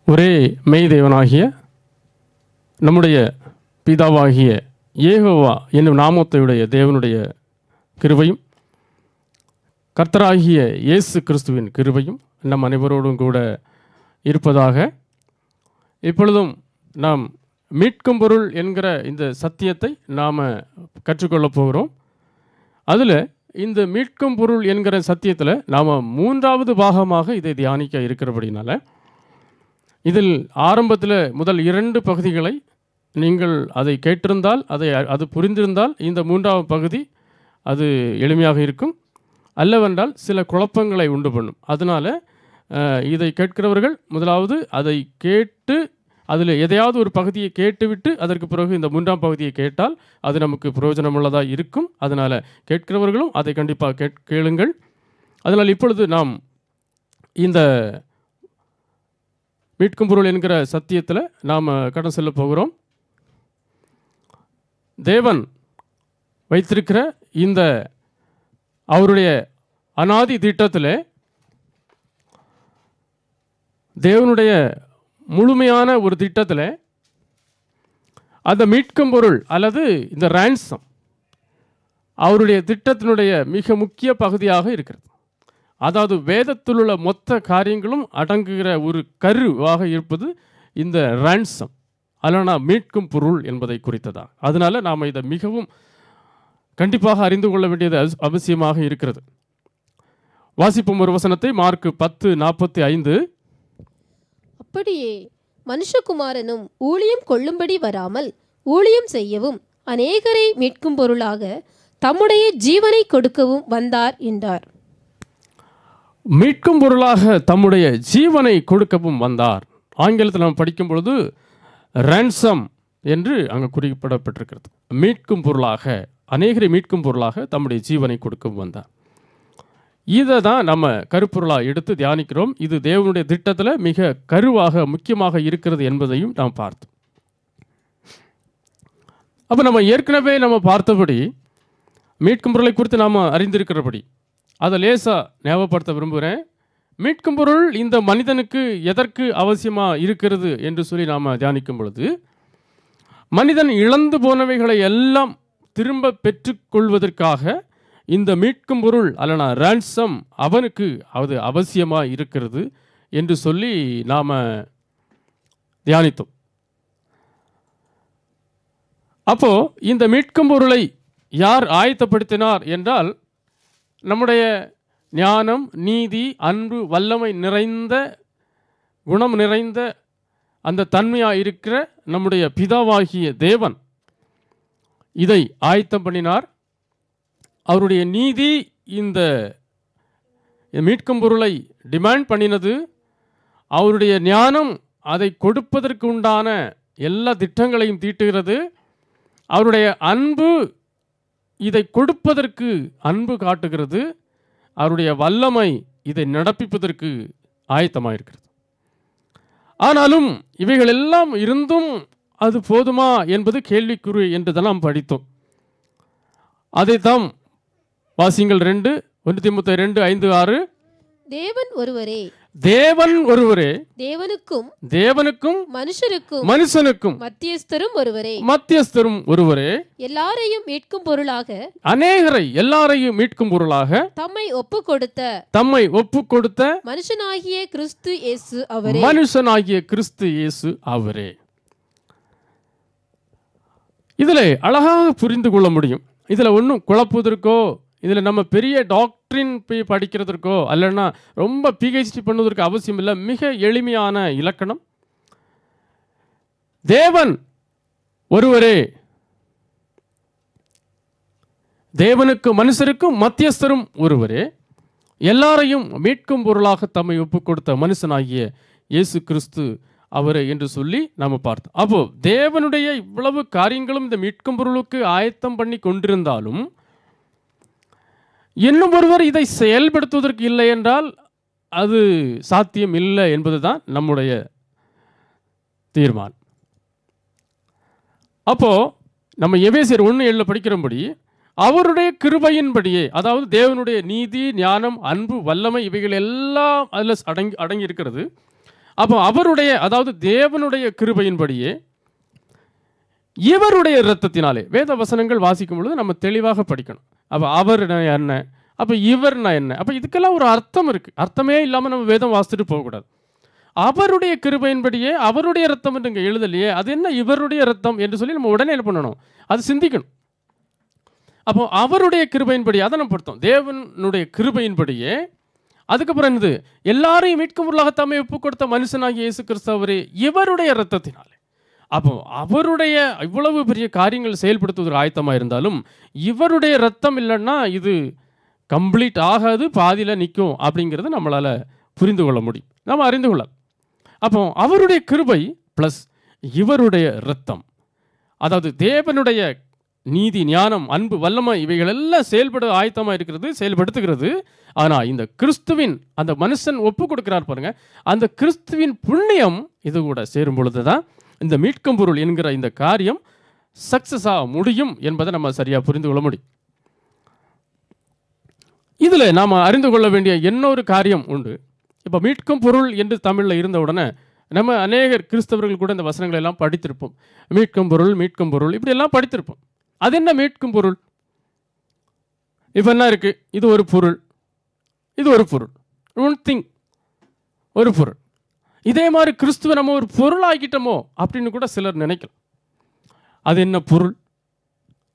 ஒரே மெய் தேவனாகிய நம்முடைய பிதாவாகிய யெகோவா என்னும் நாமத்தையுடைய தேவனுடைய கிருபையும் கர்த்தராகிய இயேசு கிறிஸ்துவின் கிருபையும் நம் அனைவரோடும் கூட இருப்பதாக. இப்பொழுதும் நாம் மீட்கும் பொருள் என்கிற இந்த சத்தியத்தை நாம் கற்றுக்கொள்ளப் போகிறோம். அதில் இந்த மீட்கும் பொருள் என்கிற சத்தியத்தில் நாம் மூன்றாவது பாகமாக இதை தியானிக்க இருக்கிறபடினால, இதில் ஆரம்பத்தில் முதல் 2 பகுதிகளை நீங்கள் அதை கேட்டிருந்தால், அது புரிந்திருந்தால் இந்த மூன்றாவது பகுதி அது எளிமையாக இருக்கும். அல்லவென்றால் சில குழப்பங்களை உண்டு பண்ணும். அதனால் இதை கேட்கிறவர்கள் முதலாவது அதை கேட்டு அதில் எதையாவது ஒரு பகுதியை கேட்டுவிட்டு அதற்கு பிறகு இந்த மூன்றாம் பகுதியை கேட்டால் அது நமக்கு பிரயோஜனமுள்ளதாக இருக்கும். அதனால் கேட்கிறவர்களும் அதை கண்டிப்பாக கேளுங்கள். அதனால் இப்பொழுது நாம் இந்த மீட்கும் பொருள் என்கிற சத்தியத்தில் நாம் கடந்து செல்ல போகிறோம். தேவன் வைத்திருக்கிற இந்த அவருடைய அநாதி திட்டத்தில் தேவனுடைய முழுமையான ஒரு திட்டத்தில் அந்த மீட்கும் பொருள் அல்லது இந்த ரான்சம் அவருடைய திட்டத்தினுடைய மிக முக்கிய பகுதியாக இருக்கிறது. அதாவது வேதத்தில் உள்ள மொத்த காரியங்களும் அடங்குகிற ஒரு கருவாக இருப்பது இந்த ரான்சம் அல்லனா மீட்கும் பொருள் என்பதை குறித்ததாக. அதனால் நாம் இதை மிகவும் கண்டிப்பாக அறிந்து கொள்ள வேண்டியது அவசியமாக இருக்கிறது. வாசிப்போம் ஒரு வசனத்தை, மார்க் 10:45. அப்படியே மனுஷகுமாரனும் ஊழியம் கொள்ளும்படி வராமல் ஊழியம் செய்யவும் அநேகரை மீட்கும் பொருளாக தம்முடைய ஜீவனை கொடுக்கவும் வந்தார் என்றார். மீட்கும் பொருளாக தம்முடைய ஜீவனை கொடுக்கவும் வந்தார். ஆங்கிலத்தில் நாம் படிக்கும் பொழுது ரான்சம் என்று அங்கே குறிப்பிடப்பட்டிருக்கிறது. மீட்கும் பொருளாக, அநேகரை மீட்கும் பொருளாக தம்முடைய ஜீவனை கொடுக்கவும் வந்தார். இதை தான் நம்ம கருப்பொருளாக எடுத்து தியானிக்கிறோம். இது தேவனுடைய திட்டத்தில் மிக கருவாக முக்கியமாக இருக்கிறது என்பதையும் நாம் பார்த்தோம். அப்போ நம்ம ஏற்கனவே நம்ம பார்த்தபடி மீட்கும் பொருளை குறித்து நாம் அறிந்திருக்கிறபடி அதை லேசாக ஞாபகப்படுத்த விரும்புகிறேன். மீட்கும் பொருள் இந்த மனிதனுக்கு எதற்கு அவசியமாக இருக்கிறது என்று சொல்லி நாம் தியானிக்கும் பொழுது, மனிதன் இழந்து போனவைகளை எல்லாம் திரும்ப பெற்றுக்கொள்வதற்காக இந்த மீட்கும் பொருள் அல்லனா ரான்சம் அவனுக்கு அது அவசியமாக இருக்கிறது என்று சொல்லி நாம் தியானித்தோம். அப்போது இந்த மீட்கும் பொருளை யார் ஆயத்தப்படுத்தினார் என்றால், நம்முடைய ஞானம், நீதி, அன்பு, வல்லமை நிறைந்த, குணம் நிறைந்த அந்த தன்மையாக இருக்கிற நம்முடைய பிதாவாகிய தேவன் இதை ஆயத்தம் பண்ணினார். அவருடைய நீதி இந்த மீட்கும் பொருளை டிமாண்ட் பண்ணினது. அவருடைய ஞானம் அதை கொடுப்பதற்கு உண்டான எல்லா திட்டங்களையும் தீட்டுகிறது. அவருடைய அன்பு இதை கொடுப்பதற்கு அன்பு காட்டுகிறது. அவருடைய வல்லமை இதை நடப்பிப்பதற்கு ஆயத்தமாக இருக்கிறது. ஆனாலும் இவைகள் எல்லாம் இருந்தும் அது போதுமா என்பது கேள்விக்குறி என்று நாம் படித்தோம். அதைத்தான் வாசிங்கள் 1 தீமோத்தேயு 2:5-6. தேவன் ஒருவரே, தேவன் ஒருவரே, தேவனுக்கும் மனுஷனுக்கும் மத்தியஸ்தரும் ஒருவரே, மத்தியஸ்தரும் ஒருவரே, எல்லாரையும் மீட்கும் பொருளாக, அநேகரை எல்லாரையும் மீட்கும் பொருளாக தம்மை ஒப்பு கொடுத்த மனுஷனாகிய கிறிஸ்து இயேசு அவரே. இதில் அழகாக புரிந்து கொள்ள முடியும். இதில் ஒன்றும் குழப்புவதற்கோ, இதில் நம்ம பெரிய டாக்டரின் போய் படிக்கிறதற்கோ அல்லனா ரொம்ப PhD பண்ணுவதற்கு அவசியம் இல்லை. மிக எளிமையான இலக்கணம். தேவன் ஒருவரே, தேவனுக்கு மனுஷருக்கும் மத்தியஸ்தரும் ஒருவரே, எல்லாரையும் மீட்கும் பொருளாக தம்மை ஒப்பு கொடுத்த மனுஷனாகிய இயேசு கிறிஸ்து அவரே என்று சொல்லி நாம் பார்த்தோம். அப்போ தேவனுடைய இவ்வளவு காரியங்களும் இந்த மீட்கும் பொருளுக்கு ஆயத்தம் பண்ணி கொண்டிருந்தாலும் இன்னும் ஒருவர் இதை செயல்படுத்துவதற்கு இல்லை என்றால் அது சாத்தியம் இல்லை என்பதுதான் நம்முடைய தீர்மானம். அப்போ நம்ம எபேசியர் 1:7 படிக்கிறபடி அவருடைய கிருபையின்படியே, அதாவது தேவனுடைய நீதி, ஞானம், அன்பு, வல்லமை இவைகள் எல்லாம் அதில் அடங்கி இருக்கிறது. அப்போ அவருடைய, அதாவது தேவனுடைய கிருபையின்படியே இவருடைய இரத்தத்தினாலே, வேத வசனங்கள் வாசிக்கும் பொழுது நம்ம தெளிவாக படிக்கணும். அப்போ அவர் என்ன, அப்போ இவர்னா என்ன, அப்போ இதுக்கெல்லாம் ஒரு அர்த்தம் இருக்குது. அர்த்தமே இல்லாமல் நம்ம வேதம் வாசித்துட்டு போகக்கூடாது. அவருடைய கிருபையின்படியே அவருடைய ரத்தம் என்று இங்கே எழுதலையே, அது என்ன இவருடைய ரத்தம் என்று சொல்லி நம்ம உடனே என்ன பண்ணணும், அது சிந்திக்கணும். அப்போ அவருடைய கிருபையின்படி, அதை நம்ம படுத்தோம், தேவனுடைய கிருபையின்படியே. அதுக்கப்புறம் என்னது, எல்லாரையும் மீட்கும் பொருளாக தம்மை ஒப்பு கொடுத்த மனுஷனாகிய இயேசு கிறிஸ்து அவரே இவருடைய ரத்தத்தினாலே. அப்போ அவருடைய இவ்வளவு பெரிய காரியங்கள் செயல்படுத்துவதற்கு ஆயத்தமாக இருந்தாலும் இவருடைய ரத்தம் இல்லைன்னா இது கம்ப்ளீட் ஆகாது, பாதியில் நிற்கும் அப்படிங்கிறத நம்மளால் புரிந்து கொள்ள முடியும், நம்ம அறிந்து கொள்ளலாம். அப்போ அவருடைய கிருபை ப்ளஸ் இவருடைய இரத்தம், அதாவது தேவனுடைய நீதி, ஞானம், அன்பு, வல்லமை இவைகள் எல்லாம் செயல்பட ஆயத்தமாக இருக்கிறது, செயல்படுத்துகிறது. ஆனால் இந்த கிறிஸ்துவின் அந்த மனுஷன் ஒப்பு கொடுக்கிறார் பாருங்க, அந்த கிறிஸ்துவின் புண்ணியம் இது கூட சேரும் பொழுது தான் இந்த மீட்கும் பொருள் என்கிற இந்த காரியம் சக்சஸாக முடியும் என்பதை நம்ம சரியாக புரிந்து கொள்ள முடியும். இதில் நாம் அறிந்து கொள்ள வேண்டிய இன்னொரு காரியம் உண்டு. இப்போ மீட்கும் பொருள் என்று தமிழில் இருந்த உடனே நம்ம அநேகர் கிறிஸ்தவர்கள் கூட இந்த வசனங்களை எல்லாம் படித்திருப்போம். மீட்கும் பொருள், மீட்கும் பொருள், இப்படி எல்லாம் படித்திருப்போம். அது என்ன மீட்கும் பொருள்? இப்போ என்ன இருக்குது, இது ஒரு பொருள், இது ஒரு பொருள், ஒன் திங், ஒரு பொருள். இதே மாதிரி கிறிஸ்துவை நம்ம ஒரு பொருள் ஆக்கிட்டோமோ அப்படின்னு கூட சிலர் நினைக்கலாம். அது என்ன பொருள்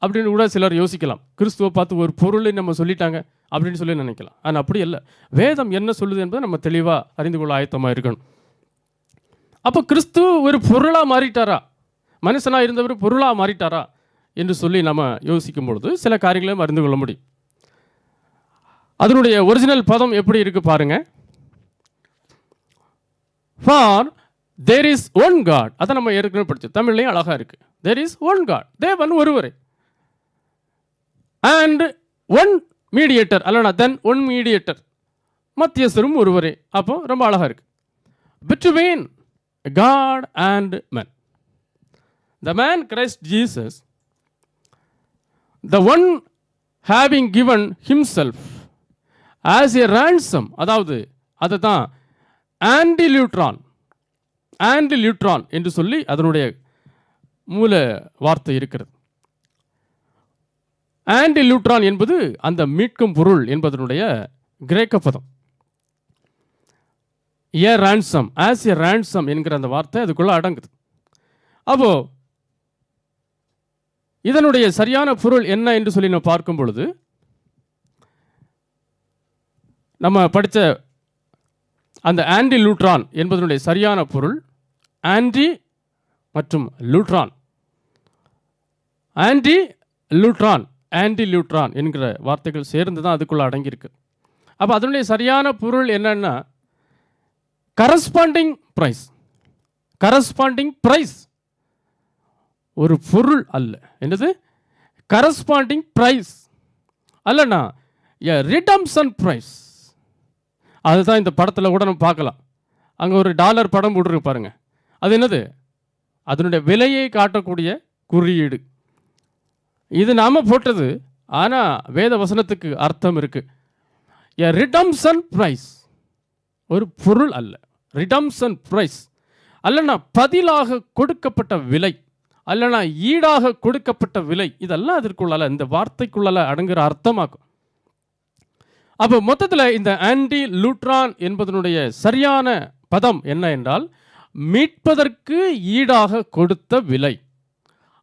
அப்படின்னு கூட சிலர் யோசிக்கலாம். கிறிஸ்துவை பார்த்து ஒரு பொருளை நம்ம சொல்லிட்டாங்க அப்படின்னு சொல்லி நினைக்கலாம். ஆனால் அப்படி இல்லை. வேதம் என்ன சொல்லுது என்பதை நம்ம தெளிவாக அறிந்து கொள்ள ஆயத்தமாக இருக்கணும். அப்போ கிறிஸ்து ஒரு பொருளாக மாறிட்டாரா, மனுஷனாக இருந்தவர் பொருளாக மாறிட்டாரா என்று சொல்லி நம்ம யோசிக்கும் பொழுது சில காரியங்களையும் அறிந்து கொள்ள முடியும். அதனுடைய ஒரிஜினல் பதம் எப்படி இருக்கு பாருங்க. For there is one God, அதை நம்ம ஏற்கனவே படிச்சோம், தமிழ்லையும் அழகா இருக்கு. There is one God, தேவன் ஒருவரே. And one mediator, அல்லனா then one mediator, மத்தியஸ்தரும் ஒருவரே. அப்போ ரொம்ப அழகா இருக்கு. Between God and man, the man Christ Jesus, the one having given himself as a ransom, அதாவது அதுதான் ஆன்டிலியூட்ரான், ஆன்டிலியூட்ரான் என்று சொல்லி அதனுடைய மூல வார்த்தை இருக்கிறது. ஆன்டிலியூட்ரான் என்பது அந்த மீட்கும் பொருள் என்பதனுடைய கிரேக்க பதம். ஏ ரான்சம், ஆஸ் ஏ ரான்சம் என்கிற அந்த வார்த்தை அதுக்குள்ள அடங்குது. அப்போ இதனுடைய சரியான பொருள் என்ன என்று சொல்லி நம்ம பார்க்கும் பொழுது, நம்ம படித்த அந்த ஆன்டி லூட்ரான் என்பதனுடைய சரியான பொருள் ஆன்டி மற்றும் லூட்ரான், ஆன்டி லூட்ரான், ஆன்டி லூட்ரான் என்கிற வார்த்தைகள் சேர்ந்து தான் அதுக்குள்ள அடங்கியிருக்கு. அப்போ அதனுடைய சரியான பொருள் என்னன்னா கரஸ்பாண்டிங் பிரைஸ், கரஸ்பாண்டிங் பிரைஸ், ஒரு பொருள் அல்ல. என்னது? கரஸ்பாண்டிங் பிரைஸ் அல்லனா ரிடம்ஷன் பிரைஸ். அதுதான் இந்த படத்தில் கூட நம்ம பார்க்கலாம். அங்கே ஒரு டாலர் படம் போட்டுருக்கு பாருங்க, அது என்னது? அதனுடைய விலையை காட்டக்கூடிய குறியீடு. இது நாம போட்டது, ஆனால் வேத வசனத்துக்கு அர்த்தம் இருக்கு. ரிடம்ஷன் பிரைஸ், ஒரு பொருள் அல்ல. ரிடம்ஷன் பிரைஸ் அல்லனா பதிலாக கொடுக்கப்பட்ட விலை, அல்லனா ஈடாக கொடுக்கப்பட்ட விலை, இதெல்லாம் அதற்குள்ளால இந்த வார்த்தைக்குள்ளால அடங்குற அர்த்தமாக்கும். அப்போ மொத்தத்தில் இந்த ஆன்டி லூட்ரான் என்பதனுடைய சரியான பதம் என்ன என்றால் மீட்பதற்கு ஈடாக கொடுத்த விலை,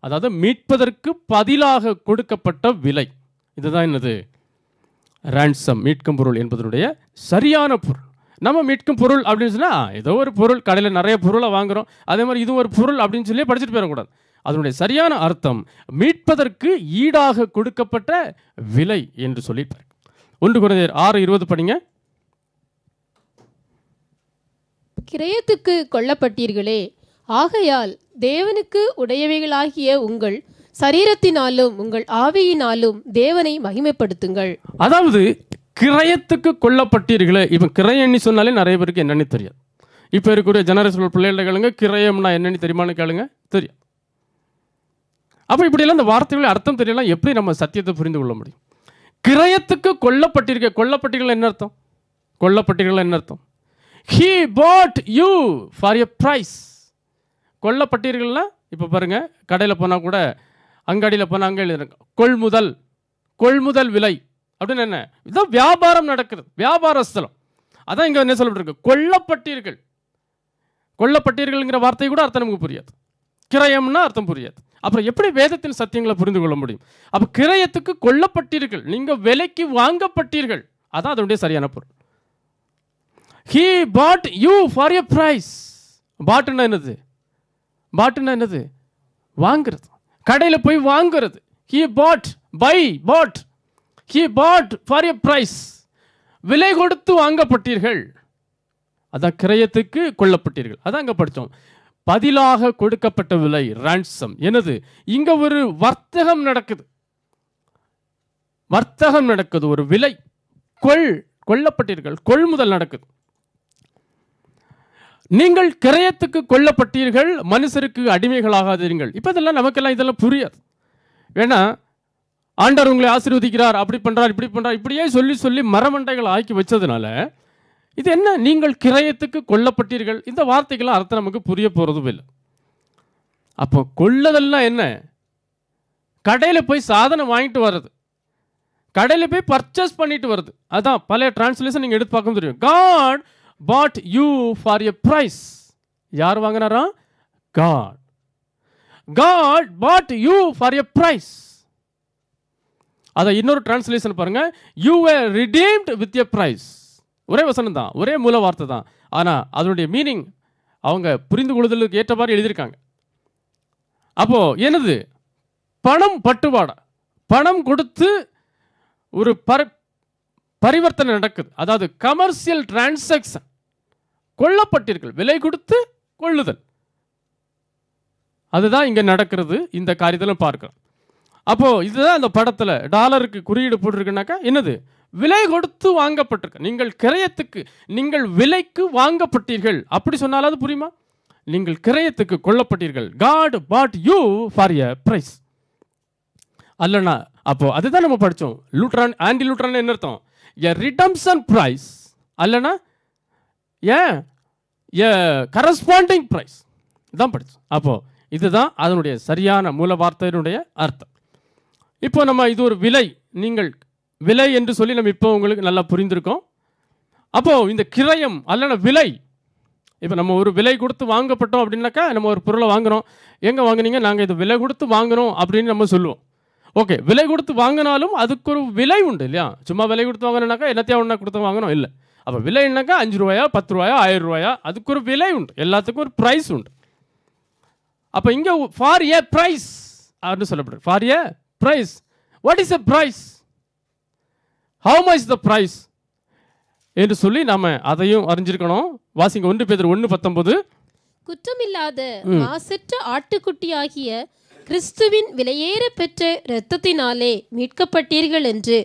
அதாவது மீட்பதற்கு பதிலாக கொடுக்கப்பட்ட விலை. இதுதான் என்னது? ரான்சம், மீட்கும் பொருள் என்பதனுடைய சரியான பொருள். நம்ம மீட்கும் பொருள் அப்படின்னு சொன்னால் ஏதோ ஒரு பொருள், கடையில் நிறைய பொருளை வாங்குகிறோம், அதே மாதிரி இது ஒரு பொருள் அப்படின்னு சொல்லி படிச்சுட்டு போயிடக்கூடாது. அதனுடைய சரியான அர்த்தம் மீட்பதற்கு ஈடாக கொடுக்கப்பட்ட விலை என்று சொல்லியிருப்பார். 1 கொரிந்தியர் 6:20 படிங்க. கிரயத்துக்கு கொல்லப்பட்டீர்களே, ஆகையால் தேவனுக்கு உடையவைகளாகிய உங்கள் சரீரத்தினாலும் உங்கள் ஆவியினாலும் தேவனை மகிமைப்படுத்துங்கள். அதாவது கிரயத்துக்கு கொல்லப்பட்டீர்களே, இப்போ கிரயம்னு சொன்னாலே நிறைய பேருக்கு என்னன்னு தெரியாது. இப்போ இருக்கிற ஜெனரேஷன் பிள்ளைகளை கேளுங்க, கிரயம்னா என்னன்னு தெரியுமான்னு கேளுங்க, தெரியும். அப்போ இப்படியெல்லாம் இந்த வார்த்தைகளை அர்த்தம் தெரியலாம், எப்படி நம்ம சத்தியத்தை புரிந்து கொள்ள முடியும்? கிரயத்துக்கு கொல்லப்பட்டீர்கள் என்ன அர்த்தம்? கொல்லப்பட்டீர்கள் என்ன அர்த்தம்? he bought you for a price. கொல்லப்பட்டீர்கள்னா இப்போ பாருங்க, கடையில் போனால் கூட, அங்காடியில் போனால் அங்கே எழுதுறாங்க கொள்முதல் விலை அப்படின்னு. என்ன இதுதான் வியாபாரம் நடக்கிறது, வியாபார ஸ்தலம். அதான் இங்கே என்ன சொல்லப்பட்டிருக்கு, கொல்லப்பட்டீர்கள்ங்கிற வார்த்தை கூட அர்த்தம் நமக்கு புரியாது, கிரயம்னா அர்த்தம் புரியாது. அப்புறம் எப்படி வேதத்தின் சத்தியங்களை புரிந்து கொள்ள முடியும்? அப்போ கிரயத்துக்கு கொல்லப்பட்டீர்கள், நீங்கள் விலைக்கு வாங்கப்பட்டீர்கள், அதான் அதனுடைய சரியான பொருள். he bought you for a price. பாட்டுன்னா என்னது? வாங்குறது, கடையில் போய் வாங்குறது. he bought for a price. விலை கொடுத்து வாங்கப்பட்டீர்கள், அதான் கிரயத்துக்கு கொல்லப்பட்டீர்கள். அதான் அங்கே படித்தோம், பதிலாக கொடுக்கப்பட்ட விலை, ransom. என்னது? இங்க ஒரு வர்த்தகம் நடக்குது, ஒரு விலை, கொல்லப்பட்டீர்கள், கொள்முதல் நடக்குது. நீங்கள் கிரயத்துக்கு கொல்லப்பட்டீர்கள், மனுஷருக்கு அடிமைகளாகாதீர்கள். இப்போ இதெல்லாம் நமக்கெல்லாம் இதெல்லாம் புரியாது. ஏன்னா ஆண்டவர் உங்களை ஆசீர்வதிக்கிறார், அப்படி பண்றார், இப்படி பண்றார், இப்படியே சொல்லி மரமண்டைகள் ஆக்கி வச்சதுனால இது என்ன, நீங்கள் கிரயத்துக்கு கொல்லப்பட்டீர்கள், இந்த வார்த்தைகள்லாம் அர்த்தம் நமக்கு புரிய போறதும் இல்லை. அப்போ கொள்ளதெல்லாம் என்ன? கடையில் போய் சாதனம் வாங்கிட்டு வர்றது, கடையில் போய் பர்ச்சேஸ் பண்ணிட்டு வருது. அதான் பழைய டிரான்ஸ்லேஷன் நீங்கள் எடுத்து பார்க்க தெரியும். God bought you for a price. யார் வாங்கினாரா? God bought you for a price. அதை இன்னொரு டிரான்ஸ்லேஷன் பாருங்க, you were redeemed with a price. ஒரே வசனம் தான், ஒரே மூல வார்த்தை தான், ஆனால் அதனுடைய மீனிங் அவங்க புரிந்து கொள்ளுதலுக்கு ஏற்ற மாதிரி எழுதியிருக்காங்க. அப்போ என்னது? பணம் பட்டுவாடா, பணம் கொடுத்து ஒரு பரிவர்த்தனை நடக்குது, அதாவது கமர்ஷியல் டிரான்சாக்ஷன். கொல்லப்பட்டீர்கள், விலை கொடுத்து கொள்ளுதல், அதுதான் இங்கே நடக்கிறது. இந்த காரியத்தில் பார்க்கிறோம். அப்போ இதுதான் அந்த படத்தில் டாலருக்கு குறியீடு போட்டிருக்குனாக்கா என்னது? விலை கொடுத்து வாங்கப்பட்டிருக்கு. நீங்கள் கிரயத்துக்கு, நீங்கள் விலைக்கு வாங்கப்பட்டீர்கள் அப்படி சொன்னாலும் புரியுமா? நீங்கள் கிரயத்துக்கு கொல்லப்பட்டீர்கள். God bought you for a price. அல்லனா அப்போ அதுதான் நம்ம படித்தோம். லூட்ரான், ஆன்டி லூட்ரான் என்ன அர்த்தம்? a redemption price அல்லனா a corresponding price தான் படித்தோம். அப்போ இதுதான் அதனுடைய சரியான மூல வார்த்தையினுடைய அர்த்தம். இப்போ நம்ம இது ஒரு விலை, நீங்கள் விலை என்று சொல்லி நம்ம இப்போ உங்களுக்கு நல்லா புரிந்திருக்கோம். அப்போ இந்த கிரயம் அல்லனா விலை, இப்போ நம்ம ஒரு விலை கொடுத்து வாங்கப்பட்டோம் அப்படின்னாக்கா, நம்ம ஒரு பொருளை வாங்குறோம், எங்கே வாங்குனீங்க? நாங்கள் இது விலை கொடுத்து வாங்குறோம் அப்படின்னு நம்ம சொல்லுவோம். ஓகே, விலை கொடுத்து வாங்கினாலும் அதுக்கு ஒரு விலை உண்டு இல்லையா? சும்மா விலை கொடுத்து வாங்கினாக்கா என்னத்தையா ஒன்றா கொடுத்து வாங்கணும் இல்லை. அப்போ விலைன்னாக்கா 5 ரூபாயா, 10 ரூபாயா, 1000 ரூபாயா, அதுக்கு ஒரு விலை உண்டு, எல்லாத்துக்கும் ஒரு ப்ரைஸ் உண்டு. அப்போ இங்கே ஃபார் ஏ ப்ரைஸ் அப்படின்னு சொல்லப்படுது. For a price. What is a price? How much the price என்று சொல்லி நாம அதையும் அறிஞ்சிருக்கணும். வாசிங்க 1 பேதுரு 1:19. குற்றமில்லாத மாசற்ற ஆட்டுக்குட்டியாகிய கிறிஸ்துவின் விலையேற பெற்ற இரத்தத்தினாலே மீட்கப்பட்டீர்கள் என்று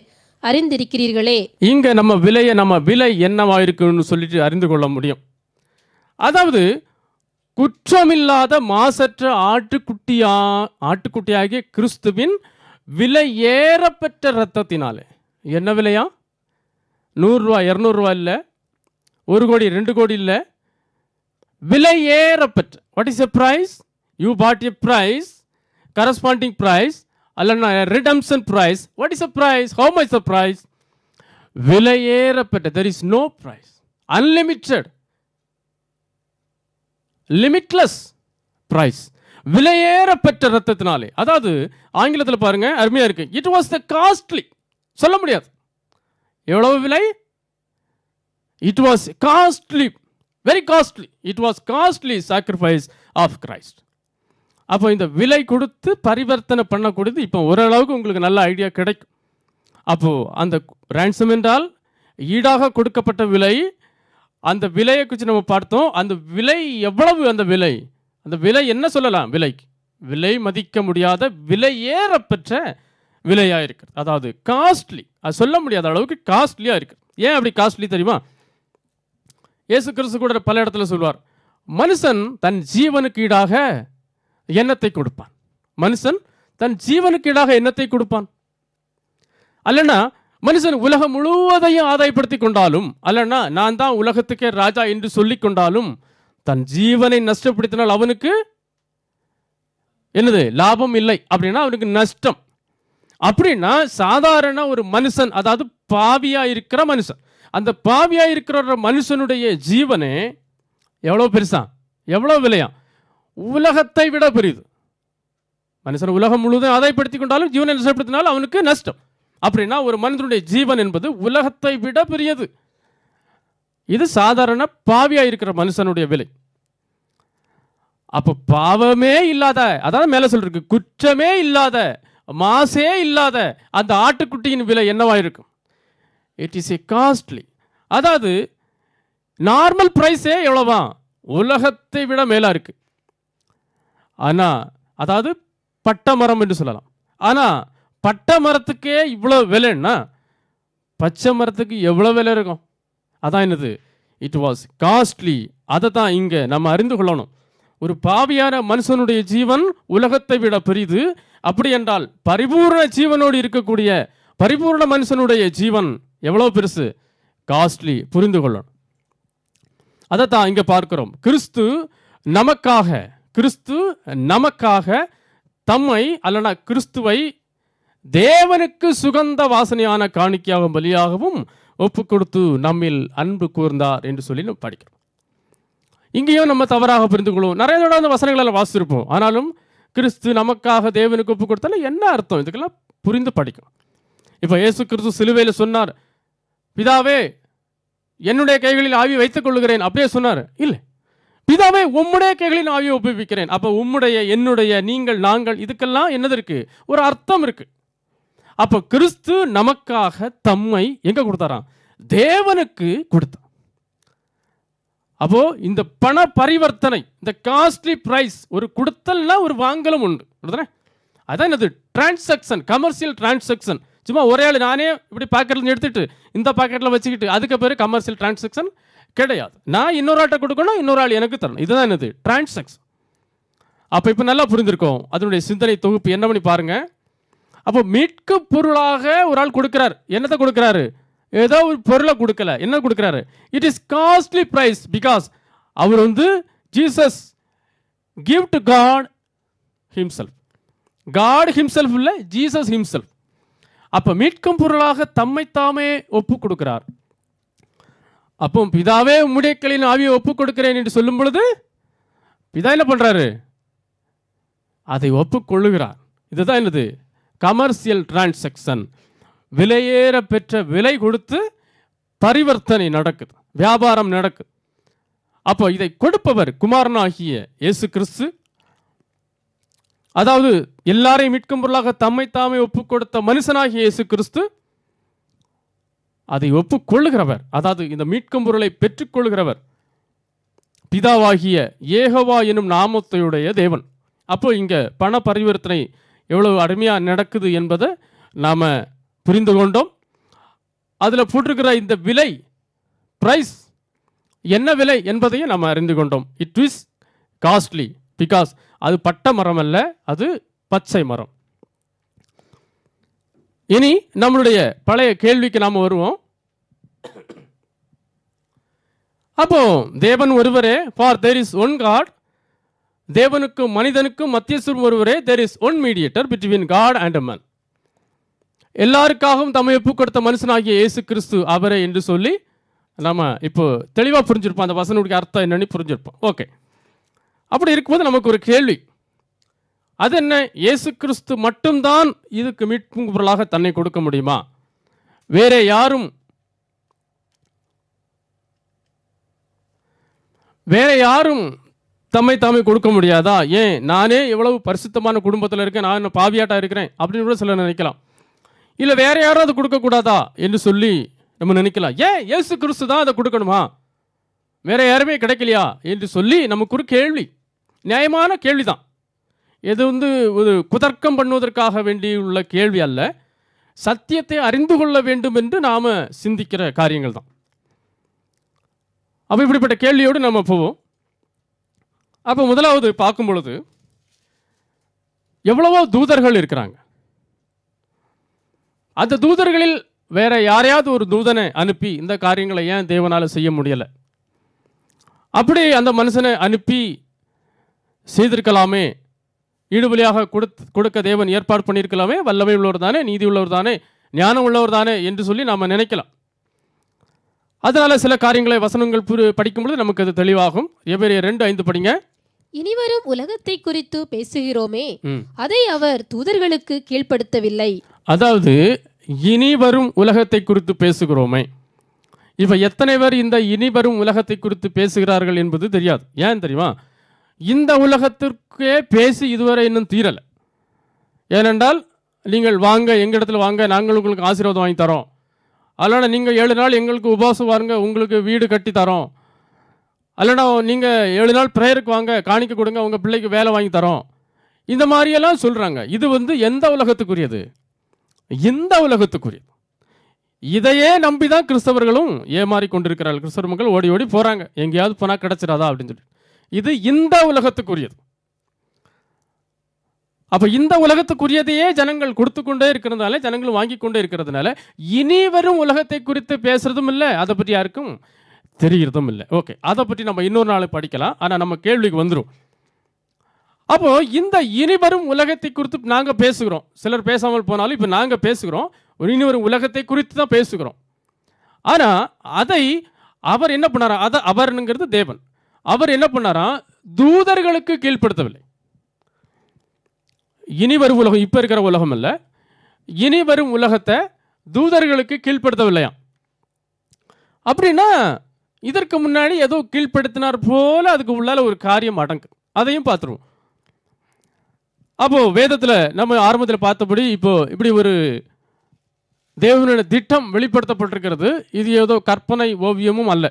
அறிந்திருக்கிறீர்களே. இங்க நம்ம விலை என்னவா இருக்குன்னு சொல்லிட்டு அறிந்து கொள்ள முடியும். அதாவது குற்றமில்லாத மாசற்ற ஆட்டுக்குட்டியாகிய கிறிஸ்துவின் விலையேற பெற்ற இரத்தத்தினாலே. என்ன விலையா? 100 ரூபா, 200 ரூபா இல்லை, 1 கோடி, 2 கோடி இல்லை, விலையேற பெற்ற. What is a price? You bought a price, corresponding price அல்லனா redemption price. What is the price? How much the price? விலையேறப்பட்ட. There is no price. Unlimited, limitless price. விலையேறப்பட்ட இரத்தத்தினாலே. அதாவது ஆங்கிலத்தில் பாருங்க, அருமையா இருக்கு. It was the costly. சொல்ல முடியாது எவ்வளவு விலை. It was costly, very costly. It was costly sacrifice of Christ. அப்போ இந்த விலை கொடுத்து பரிவர்த்தனை பண்ணக்கூடியது இப்போ ஓரளவுக்கு உங்களுக்கு நல்ல ஐடியா கிடைக்கும். அப்போது அந்த ransom என்றால் ஈடாக கொடுக்கப்பட்ட விலை. அந்த விலையை குறித்து நம்ம பார்த்தோம். அந்த விலை எவ்வளவு? அந்த விலை என்ன சொல்லலாம்? விலை மதிக்க முடியாத விலையேறப்பெற்ற விலையாக இருக்குது. அதாவது காஸ்ட்லி, அது சொல்ல முடியாத அளவுக்கு காஸ்ட்லியாக இருக்குது. ஏன் அப்படி காஸ்ட்லி தெரியுமா? இயேசு கிறிஸ்து கூட பல இடத்துல சொல்வார், மனுஷன் தன் ஜீவனுக்கு ஈடாக எண்ணத்தை கொடுப்பான். மனுஷன் தன் ஜீவனுக்கு ஈடாக எண்ணத்தை கொடுப்பான். அல்லனா மனுஷன் உலகம் முழுவதையும் ஆதாயப்படுத்தி கொண்டாலும், அல்லனா நான் தான் உலகத்துக்கே ராஜா என்று சொல்லிக் கொண்டாலும், தன் ஜீவனை நஷ்டப்படுத்தினால் அவனுக்கு என்னது? லாபம் இல்லை. அப்படின்னா அவனுக்கு நஷ்டம். அப்படின்னா சாதாரண ஒரு மனுஷன், அதாவது பாவியா இருக்கிற மனுஷன், அந்த பாவியா இருக்கிற மனுஷனுடைய ஜீவனே எவ்வளவு பெருசா, எவ்வளவு விலையா? உலகத்தை விட பெரியது. மனுஷன் உலகம் முழுவதும் ஆதாயப்படுத்தி கொண்டாலும் ஜீவனை நஷ்டப்படுத்தினாலும் அவனுக்கு நஷ்டம். அப்படின்னா ஒரு மனிதனுடைய ஜீவன் என்பது உலகத்தை விட பெரியது. இது சாதாரண பாவியா இருக்கிற மனுஷனுடைய விலை. அப்ப பாவமே இல்லாத, அதாவது மேல சொல்றதுக்கு குற்றமே இல்லாத, மாசே இல்லாத அந்த ஆட்டுக்குட்டியின் விலை என்னவா இருக்கும்? It is a costly. அதாவது நார்மல் பிரைஸே எவ்வளவா? உலகத்தை விட மேலா இருக்கு. ஆனா அதாவது பட்டை மரம் என்று சொல்லலாம். ஆனா பட்டை மரத்துக்கே இவ்வளவு விலைன்னா பச்சை மரத்துக்கு எவ்வளவு விலை இருக்கும்? அதான் என்னது? It was costly. அதை தான் இங்க நம்ம அறிந்து கொள்ளணும். ஒரு பாவியான மனுஷனுடைய ஜீவன் உலகத்தை விட பெரிது. அப்படி என்றால் பரிபூர்ண ஜீவனோடு இருக்கக்கூடிய பரிபூர்ண மனுஷனுடைய ஜீவன் எவ்வளவு பெருசு? காஸ்ட்லி. புரிந்து கொள்ளணும். அதை தான் இங்க பார்க்கிறோம். கிறிஸ்து நமக்காக தம்மை, அல்லனா கிறிஸ்துவை தேவனுக்கு சுகந்த வாசனையான காணிக்கையாகவும் பலியாகவும் ஒப்பு கொடுத்து நம்மில் அன்பு கூர்ந்தார் என்று சொல்லி நம்ம படிக்கிறோம். இங்கேயும் நம்ம தவறாக புரிந்து கொள்வோம். நிறைய தடவை அந்த வசனங்களை வாசிச்சிருப்போம். ஆனாலும் கிறிஸ்து நமக்காக தேவனுக்கு ஒப்பு கொடுத்தால என்ன அர்த்தம்? இதுக்கெல்லாம் புரிந்து படிக்கணும். இப்போ இயேசு கிறிஸ்து சிலுவையில் சொன்னார், பிதாவே என்னுடைய கைகளில் ஆவியை வைத்துக் கொள்ளுகிறேன், அப்படியே சொன்னார்? இல்லை. பிதாவே உம்முடைய கைகளில் ஆவியை ஒப்புவிக்கிறேன். அப்போ உம்முடைய, என்னுடைய, நீங்கள், நாங்கள், இதுக்கெல்லாம் என்னது இருக்கு? ஒரு அர்த்தம் இருக்கு. அப்போ கிறிஸ்து நமக்காக தம்மை எங்க கொடுத்தாராம்? தேவனுக்கு கொடுத்தார். அப்போ இந்த பண பரிவர்த்தனை, இந்த காஸ்ட்லி பிரைஸ், ஒரு கொடுத்தல்னா ஒரு வாங்கலும் உண்டு. அதான் என்னது? Transaction, commercial transaction. சும்மா ஒரே ஆள் நானே இப்படி பாக்கெட்ல எடுத்துட்டு இந்த பாக்கெட்ல வச்சுக்கிட்டு அதுக்கு பேர் கமர்ஷியல் டிரான்சாக்ஷன் கிடையாது. நான் இன்னொரு ஆட்டை கொடுக்கணும், இன்னொரு ஆள் எனக்கு தரணும். இதுதான் என்னது? டிரான்சாக்ஷன். அப்போ இப்போ நல்லா புரிந்திருக்கோம் அதனுடைய சிந்தனை தொகுப்பு. என்ன பண்ணி பாருங்க. அப்போ மீட்கு பொருளாக ஒரு ஆள் கொடுக்கிறார். என்னத்தை கொடுக்கிறாரு? ஏதோ ஒரு பொருளை கொடுக்கல. என்ன கொடுக்கிறாரு? It is costly price. Because அவர் Jesus give to God himself. God himself இல்லை, ஜீசஸ் ஹிம்செல்ஃப். அப்போ மீட்கும் பொருளாக தம்மை தாமே ஒப்பு கொடுக்கிறார். அப்போ பிதாவே உம்முடைய கைகளில் ஆவியை ஒப்பு கொடுக்கிறேன் என்று சொல்லும் பொழுது பிதா என்ன பண்றாரு? அதை ஒப்புக்கொள்ளுகிறார். இதுதான் என்னது? Commercial transaction. விலையேற பெற்ற விலை கொடுத்து பரிவர்த்தனை நடக்குது, வியாபாரம் நடக்குது. அப்போ இதை கொடுப்பவர் குமாரனாகிய இயேசு கிறிஸ்து. அதாவது எல்லாரையும் மீட்கும் பொருளாக தம்மை தாமே ஒப்பு கொடுத்த மனுஷனாகிய இயேசு கிறிஸ்து அதை ஒப்புக்கொள்ளுகிறவர். அதாவது இந்த மீட்கும் பொருளை பெற்றுக்கொள்கிறவர் பிதாவாகிய ஏகவா எனும் நாமத்தையுடைய தேவன். அப்போ இங்க பண பரிவர்த்தனை எவ்வளவு அருமையா நடக்குது என்பதை நாம புரிந்து கொண்டோம். அதில் போட்டிருக்கிற இந்த விலை, பிரைஸ், என்ன விலை என்பதையும் நாம் அறிந்து கொண்டோம். இட் இஸ் காஸ்ட்லி பிகாஸ் அது பட்ட மரம் அல்ல, அது பச்சை மரம். இனி நம்மளுடைய பழைய கேள்விக்கு நாம் வருவோம். அப்போ தேவன் ஒருவரே, for there is one God. தேவனுக்கும் மனிதனுக்கும் மத்தியஸ்தர் ஒருவரே, there is one mediator between God and a man. எல்லாருக்காகவும் தம்மை ஒப்பு கொடுத்த மனுஷனாகிய இயேசு கிறிஸ்து அவரே என்று சொல்லி நம்ம இப்போ தெளிவாக புரிஞ்சிருப்போம். அந்த வசனுடைய அர்த்தம் என்னன்னு புரிஞ்சிருப்போம். ஓகே. அப்படி இருக்கும்போது நமக்கு ஒரு கேள்வி. அது என்ன? இயேசு கிறிஸ்து மட்டும்தான் இதுக்கு மீட்பு பொருளாக தன்னை கொடுக்க முடியுமா? வேற யாரும் தம்மை தாமே கொடுக்க முடியாதா? ஏன் நானே எவ்வளவு பரிசுத்தமான குடும்பத்தில் இருக்கேன், நான் பாவியாட்டா இருக்கிறேன் அப்படின்னு கூட சிலர் நினைக்கலாம். இல்லை வேற யாரும் அதை கொடுக்கக்கூடாதா என்று சொல்லி நம்ம நினைக்கலாம். ஏன் இயேசு கிறிஸ்து தான் அதை கொடுக்கணுமா? வேற யாருமே கிடைக்கலையா என்று சொல்லி நமக்கு ஒரு கேள்வி, நியாயமான கேள்விதான். இது ஒரு குதர்க்கம் பண்ணுவதற்காக வேண்டியுள்ள கேள்வி அல்ல, சத்தியத்தை அறிந்து கொள்ள வேண்டும் என்று நாம சிந்திக்கிற காரியங்கள் தான். அப்போ இப்படிப்பட்ட கேள்வியோடு நம்ம போவோம். அப்போ முதலாவது பார்க்கும் பொழுது எவ்வளவோ தூதர்கள் இருக்கிறாங்க. அந்த தூதர்களில் வேற யாரையாவது ஒரு தூதனை அனுப்பி இந்த காரியங்களை ஏன் தேவனால் செய்ய முடியலை? அப்படி அந்த மனுஷனை அனுப்பி செய்திருக்கலாமே, ஈடுபலியாக கொடுக்க தேவன் ஏற்பாடு பண்ணியிருக்கலாமே, வல்லமை உள்ளவர் தானே, நீதி உள்ளவர் தானே, ஞானம் உள்ளவர் தானே என்று சொல்லி நாம் நினைக்கலாம். அதனால் சில காரியங்களை வசனங்கள் படிக்கும்பொழுது நமக்கு அது தெளிவாகும். எபிரேயர் 2:5 படிங்க. இனிவரும் உலகத்தை குறித்து பேசுகிறோமே, அதை அவர் தூதர்களுக்கு கீழ்ப்படுத்தவில்லை. அதாவது இனி வரும் உலகத்தை குறித்து பேசுகிறோமே, இப்போ எத்தனை பேர் இந்த இனி வரும் உலகத்தை குறித்து பேசுகிறார்கள் என்பது தெரியாது. ஏன் தெரியுமா? இந்த உலகத்திற்கே பேசி இதுவரை இன்னும் தீரலை. ஏனென்றால் நீங்கள் வாங்க, எங்கள் இடத்துல வாங்க, நாங்கள் உங்களுக்கு ஆசீர்வாதம் வாங்கி தரோம், அல்லனா நீங்கள் 7 நாள் எங்களுக்கு உபவாசம் வாங்க, உங்களுக்கு வீடு கட்டி தரோம், அல்லனா நீங்கள் 7 நாள் ப்ரேயருக்கு வாங்க, காணிக்க கொடுங்க, உங்கள் பிள்ளைக்கு வேலை வாங்கி தரோம், இந்த மாதிரியெல்லாம் சொல்கிறாங்க. இது எந்த உலகத்துக்குரியது? இந்த உலகத்துக்குரியது. இதையே நம்பி தான் கிறிஸ்தவர்களும் ஏமாறி கொண்டிருக்கிறார்கள். கிறிஸ்தவ மக்கள் ஓடி ஓடி போகிறாங்க, எங்கேயாவது போனால் கிடச்சிடாதா அப்படின்னு சொல்லி. இது இந்த உலகத்துக்குரியது. அப்போ இந்த உலகத்துக்குரியதையே ஜனங்கள் கொடுத்து கொண்டே இருக்கிறதுனால, ஜனங்கள் வாங்கி கொண்டே இருக்கிறதுனால, இனி வரும் உலகத்தை குறித்து பேசுறதும் இல்லை, அதை பற்றி யாருக்கும் தெரிகிறதும் இல்லை. ஓகே, அதை பற்றி நம்ம இன்னொரு நாள் படிக்கலாம். ஆனால் நம்ம கேள்விக்கு வந்துடும். அப்போ இந்த இனி வரும் உலகத்தை குறித்து நாங்கள் பேசுகிறோம். சிலர் பேசாமல் போனாலும் இப்போ நாங்கள் பேசுகிறோம், இனி வரும் உலகத்தை குறித்து தான் பேசுகிறோம். ஆனால் அதை அவர் என்ன பண்ணாரா? அதை அவர்ங்கிறது தேவன். அவர் என்ன பண்ணாரா? தூதர்களுக்கு கீழ்ப்படுத்தவில்லை. இனி வரும் உலகம், இப்போ இருக்கிற உலகம் அல்ல, இனி வரும் உலகத்தை தூதர்களுக்கு கீழ்ப்படுத்தவில்லையா? அப்படின்னா இதற்கு முன்னாடி ஏதோ கீழ்ப்படுத்தினார் போல அதுக்கு உள்ளால ஒரு காரியம் அடங்கு. அதையும் பார்த்துருவோம். அப்போ வேதத்தில் நம்ம ஆரம்பத்தில் பார்த்தபடி இப்போ இப்படி ஒரு தேவனுடைய திட்டம் வெளிப்படுத்தப்பட்டிருக்கிறது. இது ஏதோ கற்பனை ஓவியமும் அல்ல.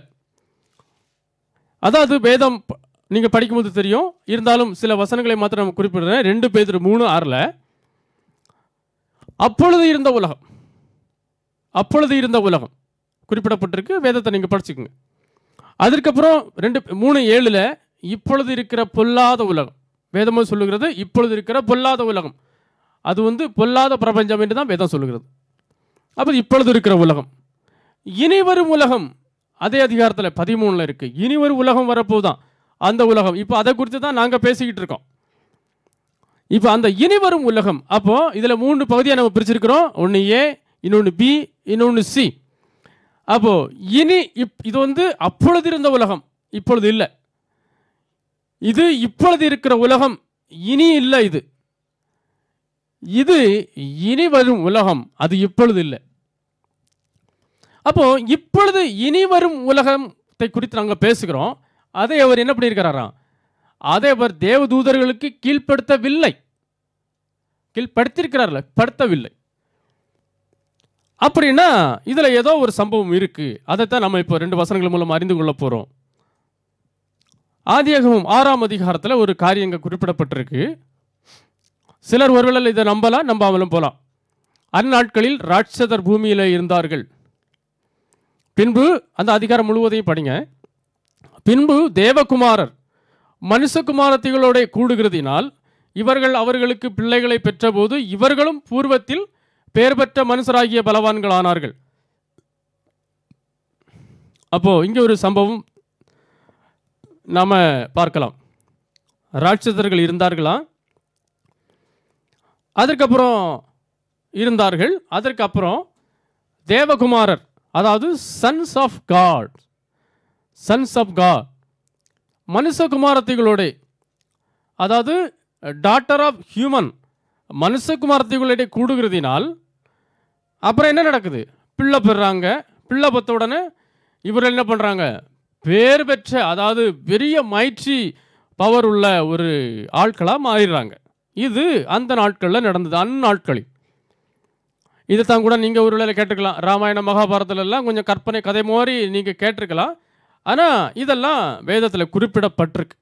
அதாவது வேதம் நீங்கள் படிக்கும்போது தெரியும். இருந்தாலும் சில வசனங்களை மாத்திரம் நம்ம குறிப்பிடுறேன். 2 பேதுரு 3:6 அப்பொழுது இருந்த உலகம் குறிப்பிடப்பட்டிருக்கு. வேதத்தை நீங்கள் படிச்சுக்கோங்க. அதற்கப்புறம் 3:7 இப்பொழுது இருக்கிற பொல்லாத உலகம். வேதமும் சொல்லுகிறது இப்பொழுது இருக்கிற பொல்லாத உலகம். அது பொல்லாத பிரபஞ்சம் என்று தான் வேதம் சொல்லுகிறது. அப்போ இப்பொழுது இருக்கிற உலகம், இனி வரும் உலகம் அதே அதிகாரத்தில் 13 இருக்கு. இனி வரும் உலகம் வரப்போதான் அந்த உலகம். இப்போ அதை குறித்து தான் நாங்கள் பேசிக்கிட்டு இருக்கோம். இப்போ அந்த இனி வரும் உலகம், அப்போ இதில் 3 பகுதியாக நம்ம பிரிச்சிருக்கிறோம். ஒன்று ஏ, இன்னொன்று பி, இன்னொன்று சி. அப்போ இனி இது அப்பொழுது இருந்த உலகம், இப்பொழுது இல்லை. இது இப்பொழுது இருக்கிற உலகம், இனி இல்லை. இது இனி வரும் உலகம், அது இப்பொழுது இல்லை. அப்போ இப்பொழுது இனி வரும் உலகத்தை குறித்து நாங்கள் பேசுகிறோம். அதை அவர் என்ன பண்ணியிருக்கிறாராம்? அதை அவர் தேவதூதர்களுக்கு கீழ்ப்படுத்தவில்லை. கீழ்ப்படுத்தியிருக்கிறார்ல, படுத்தவில்லை. அப்படின்னா இதில் ஏதோ ஒரு சம்பவம் இருக்கு. அதைத்தான் நம்ம இப்போ 2 வசனங்கள் மூலம் அறிந்து கொள்ள போகிறோம். ஆதியாகமம் 6ஆம் அதிகாரத்தில் ஒரு காரியங்க குறிப்பிடப்பட்டிருக்கு. சிலர் ஒருவேளை இதை நம்பலாம், நம்பாமலும் போகலாம். அந்நாட்களில் ராட்சதர் பூமியில் இருந்தார்கள். பின்பு அந்த அதிகாரம் முழுவதையும் படிங்க. பின்பு தேவகுமாரர் மனுஷகுமாரத்திகளோட கூடுகிறதினால் இவர்கள் அவர்களுக்கு பிள்ளைகளை பெற்றபோது இவர்களும் பூர்வத்தில் பெயர் பெற்ற மனுஷராகிய பலவான்களானார்கள். அப்போ இங்கே ஒரு சம்பவம் நாம பார்க்கலாம். ராட்சதர்கள் இருந்தார்களா? அதற்கப்புறம் இருந்தார்கள். அதற்கப்புறம் தேவகுமாரர், அதாவது சன்ஸ் ஆஃப் காட், மனுஷகுமாரத்திகளோட, அதாவது டாட்டர் ஆஃப் ஹியூமன், மனுஷகுமாரத்திகளோட கூடுகிறதினால் அப்புறம் என்ன நடக்குது? பிள்ளை பெறுறாங்க. பிள்ளை பெற்ற உடனே இவர்கள் என்ன பண்ணுறாங்க? பேர் பெற்ற, அதாவது பெரிய மைட்ரி பவர் உள்ள ஒரு ஆட்களாக மாறிடுறாங்க. இது அந்த நாட்களில் நடந்தது, அந்நாட்களில். இதைத்தான் கூட நீங்கள் ஒரு வேளை கேட்டுக்கலாம். ராமாயண மகாபாரதத்துலலாம் கொஞ்சம் கற்பனை கதை மாதிரி நீங்கள் கேட்டிருக்கலாம். ஆனால் இதெல்லாம் வேதத்தில் குறிப்பிடப்பட்டிருக்கு.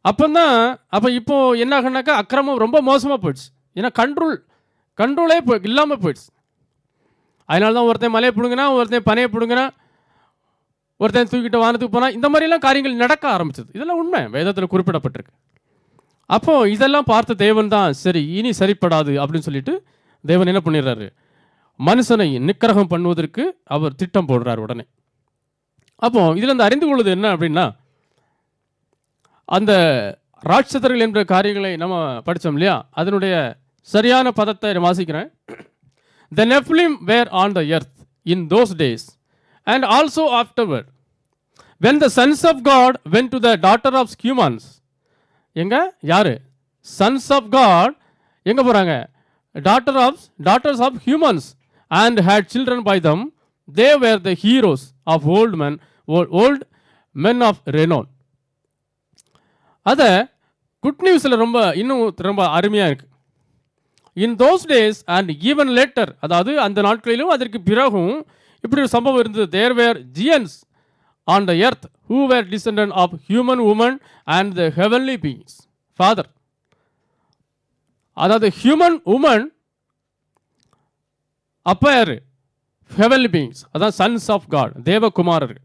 அப்போ இப்போது என்ன ஆகுனாக்கா, அக்கிரமம் ரொம்ப மோசமாக போயிடுச்சு. ஏன்னா கண்ட்ரோலே இல்லாமல் போயிடுச்சு. அதனால தான் ஒருத்தன் மலையை பிடுங்கினா, ஒருத்தன் பனையை பிடுங்கினா, ஒருத்தன் தூக்கிட்டு வானத்துக்கு போனால், இந்த மாதிரிலாம் காரியங்கள் நடக்க ஆரம்பிச்சது. இதெல்லாம் உண்மை, வேதத்தில் குறிப்பிடப்பட்டிருக்கு. அப்போது இதெல்லாம் பார்த்த தேவன் தான் சரி, இனி சரிப்படாது அப்படின்னு சொல்லிட்டு தேவன் என்ன பண்ணிடுறாரு? மனுஷனை நிக்கிரகம் பண்ணுவதற்கு அவர் திட்டம் போடுறார் உடனே. அப்போ இதில் இந்த அறிந்து கொள்வது என்ன அப்படின்னா, அந்த ராட்சதர்கள் என்ற காரியங்களை நம்ம படித்தோம் இல்லையா, அதனுடைய சரியான பதத்தை நான் வாசிக்கிறேன். The Nephilim were on the earth in those days and also afterward when the sons of God went to the daughter of humans. எங்க யாரு? Sons of God எங்க போறாங்க? Daughters of humans and had children by them. They were the heroes of old men of renown. அத good நியூஸில் இன்னும் ரொம்ப அருமையாக இருக்கு. In those days and even later, அதாவது அந்த நாட்களிலும் அதற்கு பிறகும் இப்படி ஒரு சம்பவம் இருந்தது. There were giants on the earth who were descendant of human woman and the heavenly beings father. அதாவது ஹியூமன் உமன் அப்போ யார்? ஹெவன்லி பீயிங்ஸ், அதான் சன்ஸ் ஆஃப் காட், தேவகுமாரர்கள்.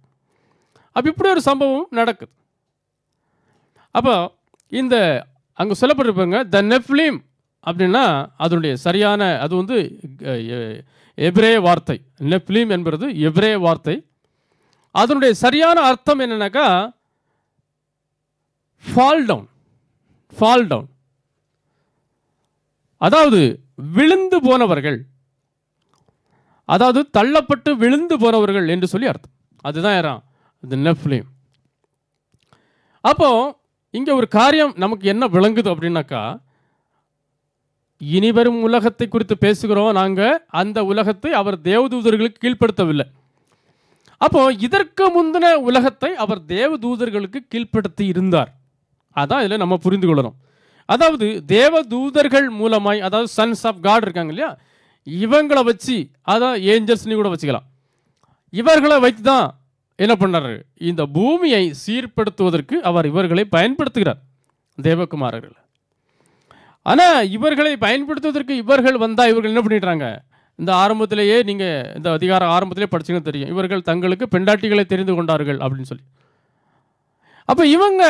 அப்போ இப்படி ஒரு சம்பவம் நடக்குது. அப்போ இந்த அங்கே சொல்லப்பட்டிருப்பாங்க த நெஃப்லீம் அப்படின்னா அதனுடைய சரியான அது எபிரேய வார்த்தை. நெஃப்லீம் என்பது எபிரேய வார்த்தை. அதனுடைய சரியான அர்த்தம் என்னன்னாக்கா ஃபால் டவுன், அதாவது விழுந்து போனவர்கள், அதாவது தள்ளப்பட்டு விழுந்து போனவர்கள் என்று சொல்லி அர்த்தம். அதுதான் யாராம்? இந்த நெஃப்லீம். அப்போ இங்கே ஒரு காரியம் நமக்கு என்ன விளங்குது அப்படின்னாக்கா, இனிவரும் உலகத்தை குறித்து பேசுகிறோம் நாங்கள். அந்த உலகத்தை அவர் தேவதூதர்களுக்கு கீழ்ப்படுத்தவில்லை. அப்போ இதற்கு முந்தின உலகத்தை அவர் தேவதூதர்களுக்கு கீழ்ப்படுத்தி இருந்தார். அதான் இதில் நம்ம புரிந்து கொள்ளணும். அதாவது தேவதூதர்கள் மூலமாய், அதாவது சன்ஸ் ஆஃப் காட் இருக்காங்க இல்லையா, இவங்களை வச்சு, அதான் ஏஞ்சல்ஸ்னு கூட வச்சுக்கலாம், இவர்களை வைத்து தான் என்ன பண்ணார்? இந்த பூமியை சீர்படுத்துவதற்கு அவர் இவர்களை பயன்படுத்துகிறார், தேவகுமாரர்கள். ஆனால் இவர்களை பயன்படுத்துவதற்கு இவர்கள் வந்தால் இவர்கள் என்ன பண்ணிடுறாங்க? இந்த ஆரம்பத்திலேயே நீங்கள் இந்த அதிகாரம் ஆரம்பத்திலே படிச்சுன்னு தெரியும், இவர்கள் தங்களுக்கு பெண்டாட்டிகளை தெரிந்து கொண்டார்கள் அப்படின்னு சொல்லி. அப்போ இவங்க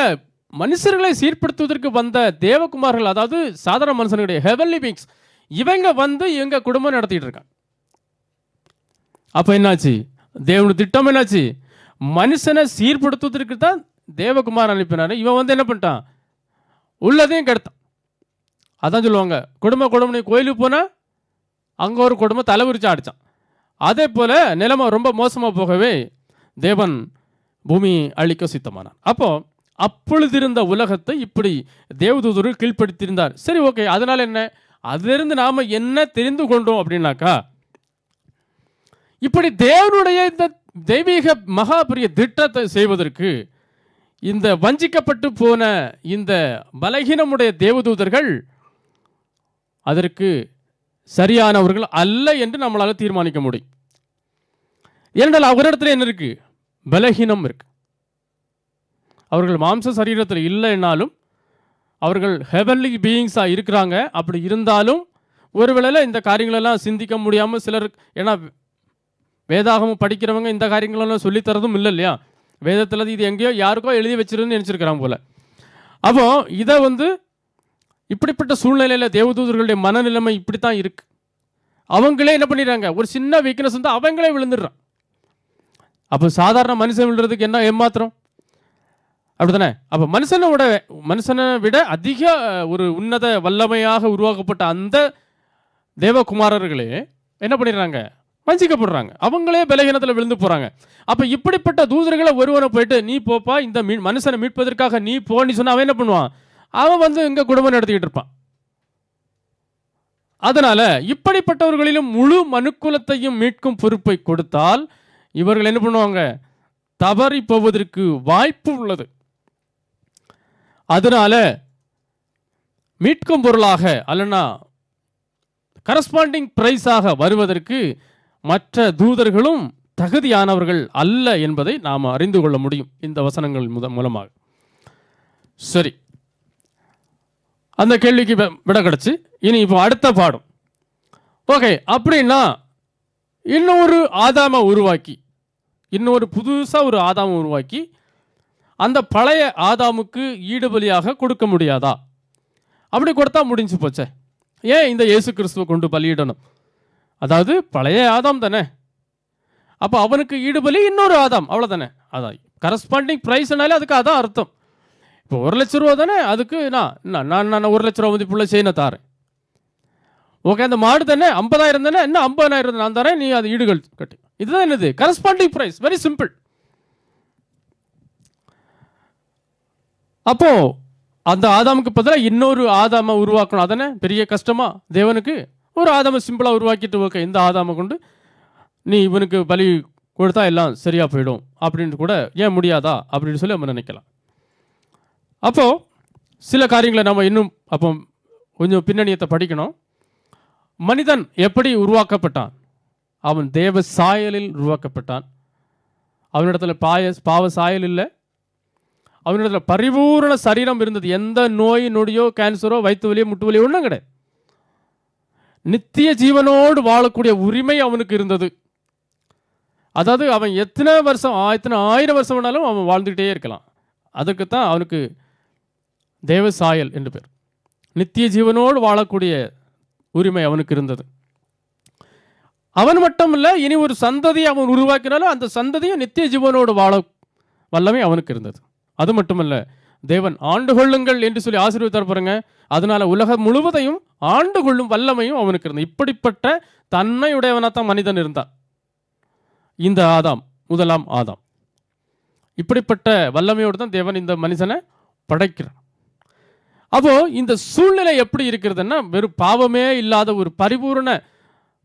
மனுஷர்களை சீர்படுத்துவதற்கு வந்த தேவகுமார்கள், அதாவது சாதாரண மனுஷனுடைய ஹெவன்லி பீயிங்ஸ், இவங்க குடும்பம் நடத்திட்டு இருக்காங்க. அப்போ என்னாச்சு? தேவனுடைய திட்டம் என்னாச்சு? மனுஷனை சீர்படுத்துவதற்கு தான் தேவகுமார் அனுப்பினார். இவன் என்ன பண்ணிட்டான்? உள்ளதையும் கெடுத்தான். அதான் சொல்லுவாங்க, குடும்பம் கோயிலுக்கு போனால் அங்கே ஒரு குடும்பம் தலைவிரிச்சு ஆடிச்சான். அதே போல் நிலைமை ரொம்ப மோசமாக போகவே தேவன் பூமி அழிக்க சித்தமானான். அப்பொழுது இருந்த உலகத்தை இப்படி தேவதூதர்கள் கீழ்ப்படுத்தியிருந்தார். சரி, ஓகே. அதனால் என்ன? அதிலிருந்து நாம் என்ன தெரிந்து கொண்டோம் அப்படின்னாக்கா, இப்படி தேவனுடைய இந்த தெய்வீக மகா பெரிய திட்டத்தை செய்வதற்கு இந்த வஞ்சிக்கப்பட்டு போன இந்த பலகீனமுடைய தேவதூதர்கள் அதற்கு சரியானவர்கள் அல்ல என்று நம்மளால் தீர்மானிக்க முடியும். ஏனென்றால் அவரிடத்துல என்ன இருக்கு? பலகீனம் இருக்கு. அவர்கள் மாம்ச சரீரத்தில் இல்லைன்னாலும் அவர்கள் ஹெவன்லி பீயிங்ஸாக இருக்கிறாங்க. அப்படி இருந்தாலும் ஒருவேளை இந்த காரியங்களெல்லாம் சிந்திக்க முடியாமல் சிலர், ஏன்னா வேதாகமம் படிக்கிறவங்க இந்த காரியங்களெல்லாம் சொல்லித்தரதும் இல்லை இல்லையா, வேதத்தில் இது எங்கேயோ யாருக்கோ எழுதி வச்சிருன்னு நினச்சிருக்கிறாங்க போல. அப்போ இதை இப்படிப்பட்ட சூழ்நிலையில் தேவதூதர்களுடைய மனநிலைமை இப்படித்தான் இருக்கு. அவங்களே என்ன பண்ணிடுறாங்க? ஒரு சின்ன வீக்னஸ் அவங்களே விழுந்துடுறான். அப்போ சாதாரண மனுஷன் விழுறதுக்கு என்ன ஏமாத்திரம்? அப்படித்தானே? அப்போ மனுஷனை விட அதிக ஒரு உன்னத வல்லமையாக உருவாக்கப்பட்ட அந்த தேவகுமாரர்களே என்ன பண்ணிடுறாங்க? வஞ்சிக்கப்படுறாங்க. அவங்களே பலகீனத்தில் விழுந்து போகிறாங்க. அப்போ இப்படிப்பட்ட தூதர்களை ஒருவனை போயிட்டு நீ போப்பா இந்த மனுஷனை மீட்பதற்காக நீ போன்னு சொன்னால் அவன் என்ன பண்ணுவான்? அவன் இங்கே குடும்பம் நடத்திக்கிட்டு இருப்பான். அதனால இப்படிப்பட்டவர்களிலும் முழு மனுக்குலத்தையும் மீட்கும் பொறுப்பை கொடுத்தால் இவர்கள் என்ன பண்ணுவாங்க? தவறி போவதற்கு வாய்ப்பு உள்ளது. அதனால மீட்கும் பொருளாக அல்லனா கரஸ்பாண்டிங் பிரைஸாக வருவதற்கு மற்ற தூதர்களும் தகுதியானவர்கள் அல்ல என்பதை நாம் அறிந்து கொள்ள முடியும் இந்த வசனங்கள் மூலமாக. சரி, அந்த கேள்விக்கு விட கிடச்சி. இனி இப்போ அடுத்த பாடம். ஓகே, அப்படின்னா இன்னொரு ஆதாமை உருவாக்கி, இன்னொரு புதுசாக ஒரு ஆதாமை உருவாக்கி அந்த பழைய ஆதாமுக்கு ஈடுபலியாக கொடுக்க முடியாதா? அப்படி கொடுத்தா முடிஞ்சு போச்சே, ஏன் இந்த இயேசு கிறிஸ்துவை கொண்டு பலியிடணும்? அதாவது பழைய ஆதாம் தானே, அப்போ அவனுக்கு ஈடுபலி இன்னொரு ஆதாம், அவ்வளோதானே. அதான் கரஸ்பாண்டிங் ப்ரைஸ்னாலே அதுக்கு அதான் அர்த்தம். இப்போ 1,00,000 ரூபா தானே, அதுக்கு நான் 1,00,000 ரூபா மதிப்புள்ள செயினை தாரேன். ஓகே, அந்த மாடு தானே 50,000 தானே, இன்னும் 50,000 நான் தரேன், நீ அது ஈடுகள் கட்டி. இதுதான் என்னது கரஸ்பாண்டிங் ப்ரைஸ், வெரி சிம்பிள். அப்போ அந்த ஆதாமுக்கு பதிலாக இன்னொரு ஆதாமை உருவாக்கணும், அதானே பெரிய கஷ்டமா தேவனுக்கு. ஒரு ஆதாமை சிம்பிளாக உருவாக்கிட்டு, ஓகே இந்த ஆதாமை கொண்டு நீ இவனுக்கு பலி கொடுத்தா எல்லாம் சரியா போயிடும் அப்படின்னு கூட ஏன் முடியாதா அப்படின்னு சொல்லி நம்ம நினைக்கலாம். அப்போ சில காரியங்களை நம்ம இன்னும் அப்போ கொஞ்சம் பின்னணியத்தை படிக்கணும். மனிதன் எப்படி உருவாக்கப்பட்டான்? அவன் தேவ சாயலில் உருவாக்கப்பட்டான். அவனிடத்துல பாவ சாயல் இல்லை. அவனிடத்துல பரிபூரண சரீரம் இருந்தது. எந்த நோய் நொடியோ கேன்சரோ வயிற்று வலியோ முட்டு வலியோ ஒன்றும் கிடையாது. நித்திய ஜீவனோடு வாழக்கூடிய உரிமை அவனுக்கு இருந்தது. அதாவது அவன் எத்தனை வருஷம், எத்தனை 1000 வருஷம் வேணாலும் அவன் வாழ்ந்துக்கிட்டே இருக்கலாம். அதுக்குத்தான் அவனுக்கு தேவ சாயல் என்று பேர். நித்திய ஜீவனோடு வாழக்கூடிய உரிமை அவனுக்கு இருந்தது. அவன் மட்டும் இல்லை, இனி ஒரு சந்ததியை அவன் உருவாக்கினாலும் அந்த சந்ததியும் நித்திய ஜீவனோடு வாழ வல்லமை அவனுக்கு இருந்தது. அது மட்டுமல்ல, தேவன் ஆண்டு கொள்ளுங்கள் என்று சொல்லி ஆசீர்வதித்தார் பாருங்க. அதனால உலகம் முழுவதையும் ஆண்டு கொள்ளும் வல்லமையும் அவனுக்கு இருந்தது. இப்படிப்பட்ட தன்மையுடையவனாக தான் மனிதன் இருந்தான். இந்த ஆதாம், முதலாம் ஆதாம், இப்படிப்பட்ட வல்லமையோடு தான் தேவன் இந்த மனுஷனை படைக்கிறான். அப்போ இந்த சூழ்நிலை எப்படி இருக்கிறதுன்னா, வெறும் பாவமே இல்லாத ஒரு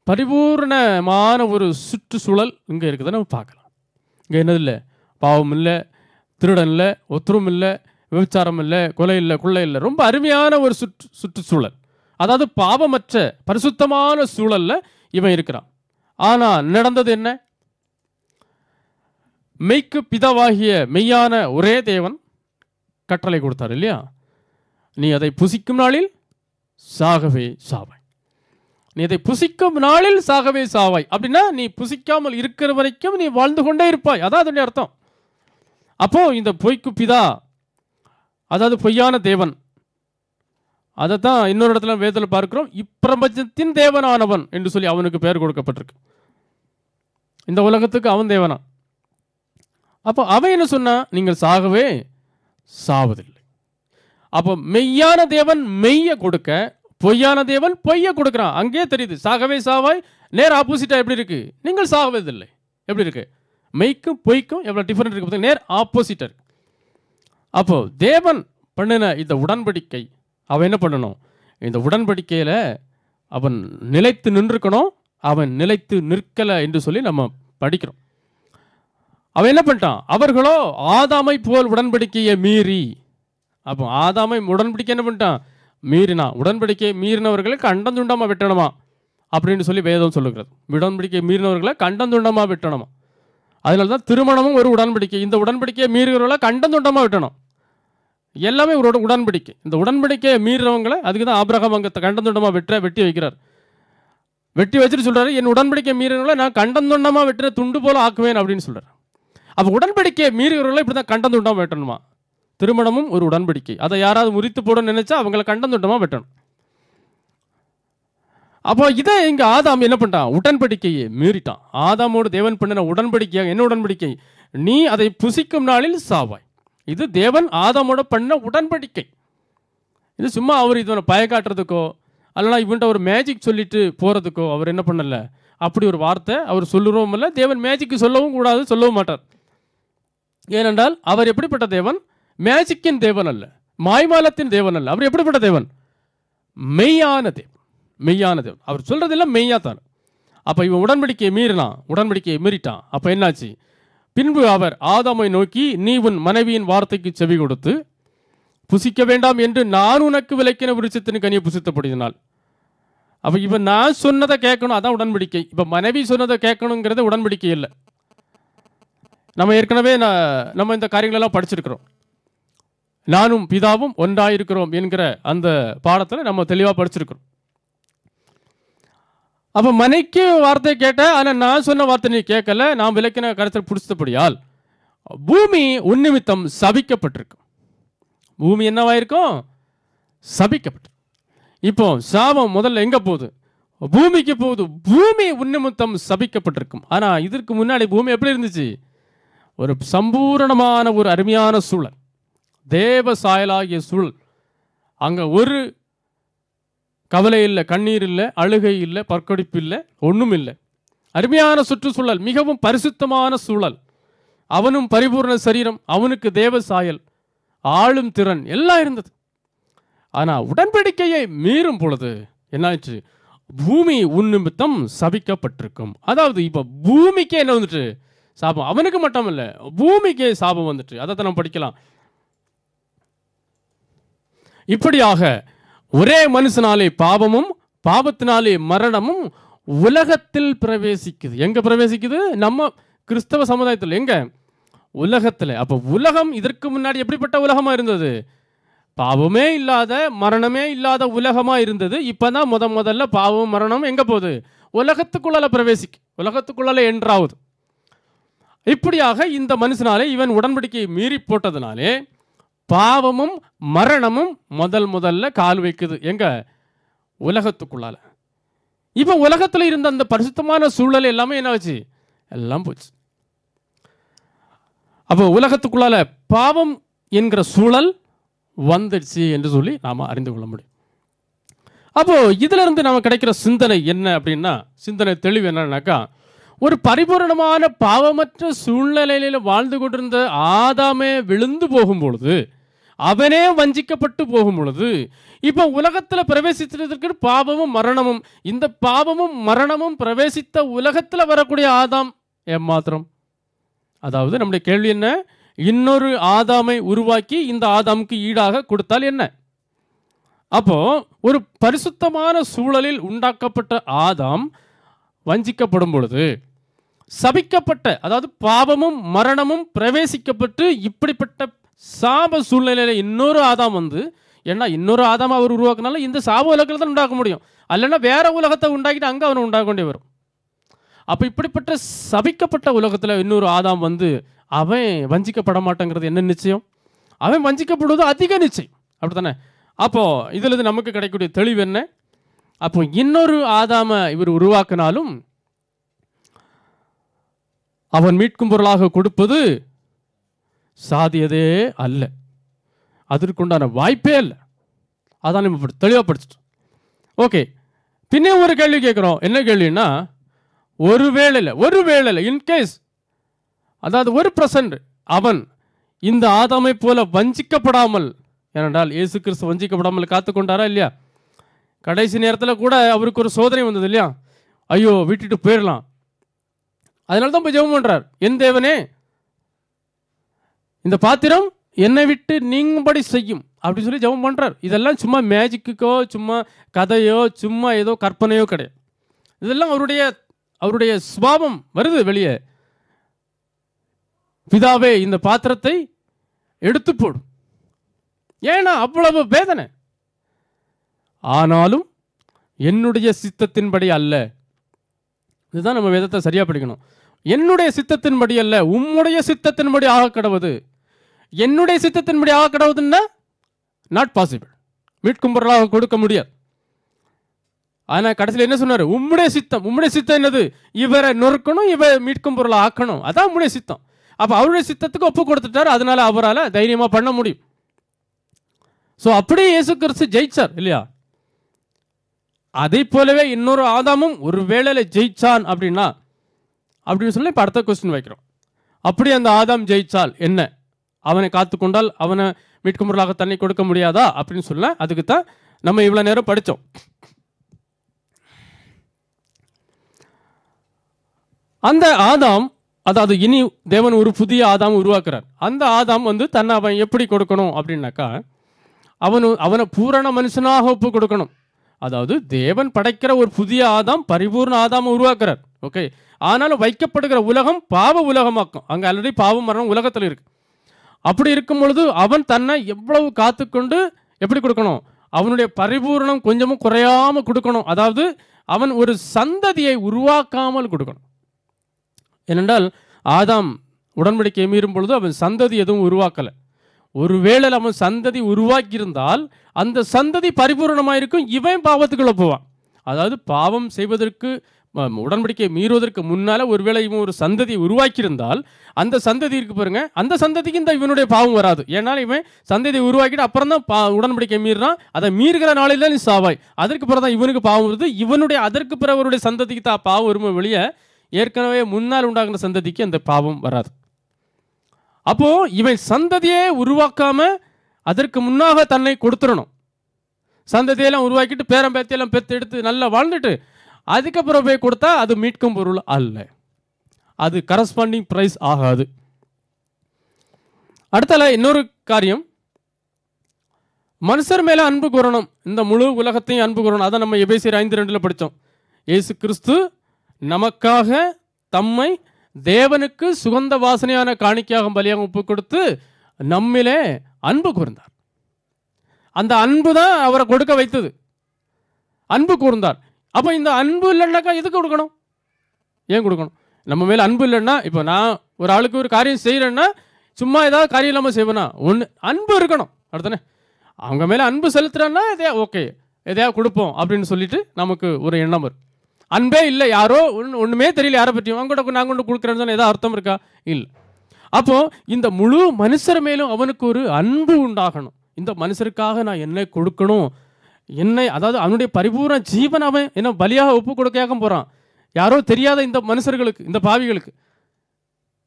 பரிபூர்ணமான ஒரு சுற்றுச்சூழல் இங்கே இருக்குதுன்னு நம்ம பார்க்கலாம். இங்கே என்னது இல்லை, பாவம் இல்லை, திருடன் இல்லை, ஒத்துரும் இல்லை, விபச்சாரம் இல்லை, கொலை இல்லை, கொள்ளை இல்லை. ரொம்ப அருமையான ஒரு சுற்றுச்சூழல். அதாவது பாவமற்ற பரிசுத்தமான சூழல்ல இவன் இருக்கிறான். ஆனால் நடந்தது என்ன? மெய்க்கு பிதாவாகிய மெய்யான ஒரே தேவன் கட்டளை கொடுத்தார் இல்லையா? நீ அதை புசிக்கும் நாளில் சாகவே சாவாய். நீ அதை புசிக்கும் நாளில் சாகவே சாவாய். அப்படின்னா நீ புசிக்காமல் இருக்கிற வரைக்கும் நீ வாழ்ந்து கொண்டே இருப்பாய். அதான் அதனுடைய அர்த்தம். அப்போ இந்த பொய்க்கு பிதா, அதாவது பொய்யான தேவன், அதை தான் இன்னொரு இடத்துல வேதத்தில் பார்க்கிறோம். இப்பிரபஞ்சத்தின் தேவனானவன் என்று சொல்லி அவனுக்கு பெயர் கொடுக்கப்பட்டிருக்கு. இந்த உலகத்துக்கு அவன் தேவனா. அப்போ அவன் என்ன சொன்னா, நீங்கள் சாகவே சாவதில்லை. அப்போ மெய்யான தேவன் மெய்ய கொடுக்க, பொய்யான தேவன் பொய்ய கொடுக்கிறான். அங்கே தெரியுது, சாகவே சாவாய் நேர் ஆப்போசிட்டா எப்படி இருக்கு, நீங்கள் சாகவதில்லை எப்படி இருக்கு. மெய்க்கும் பொய்க்கும் எவ்வளோ டிஃபரெண்ட் இருக்கு, நேர் ஆப்போசிட்டா இருக்கு. அப்போ தேவன் பண்ணின இந்த உடன்படிக்கை, அவன் என்ன பண்ணணும், இந்த உடன்படிக்கையில் அவன் நிலைத்து நின்றுக்கணும். அவன் நிலைத்து நிற்கலை என்று சொல்லி நம்ம படிக்கிறோம். அவன் என்ன பண்ணிட்டான், அவர்களோ ஆதாமை போல் உடன்படிக்கையை மீறி. அப்போ ஆதாமை உடன்படிக்கை என்ன பண்ணிட்டான், மீறினா. உடன்படிக்கை மீறினவர்களை கண்டந்துண்டமாக வெட்டணுமா அப்படின்னு சொல்லி வேதம் சொல்லுகிறது. உடன்படிக்கை மீறினவர்களை கண்டந்துண்டமாக வெட்டணுமா. அதனால தான் திருமணமும் ஒரு உடன்படிக்கை. இந்த உடன்படிக்கையை மீறுகிறவர்களை கண்டந்துண்டமாக வெட்டணும். எல்லாமே ஒரு உடன்படிக்கை. இந்த உடன்படிக்கையை மீறுறவங்களை, அதுக்கு தான் ஆபிரகாம் அங்கே கண்டந்துண்டமாக வெட்டி வைக்கிறார். வெட்டி வச்சுட்டு சொல்கிறாரு, என் உடன்படிக்கை மீறினவர்களை நான் கண்டந்துண்டமாக வெட்டின துண்டு போல ஆக்குவேன் அப்படின்னு சொல்கிறார். அப்போ உடன்படிக்கையை மீறுகிறவர்களை இப்படி தான் கண்டந்துண்டமாக வெட்டணுமா. திருமணமும் ஒரு உடன்படிக்கை. அதை யாராவது முறித்து போட நினைச்சா அவங்களை கண்டந்துண்டமாக வெட்டணும். அப்போ இதை இங்க ஆதாம் என்ன பண்ணிட்டான், உடன்படிக்கையை மீறிட்டான். ஆதாமோடு தேவன் பண்ணின உடன்படிக்கையாக, என்ன உடன்படிக்கை, நீ அதை புசிக்கும் நாளில் சாவாய். இது தேவன் ஆதாமோட பண்ண உடன்படிக்கை. இது சும்மா அவர் இதனை பயக்காட்டுறதுக்கோ அல்லனா இவன்ட்ட ஒரு மேஜிக் சொல்லிட்டு போறதுக்கோ அவர் என்ன பண்ணல. அப்படி ஒரு வார்த்தை அவர் சொல்லுறவும் இல்லை. தேவன் மேஜிக்கு சொல்லவும் கூடாது, சொல்லவும் மாட்டார். ஏனென்றால் அவர் எப்படிப்பட்ட தேவன், மேஜிக்கின் தேவன் அல்ல, மாய்மாலத்தின் தேவன் அல்ல. அவர் எப்படிப்பட்ட தேவன், மெய்யான தேவன். மெய்யான தேவன். அவர் சொல்றதெல்லாம் மெய்யா தான். அப்போ இவன் உடன்படிக்கையை மீறினான், உடன்படிக்கையை மீறிட்டான். அப்போ என்னாச்சு, பின்பு அவர் ஆதாமை நோக்கி, நீ உன் மனைவியின் வார்த்தைக்கு செவி கொடுத்து புசிக்க வேண்டாம் என்று நான் உனக்கு விலக்கின விருட்சத்தின் கனியை புசித்தபடியினால். அப்போ இவன் நான் சொன்னதை கேட்கணும், அதான் உடன்படிக்கை. இப்போ மனைவி சொன்னதை கேட்கணுங்கிறது உடன்படிக்கை இல்லை. நம்ம ஏற்கனவே நம்ம இந்த காரியங்களெல்லாம் படிச்சிருக்கிறோம். நானும் பிதாவும் ஒன்றாயிருக்கிறோம் என்கிற அந்த பாடத்தில் நம்ம தெளிவாக படிச்சிருக்கிறோம். அப்போ மனைக்கு வார்த்தை கேட்ட, ஆனால் நான் சொன்ன வார்த்தை நீ கேட்கல, நான் விலக்கின கருத்தில் பிடிச்சபடியால் பூமி உன்னிமித்தம் சபிக்கப்பட்டிருக்கும். பூமி என்னவாயிருக்கும், சபிக்கப்பட்டு. இப்போ சாபம் முதல்ல எங்கே போகுது, பூமிக்கு போகுது. பூமி உன்னிமித்தம் சபிக்கப்பட்டிருக்கும். ஆனா இதற்கு முன்னாடி பூமி எப்படி இருந்துச்சு? ஒரு சம்பூரணமான ஒரு அருமையான சூழல், தேவ சாயலாகிய சூழல். அங்க ஒரு கவலை இல்லை, கண்ணீர் இல்லை, அழுகை இல்லை, பற்கொடிப்பு இல்லை, ஒன்றும் இல்லை. அருமையான சுற்றுச்சூழல், மிகவும் பரிசுத்தமான சூழல். அவனும் பரிபூர்ண சரீரம், அவனுக்கு தேவ சாயல், ஆளும் திறன் எல்லாம் இருந்தது. ஆனா உடன்படிக்கையை மீறும் பொழுது என்னாச்சு? பூமி உன் நிமித்தம் சபிக்கப்பட்டிருக்கும். அதாவது இப்ப பூமிக்கே என்ன வந்துட்டு? சாபம். அவனுக்கு மட்டும் இல்லை, பூமிக்கே சாபம் வந்துட்டு. அதை நம்ம படிக்கலாம். இப்படியாக ஒரே மனுஷனாலே பாவமும் பாவத்தினாலே மரணமும் உலகத்தில் பிரவேசிக்குது. எங்க பிரவேசிக்குது? நம்ம கிறிஸ்தவ சமுதாயத்தில். எங்க? உலகத்தில். அப்போ உலகம் இதற்கு முன்னாடி எப்படிப்பட்ட உலகமா இருந்தது? பாவமே இல்லாத, மரணமே இல்லாத உலகமா இருந்தது. இப்பதான் முதல்ல பாவம் மரணம் எங்க போகுது? உலகத்துக்குள்ளால பிரவேசிக்கு, உலகத்துக்குள்ளால என்றாவது. இப்படியாக இந்த மனுஷனாலே, இவன் உடன்படிக்கையை மீறி போட்டதுனாலே பாவமும் மரணமும் முதல்ல கால் வைக்குது. எங்க? உலகத்துக்குள்ளால. இப்ப உலகத்துல இருந்த அந்த பரிசுத்தமான சூழல் எல்லாமே என்ன ஆச்சு? எல்லாம் போச்சு. அப்போ உலகத்துக்குள்ளால பாவம் என்கிற சூழல் வந்துடுச்சு என்று சொல்லி நாம அறிந்து கொள்ள முடியும். அப்போ இதுல இருந்து நாம கிடைக்கிற சிந்தனை என்ன அப்படின்னா, சிந்தனை தெளிவு என்னன்னாக்கா, ஒரு பரிபூரணமான பாவமற்ற சூழ்நிலையில வாழ்ந்து கொண்டிருந்த ஆதாமே விழுந்து போகும் பொழுது, அவனே வஞ்சிக்கப்பட்டு போகும் பொழுது, இப்ப உலகத்துல பிரவேசித்ததற்கு பாவமும் மரணமும், இந்த பாவமும் மரணமும் பிரவேசித்த உலகத்துல வரக்கூடிய ஆதாம் ஏமாத்திரம். அதாவது நம்முடைய கேள்வி என்ன? இன்னொரு ஆதாமை உருவாக்கி இந்த ஆதாமுக்கு ஈடாக கொடுத்தால் என்ன? அப்போ ஒரு பரிசுத்தமான சூழலில் உண்டாக்கப்பட்ட ஆதாம் வஞ்சிக்கப்படும் பொழுது, சபிக்கப்பட்ட, அதாவது பாவமும் மரணமும் பிரவேசிக்கப்பட்டு இப்படிப்பட்ட சாப சூழ்நிலையில இன்னொரு ஆதாம் வந்து, ஏன்னா இன்னொரு ஆதாம் அவர் உருவாக்குனால இந்த சாப உலகத்தில் தான் உண்டாக்க முடியும். அல்லனா வேற உலகத்தை உண்டாக்கிட்டு அங்கே அவனை உண்டாக்க வேண்டி வரும். அப்போ இப்படிப்பட்ட சபிக்கப்பட்ட உலகத்தில் இன்னொரு ஆதாம் வந்து அவன் வஞ்சிக்கப்பட மாட்டேங்கிறது என்ன நிச்சயம்? அவன் வஞ்சிக்கப்படுவது அதிக நிச்சயம். அப்படித்தானே? அப்போ இதுல இருந்து நமக்கு கிடைக்கக்கூடிய தெளிவு என்ன? அப்போ இன்னொரு ஆதாம இவர் உருவாக்கினாலும் அவன் மீட்கும் பொருளாக கொடுப்பது சாதியதே அல்ல, அதற்குண்டான வாய்ப்பே இல்லை. அதான் நம்ம தெளிவாக படிச்சிட்டோம். ஓகே, பின்னே ஒரு கேள்வி கேட்குறோம். என்ன கேள்வின்னா, ஒருவேளை இன்கேஸ், அதாவது 1% அவன் இந்த ஆதாமை போல வஞ்சிக்கப்படாமல், ஏனென்றால் இயேசு கிறிஸ்து வஞ்சிக்கப்படாமல் காத்துக்கொண்டாரா இல்லையா? கடைசி நேரத்தில் கூட அவருக்கு ஒரு சோதனை வந்தது இல்லையா? ஐயோ விட்டுட்டு போயிடலாம், அதனால தான் போய் ஜெபம் பண்றார். என் தேவனே, இந்த பாத்திரம் என்னை விட்டு நீங்கும்படி செய்யும் அப்படின்னு சொல்லி ஜெபம் பண்றார். இதெல்லாம் சும்மா மேஜிக்குக்கோ, சும்மா கதையோ, சும்மா ஏதோ கற்பனையோ கிடையாது. இதெல்லாம் அவருடைய சுபாவம் வருது வெளியே. பிதாவே, இந்த பாத்திரத்தை எடுத்து போடும். ஏன்னா அவ்வளவு வேதனை. ஆனாலும் என்னுடைய சித்தத்தின்படி அல்ல. இதுதான் நம்ம வேதத்தை சரியா படிக்கணும். என்னுடைய சித்தத்தின்படி அல்ல, உம்முடைய சித்தத்தின்படி ஆக கடவுது. என்னுடைய சித்தத்தின்படி ஆக கடவுதுன்னா நாட் பாசிபிள், மீட்கும் பொருளாக கொடுக்க முடியாது. ஆனா கடைசியில் என்ன சொன்னாரு? உம்முடைய சித்தம். உம்முடைய சித்தம் என்னது? இவரை நொறுக்கணும், இவரை மீட்கும் பொருளை ஆக்கணும். அதான் உம்முடைய சித்தம். அப்ப அவருடைய சித்தத்துக்கு ஒப்பு கொடுத்துட்டாரு. அதனால அவரால் தைரியமா பண்ண முடியும். ஸோ அப்படியே இயேசு கிறிஸ்து ஜெயிச்சார் இல்லையா? அதை போலவே இன்னொரு ஆதாமும் ஒரு வேளையில ஜெயிச்சான் அப்படின்னா, அப்படின்னு சொல்லி இப்போ அடுத்த கொஸ்டின் வைக்கிறோம். அப்படி அந்த ஆதாம் ஜெயிச்சால் என்ன? அவனை காத்துக்கொண்டால் அவனை மீட்கும் பொருளாக தண்ணி கொடுக்க முடியாதா அப்படின்னு சொல்ல, அதுக்கு தான் நம்ம இவ்வளோ நேரம் படித்தோம். அந்த ஆதாம், அதாவது இனி தேவன் ஒரு புதிய ஆதாம் உருவாக்குறார். அந்த ஆதாம் வந்து தன்னை அவன் எப்படி கொடுக்கணும் அப்படின்னாக்கா, அவனை பூரண மனுஷனாக ஒப்பு கொடுக்கணும். அதாவது தேவன் படைக்கிற ஒரு புதிய ஆதாம், பரிபூர்ண ஆதாம் உருவாக்குறார். ஓகே, ஆனாலும் வைக்கப்படுகிற உலகம் பாவ உலகமாக்கும். அங்கே ஆல்ரெடி பாவம் மரணம் உலகத்தில் இருக்கு. அப்படி இருக்கும் பொழுது அவன் தன்னை எவ்வளவு காத்துக்கொண்டு எப்படி கொடுக்கணும்? அவனுடைய பரிபூர்ணம் கொஞ்சமும் குறையாம கொடுக்கணும். அதாவது அவன் ஒரு சந்ததியை உருவாக்காமல் கொடுக்கணும். ஏனென்றால் ஆதாம் உடன்படிக்கை மீறும் பொழுது அவன் சந்ததி எதுவும் உருவாக்கலை. ஒருவேளை அவன் சந்ததி உருவாக்கியிருந்தால் அந்த சந்ததி பரிபூர்ணமாக இருக்கும், இவன் பாவத்துக்குள்ள போவான். அதாவது பாவம் செய்வதற்கு உடன்படிக்கை மீறுவதற்கு முன்னால் ஒருவேளை இவன் ஒரு சந்ததியை உருவாக்கியிருந்தால் அந்த சந்ததி இருக்கு பாருங்க, அந்த சந்ததிக்கு இந்த இவனுடைய பாவம் வராது. ஏன்னா இவன் சந்ததியை உருவாக்கிட்டு அப்புறம் தான் உடன்படிக்கை மீறான். அதை மீறுகிற நாளில் நீ சாவாய். அதற்கு பிறகு தான் இவனுக்கு பாவம் வருது. இவனுடைய அதற்கு பிறகு அவருடைய சந்ததிக்கு தான் பாவம் வருமே வெளியே ஏற்கனவே முன்னால் உண்டாகின சந்ததிக்கு அந்த பாவம் வராது. அப்போ இவன் சந்ததியே உருவாக்காம அதற்கு முன்னாக தன்னை கொடுத்துடணும். சந்ததியெல்லாம் உருவாக்கிட்டு பேரம்பேத்தியெல்லாம் பெற்று எடுத்து நல்லா வாழ்ந்துட்டு அதுக்கப்புறம் போய் கொடுத்தா அது மீட்கும் பொருள் அல்ல, அது கரஸ்பாண்டிங் பிரைஸ் ஆகாது. அடுத்தால இன்னொரு காரியம், மனுஷர் மேல அன்பு கூறணும். இந்த முழு உலகத்தையும் அன்பு கூறணும். அதை நம்ம எபேசியர் 5:2 படித்தோம். இயேசு கிறிஸ்து நமக்காக தம்மை தேவனுக்கு சுகந்த வாசனையான காணிக்கையாக பலியாக ஒப்பு கொடுத்து நம்மிலே அன்பு கூர்ந்தார். அந்த அன்பு தான் அவரை கொடுக்க வைத்தது. அன்பு கூர்ந்தார். அப்போ இந்த அன்பு இல்லைன்னாக்கா எதுக்கு கொடுக்கணும்? ஏன் கொடுக்கணும்? நம்ம மேலே அன்பு இல்லைன்னா, இப்போ நான் ஒரு ஆளுக்கு ஒரு காரியம் செய்கிறேன்னா சும்மா ஏதாவது காரியம் இல்லாமல் செய்வேனா? ஒன்று அன்பு இருக்கணும். அடுத்தானே அவங்க மேலே அன்பு செலுத்துறேன்னா எதையா ஓகே எதையா கொடுப்போம் அப்படின்னு சொல்லிட்டு நமக்கு ஒரு எண்ணம் வரும். அன்பே இல்லை, யாரோ ஒன்றுமே தெரியல யாரை பற்றியும் அவங்க நான் கொண்டு கொடுக்குறேன்னு ஏதாவது அர்த்தம் இருக்கா? இல்லை. அப்போ இந்த முழு மனுஷர் மேலும் அவனுக்கு ஒரு அன்பு உண்டாகணும். இந்த மனுஷருக்காக நான் என்ன கொடுக்கணும், என்னை அதாவது அவனுடைய பரிபூர்ண ஜீவன் அவன் என்ன பலியாக ஒப்பு கொடுக்கையாக போகிறான். யாரோ தெரியாத இந்த மனுஷர்களுக்கு, இந்த பாவிகளுக்கு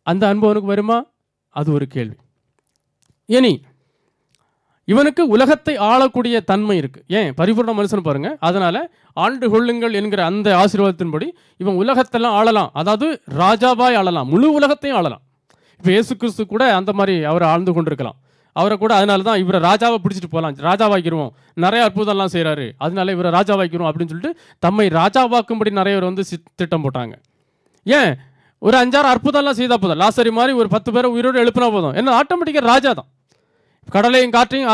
அந்த அன்பு அவனுக்கு வருமா? அது ஒரு கேள்வி. இனி இவனுக்கு உலகத்தை ஆளக்கூடிய தன்மை இருக்கு. ஏன்? பரிபூர்ண மனுஷன் பாருங்க. அதனால ஆண்டு கொள்ளுங்கள் என்கிற அந்த ஆசீர்வாதத்தின்படி இவன் உலகத்தெல்லாம் ஆளலாம். அதாவது ராஜாவாய் ஆளலாம், முழு உலகத்தையும் ஆளலாம். இப்போ இயேசு கிறிஸ்து கூட அந்த மாதிரி அவர் ஆழ்ந்து கொண்டிருக்கலாம். அவரை கூட அதனால தான் இவரை ராஜாவை பிடிச்சிட்டு போகலாம், ராஜாவாக்கிடுவோம், நிறைய அற்புதம்லாம் செய்கிறாரு, அதனால இவரை ராஜாவாக்கிடுவோம் அப்படின்னு சொல்லிட்டு தம்மை ராஜாவாக்கும்படி நிறைய பேர் வந்து திட்டம் போட்டாங்க. ஏன்? ஒரு 5-6 அற்புதம்லாம் செய்தால் போதும். லாசரி மாதிரி ஒரு 10 பேரை உயிரோடு எழுப்பினா போதும். என்ன ஆட்டோமேட்டிக்காக ராஜா தான். கடலையும் காற்றையும்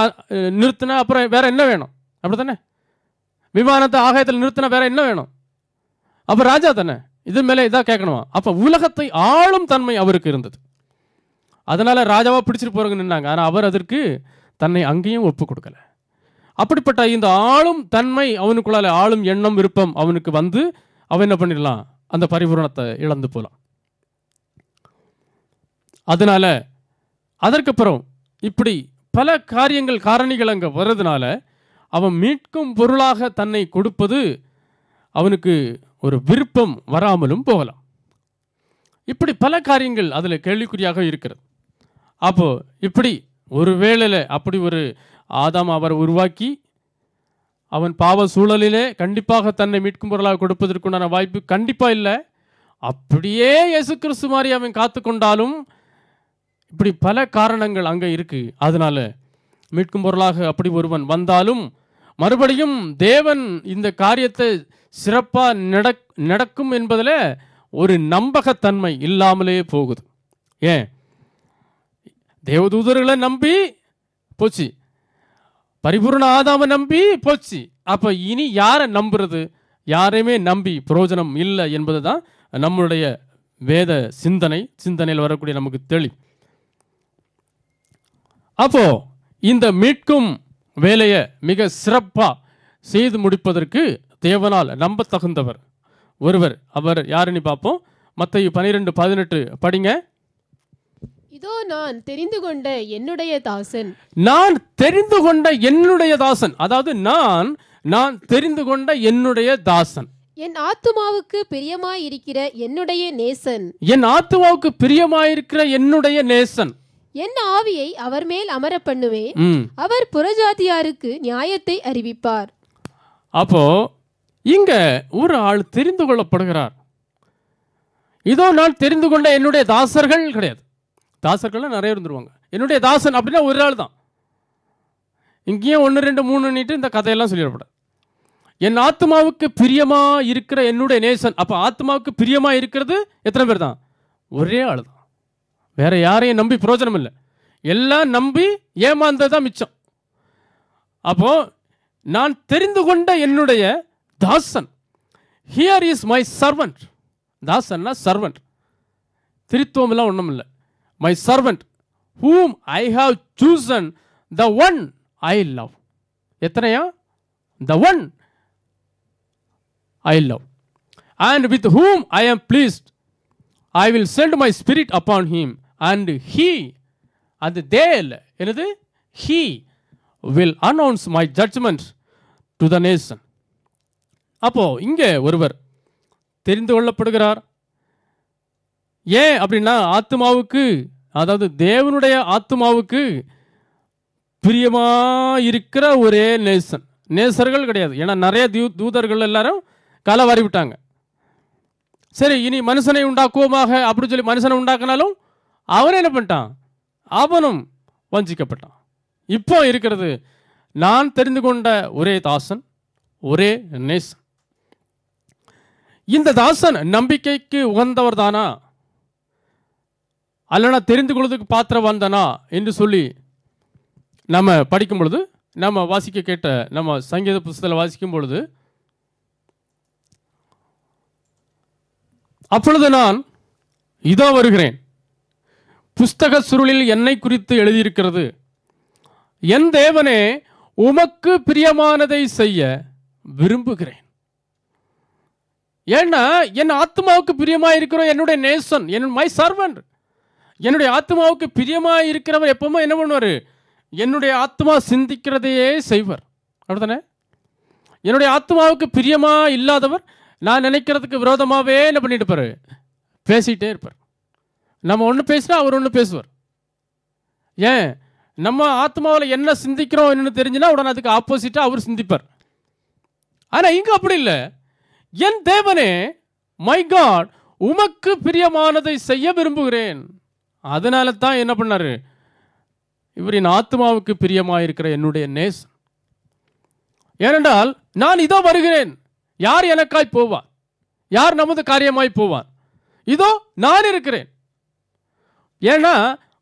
நிறுத்தினா அப்புறம் வேற என்ன வேணும்? அப்படி தானே? விமானத்தை ஆகாயத்தில் நிறுத்தினா வேற என்ன வேணும்? அப்போ ராஜா தானே. இது மேலே இதாக கேட்கணுமா? அப்போ உலகத்தை ஆளும் தன்மை அவருக்கு இருந்தது. அதனால ராஜாவா பிடிச்சிட்டு போறவங்க நின்னாங்க. ஆனால் அவர் அதற்கு தன்னை அங்கேயும் ஒப்பு கொடுக்கல. அப்படிப்பட்ட இந்த ஆளும் தன்மை அவனுக்குள்ளால, ஆளும் எண்ணம் விருப்பம் அவனுக்கு வந்து அவன் என்ன பண்ணிடலாம்? அந்த பரிபூரணத்தை இழந்து போகலாம். அதனால அதற்கப்புறம் இப்படி பல காரியங்கள் காரணிகள் அங்கே வர்றதுனால அவன் மீட்கும் பொருளாக தன்னை கொடுப்பது அவனுக்கு ஒரு விருப்பம் வராமலும் போகலாம். இப்படி பல காரியங்கள் அதில் கேள்விக்குறியாக இருக்கிறது. அப்போ இப்படி ஒரு வேளையில் அப்படி ஒரு ஆதாம் அவரை உருவாக்கி அவன் பாவ சூழலிலே கண்டிப்பாக தன்னை மீட்கும் பொருளாக கொடுப்பதற்குண்டான வாய்ப்பு கண்டிப்பாக இல்லை. அப்படியே இயேசு கிறிஸ்து மாதிரி அவன் காத்து கொண்டாலும் இப்படி பல காரணங்கள் அங்கே இருக்கு. அதனால மீட்கும் பொருளாக அப்படி ஒருவன் வந்தாலும் மறுபடியும் தேவன் இந்த காரியத்தை சிறப்பாக நடக்கும் என்பதில் ஒரு நம்பகத்தன்மை இல்லாமலே போகுது. ஏன்? தேவதூதர்களை நம்பி போச்சு, பரிபூர்ண ஆதாமை நம்பி போச்சு. அப்போ இனி யாரை நம்புறது? யாரையுமே நம்பி பிரயோஜனம் இல்லை என்பது தான் நம்மளுடைய வேத சிந்தனையில் வரக்கூடிய நமக்கு தெளிவு. அப்போ இந்த மீட்கும் வேலையை மிக சிறப்பாக செய்து முடிப்பதற்கு தேவனால் நம்ப தகுந்தவர் ஒருவர். அவர் யாருன்னு பார்ப்போம். மத்தேயு 12:18 படிங்க. இதோ நான் தெரிந்து கொண்ட என்னுடைய தாசன். நான் தெரிந்து கொண்ட என்னுடைய தாசன். அதாவது நான் தெரிந்து கொண்ட என்னுடைய தாசன், என் ஆத்துமாவுக்கு பிரியமாயிருக்கிற என்னுடைய நேசன். என் ஆத்துமாவுக்கு பிரியமாயிருக்கிற என்னுடைய நேசன். என் ஆவியை அவர் மேல் அமர பண்ணுவேன், அவர் புறஜாதியாருக்கு நியாயத்தை அறிவிப்பார். அப்போ இங்க ஒரு ஆள் தெரிந்து கொள்ளப்படுகிறார். இதோ நான் தெரிந்து கொண்ட என்னுடைய தாசர்கள் கிடையாது. தாசர்கள் நிறைய இருந்துருவாங்க. என்னுடைய தாசன் அப்படின்னா ஒரு ஆள் தான். இங்கேயும் 1 2 3 நீட்டு இந்த கதையெல்லாம் சொல்லிடப்படாது. என் ஆத்மாவுக்கு பிரியமா இருக்கிற என்னுடைய நேசன். அப்போ ஆத்மாவுக்கு பிரியமா இருக்கிறது எத்தனை பேர் தான்? ஒரே ஆள் தான். வேற யாரையும் நம்பி பிரயோஜனம் இல்லை. எல்லாம் நம்பி ஏமாந்ததான் மிச்சம். அப்போ நான் தெரிந்து கொண்ட என்னுடைய தாசன். Here is my servant. தாசன்னா சர்வன்ட், திரித்துவம் எல்லாம் ஒன்றும் இல்லை. My servant whom I have chosen, the one I love. எத்தனையா? the one I love. And with whom I am pleased, I will send my spirit upon him, and he, and they, என்னது, he will announce my judgment to the nation. அப்போ இங்கே ஒருவர் தெரிந்து கொள்ளப்படுகிறார். ஏன் அப்படின்னா, ஆத்மாவுக்கு, அதாவது தேவனுடைய ஆத்மாவுக்கு பிரியமா இருக்கிற ஒரே நேசன். நேசர்கள் கிடையாது. ஏன்னா நிறைய தூதர்கள் எல்லாரும் காலவாரி விட்டாங்க. சரி, இனி மனுஷனை உண்டாக்குவோமாக அப்படின்னு சொல்லி மனுஷனை உண்டாக்கினாலும் அவன் என்ன பண்ணிட்டான்? அவனும் வஞ்சிக்கப்பட்டான். இப்போ இருக்கிறது, நான் தெரிந்து கொண்ட ஒரே தாசன், ஒரே நேசன். இந்த தாசன் நம்பிக்கைக்கு உகந்தவர் தானா, அல்லனா தெரிந்து கொள்வதற்கு பாத்திரவான் தானா என்று சொல்லி நம்ம படிக்கும் பொழுது, நம்ம வாசிக்க கேட்ட நம்ம சங்கீத புஸ்தகத்தில் வாசிக்கும் பொழுது, அப்பொழுது நான் இதோ வருகிறேன், புஸ்தக சுருளில் என்னை குறித்து எழுதியிருக்கிறது, என் தேவனே உமக்கு பிரியமானதை செய்ய விரும்புகிறேன். ஏன்னா என் ஆத்மாவுக்கு பிரியமாக இருக்கிற என்னுடைய நேசன், மை சர்வன்ட், என்னுடைய ஆத்மாவுக்கு பிரியமாக இருக்கிறவர் எப்பவுமே என்ன பண்ணுவார்? என்னுடைய ஆத்மா சிந்திக்கிறதையே செய்வார். அப்படித்தானே? என்னுடைய ஆத்மாவுக்கு பிரியமாக இல்லாதவர் நான் நினைக்கிறதுக்கு விரோதமாகவே என்ன பண்ணிட்டு இருப்பார்? பேசிகிட்டே இருப்பார். நம்ம ஒன்று பேசினா அவர் ஒன்று பேசுவார். ஏன்? நம்ம ஆத்மாவில் என்ன சிந்திக்கிறோம் என்னன்னு தெரிஞ்சுன்னா உடனே அதுக்கு ஆப்போசிட்டாக அவர் சிந்திப்பார். ஆனால் இங்கே அப்படி இல்லை. என் தேவனே, மை காட், உமக்கு பிரியமானதை செய்ய விரும்புகிறேன். அதனால தான் என்ன பண்ணாரு? இவர் என் ஆத்மாவுக்கு பிரியமாக இருக்கிற என்னுடைய நேசன். ஏனென்றால் நான் இதோ வருகிறேன். யார் எனக்காய் போவான்? யார் நமது காரியமாய் போவான்? இதோ நான் இருக்கிறேன். ஏன்னா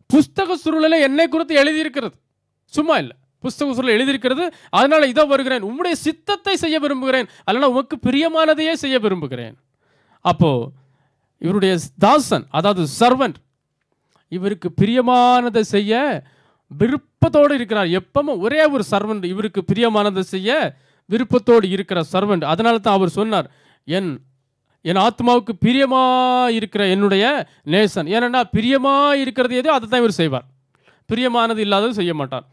புஸ்தக சுருளில் என்னை குறித்து எழுதியிருக்கிறது, சும்மா இல்லை, புஸ்தக சுருளில் எழுதியிருக்கிறது. அதனால இதோ வருகிறேன், உம்முடைய சித்தத்தை செய்ய விரும்புகிறேன், அல்லனா உமக்கு பிரியமானதையே செய்ய விரும்புகிறேன். அப்போ இவருடைய தாசன், அதாவது சர்வன்ட், இவருக்கு பிரியமானதை செய்ய விருப்பத்தோடு இருக்கிறார். எப்பவும் ஒரே ஒரு சர்வன்ட் இவருக்கு பிரியமானதை செய்ய விருப்பத்தோடு இருக்கிற சர்வன்ட். அதனால தான் அவர் சொன்னார், என் ஆத்மாவுக்கு பிரியமா இருக்கிற என்னுடைய நேசன். ஏனென்னா பிரியமா இருக்கிறது எதோ அதை தான் இவர் செய்வார், பிரியமானது இல்லாதது செய்ய மாட்டார்.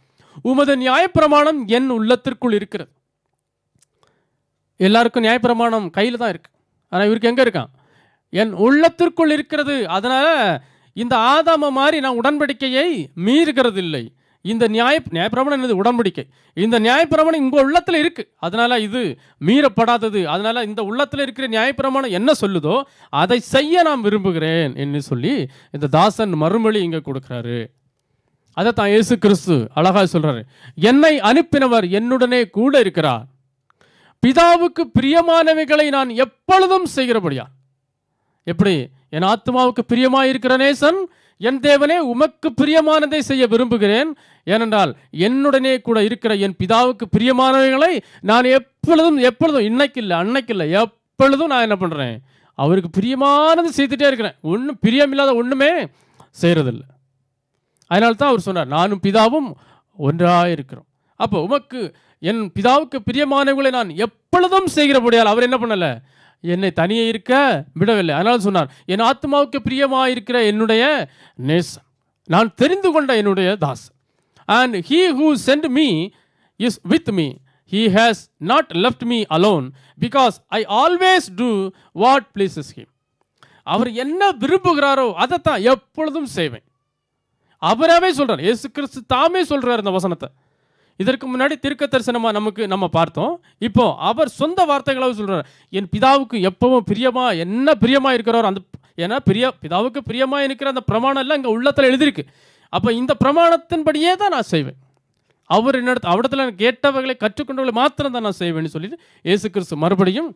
உமது நியாயப்பிரமாணம் என் உள்ளத்திற்குள் இருக்கிறது. எல்லாருக்கும் நியாயப்பிரமாணம் கையில் தான் இருக்கு, ஆனால் இவருக்கு எங்கே இருக்கான்? என் உள்ளத்திற்குள் இருக்கிறது. அதனால இந்த ஆதாம மாதிரி நான் உடன்படிக்கையை மீறுகிறது இல்லை. இந்த நியாயப்பிரமாணம் என்னது? உடன்படிக்கை. இந்த நியாயப்பிரமாணம் உங்கள் உள்ளத்தில் இருக்கு, அதனால இது மீறப்படாதது. அதனால இந்த உள்ளத்தில் இருக்கிற நியாயப்பிரமாணம் என்ன சொல்லுதோ அதை செய்ய நான் விரும்புகிறேன் என்று சொல்லி இந்த தாசன் மறுமொழி இங்கே கொடுக்குறாரு. அதை தான் இயேசு கிறிஸ்து அழகாக சொல்றாரு, என்னை அனுப்பினவர் என்னுடனே கூட இருக்கிறார், பிதாவுக்கு பிரியமானவைகளை நான் எப்பொழுதும் செய்கிறபடியா. எப்படி? என் ஆத்மாவுக்கு பிரியமாக இருக்கிற நேசன், என் தேவனே உமக்கு பிரியமானதை செய்ய விரும்புகிறேன். ஏனென்றால் என்னுடனே கூட இருக்கிற என் பிதாவுக்கு பிரியமானவைகளை நான் எப்பொழுதும் இன்னைக்கு இல்லை அன்னைக்கு இல்லை, எப்பொழுதும் நான் என்ன பண்ணுறேன்? அவருக்கு பிரியமானது செய்துட்டே இருக்கிறேன். ஒன்றும் பிரியமில்லாத ஒன்றுமே செய்கிறதில்லை. அதனால தான் அவர் சொன்னார், நானும் பிதாவும் ஒன்றாக இருக்கிறோம். அப்போ உமக்கு என் பிதாவுக்கு பிரியமானவர்களை நான் எப்பொழுதும் செய்கிறபடியால் அவர் என்ன பண்ணலை? என்னை தனியே இருக்க விடவில்லை. அதனால் சொன்னார், என் ஆத்மாவுக்கு பிரியமாக இருக்கிற என்னுடைய நேசன், நான் தெரிந்து கொண்ட என்னுடைய தாசன். And he who sent me is with me. He has not left me alone because I always do what pleases him. அவர் என்ன விரும்புகிறாரோ அதைத்தான் எப்பொழுதும் செய்வேன். அவராகவே சொல்றார். இயேசு கிறிஸ்து தாமே சொல்றார் இந்த வசனத்தை. இதற்கு முன்னாடி தீர்க்க தரிசனமாக நம்ம பார்த்தோம். இப்போ அவர் சொந்த வார்த்தைகளாக சொல்றார், என் பிதாவுக்கு எப்பவும் என்ன பிரியமாக இருக்கிறாரோ அந்த, ஏன்னா பிதாவுக்கு பிரியமாக இருக்கிற அந்த பிரமாணம் எல்லாம் இங்கே உள்ளத்தில் எழுதியிருக்கு. அப்போ இந்த பிரமாணத்தின்படியே தான் நான் செய்வேன். அவர் அவடத்தில் கேட்டவர்களை கற்றுக்கொண்டவர்களை மாத்திரம் தான் நான் செய்வேன்னு சொல்லிட்டு இயேசு கிறிஸ்து மறுபடியும்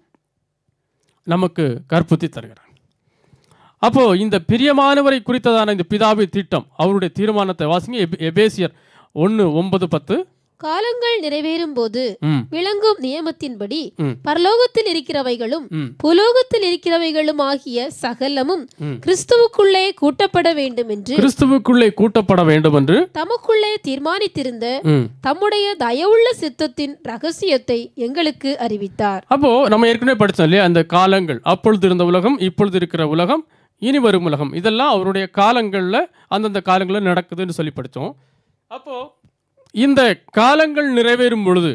நமக்கு கற்பித்து தருகிறார். அப்போ இந்த பிரியமானவரை குறித்ததான இந்த பிதாவின் திட்டம், அவருடைய தீர்மானத்தை வாசிங்க. எபேசியர் 1:9-10. காலங்கள் நிறைவேறும் போது ம் விளங்கும் நியமத்தின்படி ம். பரலோகத்தில் இருக்கிறவைகளும் ம் புலோகத்தில் இருக்கிறவைகளும் ஆகிய சகலமும் ம். கிறிஸ்துவுக்குள்ளே கூட்டப்பட வேண்டும் என்று கிறிஸ்துவுக்குள்ளே கூட்டப்பட வேண்டும் என்று தமக்குள்ளே தீர்மானித்திருந்த ம். தம்முடைய தயவுள்ள சித்தத்தின் ரகசியத்தை எங்களுக்கு அறிவித்தார். அப்போ நம்ம ஏற்கனவே படித்தோம் இல்லையா, அந்த காலங்கள், அப்பொழுது இருந்த உலகம், இப்பொழுது இருக்கிற உலகம், இனி வரும் உலகம், இதெல்லாம் அவருடைய காலங்களில் அந்தந்த காலங்களில் நடக்குதுன்னு சொல்லி படித்தோம். அப்போ இந்த காலங்கள் நிறைவேறும் பொழுது,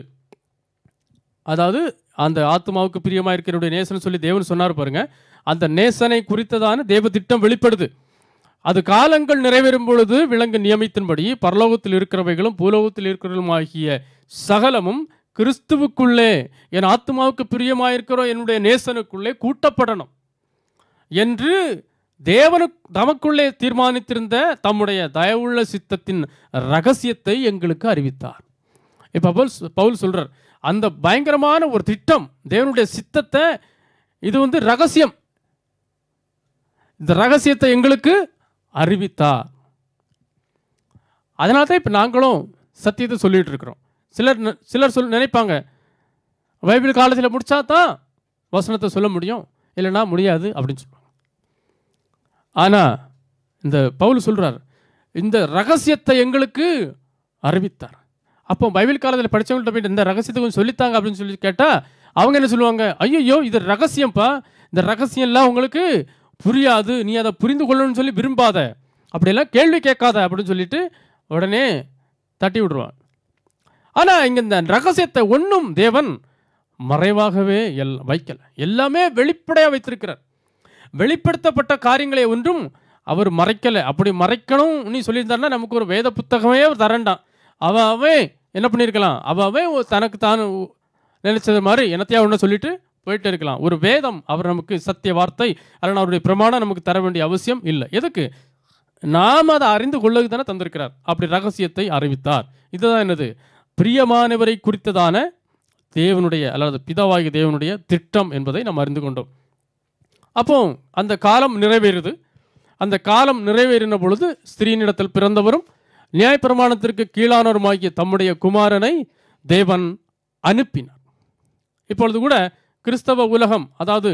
அதாவது அந்த ஆத்மாவுக்கு பிரியமாக இருக்கிறவருடைய நேசன் சொல்லி தேவன் சொன்னார் பாருங்க, அந்த நேசனை குறித்ததான தேவ திட்டம் வெளிப்படுது. அது காலங்கள் நிறைவேறும் பொழுது விலங்கு நியமித்தின்படி பரலோகத்தில் இருக்கிறவைகளும் பூலோகத்தில் இருக்கிறவர்களும் ஆகிய சகலமும் கிறிஸ்துவுக்குள்ளே, என் ஆத்மாவுக்கு பிரியமாயிருக்கிற என்னுடைய நேசனுக்குள்ளே கூட்டப்படணும் என்று தேவனுக்கு தமக்குள்ளே தீர்மானித்திருந்த தம்முடைய தயவுள்ள சித்தத்தின் ரகசியத்தை எங்களுக்கு அறிவித்தார். இப்போ பவுல் சொல்றார், அந்த பயங்கரமான ஒரு திட்டம், தேவனுடைய சித்தத்தை, இது ரகசியம், இந்த ரகசியத்தை எங்களுக்கு அறிவித்தார். அதனால தான் இப்போ நாங்களும் சத்தியத்தை சொல்லிட்டு இருக்கிறோம். சிலர் நினைப்பாங்க, பைபிள் காலத்தில் முடிச்சா தான் வசனத்தை சொல்ல முடியும், இல்லைன்னா முடியாது அப்படின்னு சொல்லுவாங்க. ஆனால் இந்த பவுல் சொல்கிறார், இந்த ரகசியத்தை எங்களுக்கு அறிவித்தார். அப்போ பைபிள் காலத்தில் படித்தவங்கள்ட்ட போயிட்டு இந்த ரகசியத்தை கொஞ்சம் சொல்லித்தாங்க அப்படின்னு சொல்லி கேட்டால் அவங்க என்ன சொல்லுவாங்க, ஐயோ இது ரகசியம்ப்பா, இந்த ரகசியம்லாம் உங்களுக்கு புரியாது, நீ அதை புரிந்து கொள்ளணும்னு சொல்லி விரும்பாத, அப்படியெல்லாம் கேள்வி கேட்காத அப்படின்னு சொல்லிட்டு உடனே தட்டி விடுவான். ஆனால் இங்கே இந்த ரகசியத்தை ஒன்றும் தேவன் மறைவாகவே வைக்கலை, எல்லாமே வெளிப்படையாக வைத்திருக்கிறார். வெளிப்படுத்தப்பட்ட காரியங்களை ஒன்றும் அவர் மறைக்கலை. அப்படி மறைக்கணும் நீ சொல்லியிருந்தாருன்னா நமக்கு ஒரு வேத புத்தகமே தரண்டான். அவன் என்ன பண்ணியிருக்கலாம், அவன் தனக்கு தான் நினைச்சது மாதிரி என்னத்தையா ஒன்று சொல்லிட்டு போயிட்டு இருக்கலாம். ஒரு வேதம் அவர் நமக்கு சத்திய வார்த்தை அல்லனா அவருடைய பிரமாணம் நமக்கு தர வேண்டிய அவசியம் இல்லை. எதுக்கு? நாம் அதை அறிந்து கொள்ளது தானே தந்திருக்கிறார். அப்படி ரகசியத்தை அறிவித்தார். இதுதான் என்னது? பிரியமானவரை குறித்ததான தேவனுடைய அல்லது பிதாவாகிய தேவனுடைய திட்டம் என்பதை நாம் அறிந்து கொண்டோம். அப்போ அந்த காலம் நிறைவேறுது. அந்த காலம் நிறைவேறின பொழுது ஸ்திரீனிடத்தில் பிறந்தவரும் நியாயப்பிரமாணத்திற்கு கீழானவருமாகிய தம்முடைய குமாரனை தேவன் அனுப்பினார். இப்பொழுது கூட கிறிஸ்தவ உலகம், அதாவது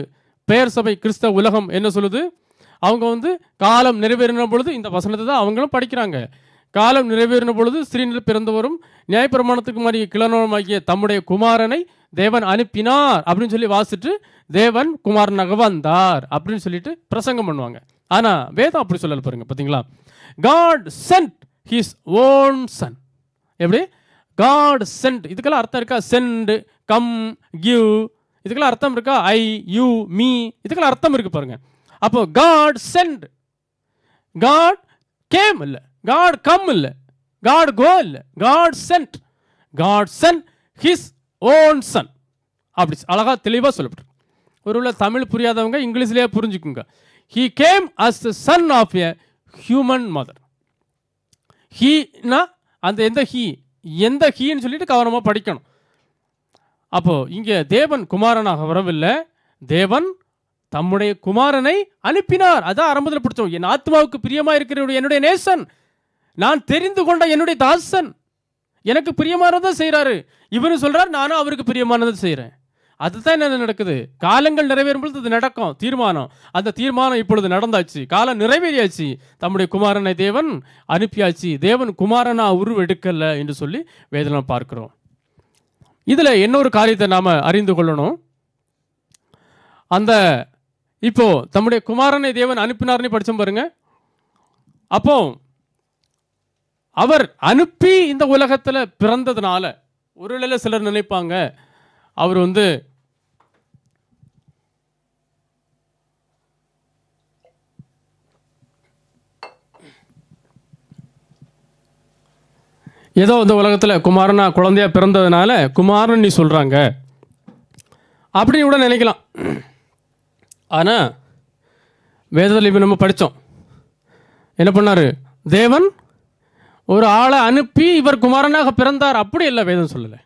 பெயர் சபை கிறிஸ்தவ உலகம் என்ன சொல்லுது? அவங்க காலம் நிறைவேறின பொழுது இந்த வசனத்தை தான் அவங்களும் படிக்கிறாங்க. காலம் நிறைவேறின பொழுது ஸ்திரீனில் பிறந்தவரும் நியாயப்பிரமாணத்துக்கு மாதிரி கிளனவருமாகிய தம்முடைய குமாரனை தேவன் அனுப்பினார் அப்படின்னு சொல்லி வாசிட்டு தேவன் குமாரனாக வந்தார் அப்படின்னு சொல்லிட்டு பிரசங்கம் பண்ணுவாங்க. ஆனால் வேதம் அப்படி சொல்லல பாருங்க, பார்த்தீங்களா? God sent his own son. எப்படி? காட் சென்ட், இதுக்கெல்லாம் அர்த்தம் இருக்கா? சென்ட், கம், கிவ், இதுக்கெல்லாம் அர்த்தம் இருக்கா? ஐ, யூ, மீ, இதுக்கெல்லாம் அர்த்தம் இருக்கு பாருங்க. அப்போ காட் சென்ட், காட் கேம் இல்லை, காட் கம் இல்லை, காட் கோ இல்லை, God sent, God sent his own son. அப்படி அழகா தெளிவாக சொல்லப்பட்டு. ஒருவேளை தமிழ் புரியாதவங்க இங்கிலீஷ்லேயே புரிஞ்சுக்குங்க. He came as the son of a human mother. ஹீனா அந்த எந்த ஹீன்னு சொல்லிட்டு கவனமாக படிக்கணும். அப்போ இங்கே தேவன் குமாரனாக வரவில்லை, தேவன் தம்முடைய குமாரனை அனுப்பினார். அதான் ஆரம்பத்தில் பிடிச்சோம், என் ஆத்மாவுக்கு பிரியமாக இருக்கிற என்னுடைய நேசன், நான் தெரிந்து கொண்ட என்னுடைய தாசன், எனக்கு பிரியமானதை செய்கிறாரு. இவரு சொல்றார், நானும் அவருக்கு பிரியமானதை செய்கிறேன். அதுதான் என்ன நடக்குது? காலங்கள் நிறைவேறும் பொழுது அது நடக்கும் தீர்மானம். அந்த தீர்மானம் இப்பொழுது நடந்தாச்சு, காலம் நிறைவேறியாச்சு, தம்முடைய குமாரனை தேவன் அனுப்பியாச்சு. தேவன் குமாரனா உருவெடுக்கல என்று சொல்லி வேதனை பார்க்கிறோம். இதுல இன்னொரு காரியத்தை நாம அறிந்து கொள்ளணும். அந்த இப்போ தம்முடைய குமாரனை தேவன் அனுப்பினார்னு படிச்சோம் பாருங்க. அப்போ அவர் அனுப்பி இந்த உலகத்துல பிறந்ததுனால ஒருவேளை சிலர் நினைப்பாங்க, அவர் ஏதோ இந்த உலகத்தில் குமாரனா குழந்தையா பிறந்ததுனால குமாரன் நீ சொல்கிறாங்க அப்படின்னு கூட நினைக்கலாம். ஆனால் வேதத்தில் இப்போ நம்ம படித்தோம், என்ன பண்ணார்? தேவன் ஒரு ஆளை அனுப்பி இவர் குமாரனாக பிறந்தார். அப்படி இல்லை, வேதம் சொல்லலை,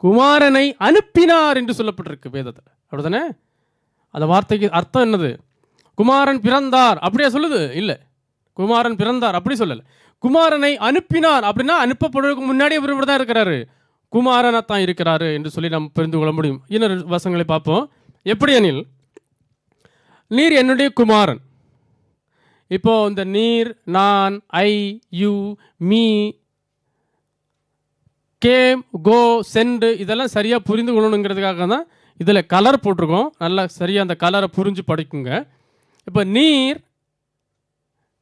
குமாரனை அனுப்பினார் என்று சொல்லப்பட்டிருக்கு வேதத்தில். அப்படித்தானே? அந்த வார்த்தைக்கு அர்த்தம் என்னது? குமாரன் பிறந்தார் அப்படியே சொல்லுது? இல்லை, குமாரன் பிறந்தார் அப்படி சொல்லலை. குமாரனை அனுப்பினார் அப்படின்னா அனுப்பப்படுவதற்கு முன்னாடி இவர் தான் இருக்கிறாரு, குமாரனாத்தான் இருக்கிறாரு என்று சொல்லி நாம் புரிந்து கொள்ள முடியும். இன்னொரு வசனங்களை பார்ப்போம். எப்படி எனில், நீர் என்னுடைய குமாரன். இப்போ இந்த நீர், நான், I, you, me, came, go, sent இதெல்லாம் சரியாக புரிந்து கொள்ளணுங்கிறதுக்காக தான் இதில் கலர் போட்டிருக்கோம். நல்லா சரியாக அந்த கலரை புரிஞ்சு படிக்குங்க. இப்போ நீர்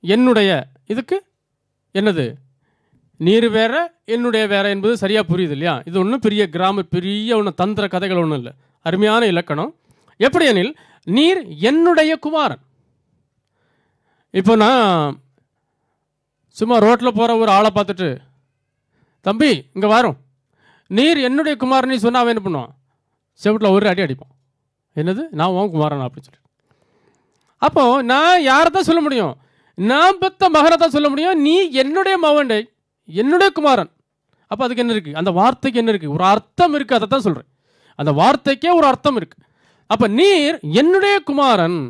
என்னுடைய, இதுக்கு என்னது, நீர் வேற என்னுடைய வேற என்பது சரியாக புரியுது இல்லையா? இது ஒன்றும் பெரிய பெரிய ஒன்று தந்திர கதைகள் ஒன்றும் இல்லை, அருமையான இலக்கணம். எப்படி எனில், நீர் என்னுடைய குமாரன். இப்போ நான் சும்மா ரோட்டில் போகிற ஒரு ஆளை பார்த்துட்டு, தம்பி இங்கே வரும், நீர் என்னுடைய குமாரன் சொன்னால் அவன் என்ன பண்ணுவான்? செவிட்டில் ஒரு அடி அடிப்பான். என்னது, நான் உன் குமாரன் அப்படின்னு சொல்லி. அப்போது நான் யாரை தான் சொல்ல முடியும்? நான் பெற்ற மகனை தான் சொல்ல முடியும். நீ என்னுடைய மகன், என்னுடைய குமாரன். அப்போ அதுக்கு என்ன இருக்குது? அந்த வார்த்தைக்கு என்ன இருக்குது? ஒரு அர்த்தம் இருக்குது. அதை தான் சொல்கிறேன். அந்த வார்த்தைக்கே ஒரு அர்த்தம் இருக்குது. அப்போ நீர் என்னுடைய குமாரன்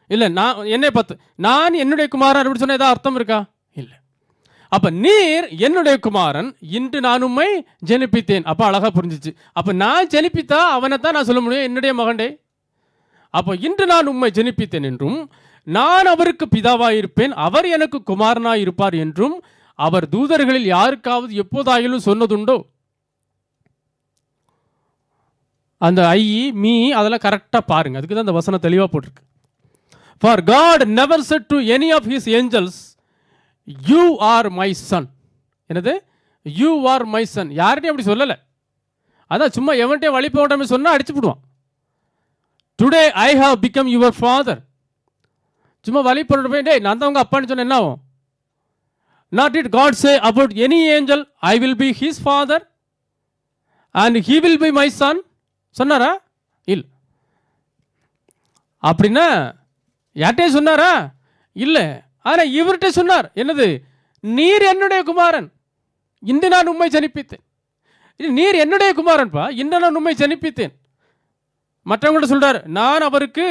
இல்லை, நான் என்னை பார்த்து நான் என்னுடைய குமாரன் அப்படி சொன்ன ஏதாவது அர்த்தம் இருக்கா? இல்லை. அப்போ நீர் என்னுடைய குமாரன், இன்று நான் உம்மை ஜெனிப்பித்தேன். அப்போ அழகாக புரிஞ்சிச்சு. அப்போ நான் ஜெனிப்பித்தா அவனை தான் நான் சொல்ல முடியும் என்னுடைய மகன்டே. அப்போ இன்று நான் உம்மை ஜெனிப்பித்தேன் என்றும், நான் அவருக்கு பிதாவாக இருப்பேன், அவர் எனக்கு குமாரனாக இருப்பார் என்றும் அவர் தூதர்களில் யாருக்காவது எப்போதாயிலும் சொன்னதுண்டோ? அந்த ஐ, மீ அதெல்லாம் கரெக்டாக பாருங்க. அதுக்கு தான் அந்த வசனம் தெளிவாக போட்டிருக்கு. For God never said to any of his angels, you are my son. என்னது, you are my son? யார்கிட்டையும் அப்படி சொல்லலை. அதான் சும்மா எவன்கிட்டே வழி போடாம சொன்னால் அடிச்சு விடுவான். Today I have become your father. சும்மா வழி போட்டு போய், டேய் நான் தான் உங்கள் அப்பான்னு சொன்ன என்ன ஆகும்? Not did God say about any angel, I will be his father and he will be my son? சொன்னாரா? இல்லை. அப்படின்னா யார்கிட்டே சொன்னாரா? இல்லை. ஆனால் இவர்கிட்ட சொன்னார். என்னது, நீர் என்னுடைய குமாரன், இன்று நான் உம்மை ஜனிப்பித்தேன். நீர் என்னுடைய குமாரன்பா, இன்று நான் உம்மை ஜனிப்பித்தேன். மற்றவங்கள்ட்ட சொல்றார், நான் அவருக்கு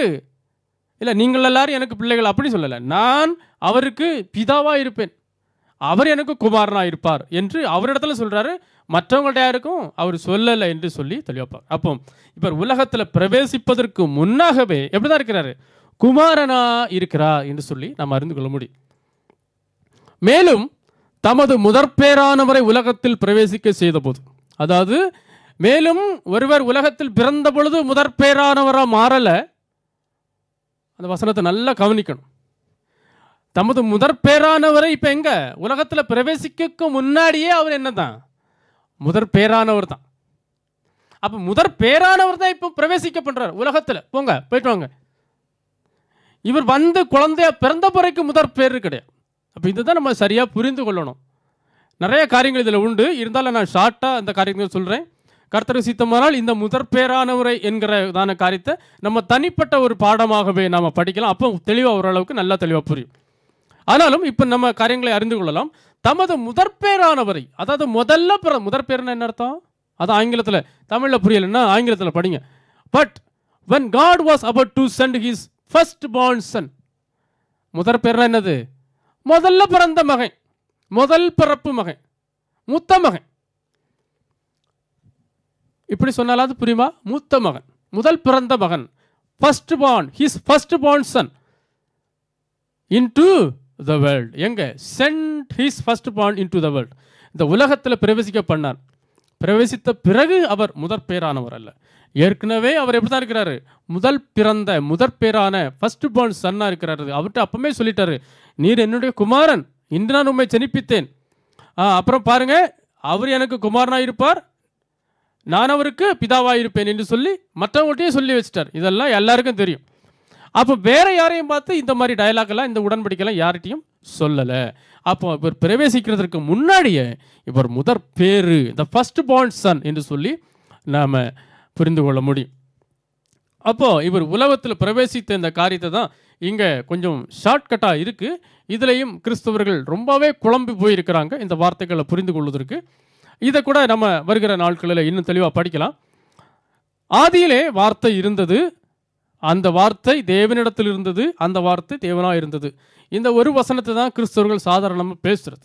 இல்லை, நீங்கள் எல்லாரும் எனக்கு பிள்ளைகள் அப்படி சொல்லலை, நான் அவருக்கு பிதாவாக இருப்பேன், அவர் எனக்கு குமாரனாக இருப்பார் என்று அவரிடத்துல சொல்றாரு. மற்றவங்கள்ட்ட யாருக்கும் அவர் சொல்லலை என்று சொல்லி தெளிவாப்பார். அப்போ இப்போ உலகத்தில் பிரவேசிப்பதற்கு முன்னாகவே எப்படி தான் இருக்கிறாரு? குமாரனா இருக்கிறார் என்று சொல்லி நாம் அறிந்து கொள்ள முடியும். மேலும் தமது முதற்பேரானவரை உலகத்தில் பிரவேசிக்க செய்த போது, அதாவது மேலும் ஒருவர் உலகத்தில் பிறந்த பொழுது முதற்பேரானவராக மாறலை. அந்த வசனத்தை நல்லா கவனிக்கணும். தமது முதற்பேரானவரை இப்போ எங்க உலகத்தில் பிரவேசிக்க முன்னாடியே அவர் என்னதான்? முதற்பேரானவர் தான். அப்போ முதற்பேரானவர் தான் இப்போ பிரவேசிக்க பண்றார் உலகத்தில். போங்க போயிட்டு வாங்க. இவர் வந்து குழந்தையா பிறந்த பிறகு முதற் பேர் கிடையாது. அப்போ இதுதான் நம்ம சரியாக புரிந்து கொள்ளணும். நிறைய காரியங்கள் இதில் உண்டு, இருந்தாலும் நான் ஷார்ட்டாக அந்த காரியங்கள் சொல்கிறேன். கர்த்தருக்கு சித்தமானால் இந்த முதற்பேரானவரை என்கிறதான காரியத்தை நம்ம தனிப்பட்ட ஒரு பாடமாகவே நாம் படிக்கலாம். அப்போ தெளிவாக ஓரளவுக்கு நல்லா தெளிவாக புரியும். ஆனாலும் இப்போ நம்ம காரியங்களை அறிந்து கொள்ளலாம். தமது முதற்பேரானவரை, அதாவது முதற்பேர்னா என்ன அர்த்தம்? அது ஆங்கிலத்தில், தமிழில் புரியலைன்னா ஆங்கிலத்தில் படிங்க. But when God was about to send his first born son, முதற் பேர்னா என்னது? முதல்ல பிறந்த மகன், முதல் பிறப்பு மகன், மூத்த மகன். இப்படி சொன்னாலாவது புரியுமா? மூத்த மகன், முதல் பிறந்த மகன், first born, his first born son into the world. எங்க? sent his first born into the world. இந்த உலகத்தில் பிரவேசிக்க பண்ணார். பிரவேசித்த பிறகு அவர் முதற் பேரானவர் அல்ல. ஏற்கனவே அவர் எப்படி தான் இருக்கிறாரு? முதற் பேரான ஃபர்ஸ்ட் பார்ன் சன்னாக இருக்கிறாரு. அவர்கிட்ட அப்பமே சொல்லிட்டாரு, நீர் என்னுடைய குமாரன், இன்று நான் உம்மை ஜனிப்பித்தேன். அப்புறம் பாருங்க, அவர் எனக்கு குமாரனாக இருப்பார், நான் அவருக்கு பிதாவாக இருப்பேன் என்று சொல்லி மற்றவங்கள்ட்டையும் சொல்லி வச்சிட்டார். இதெல்லாம் எல்லாருக்கும் தெரியும். அப்போ வேற யாரையும் பார்த்து இந்த மாதிரி டயலாக்லாம், இந்த உடன்படிக்கைலாம் யார்கிட்டையும் சொல்லலை. அப்போ இவர் பிரவேசிக்கிறதுக்கு முன்னாடியே இவர் முதற் பேரு, இந்த ஃபர்ஸ்ட் பார்ன் சன் என்று சொல்லி நாம் புரிந்து கொள்ள முடியும். அப்போது இவர் உலகத்தில் பிரவேசித்த இந்த காரியத்தை தான் இங்கே கொஞ்சம் ஷார்ட்கட்டாக இருக்குது. இதுலேயும் கிறிஸ்தவர்கள் ரொம்பவே குழம்பி போயிருக்கிறாங்க இந்த வார்த்தைகளை புரிந்து கொள்வதற்கு. இதை கூட நம்ம வருகிற நாட்களில் இன்னும் தெளிவாக படிக்கலாம். ஆதியிலே வார்த்தை இருந்தது, அந்த வார்த்தை தேவனிடத்தில் இருந்தது, அந்த வார்த்தை தேவனாக இருந்தது. இந்த ஒரு வசனத்தை தான் கிறிஸ்தவர்கள் சாதாரணமாக பேசுகிறது.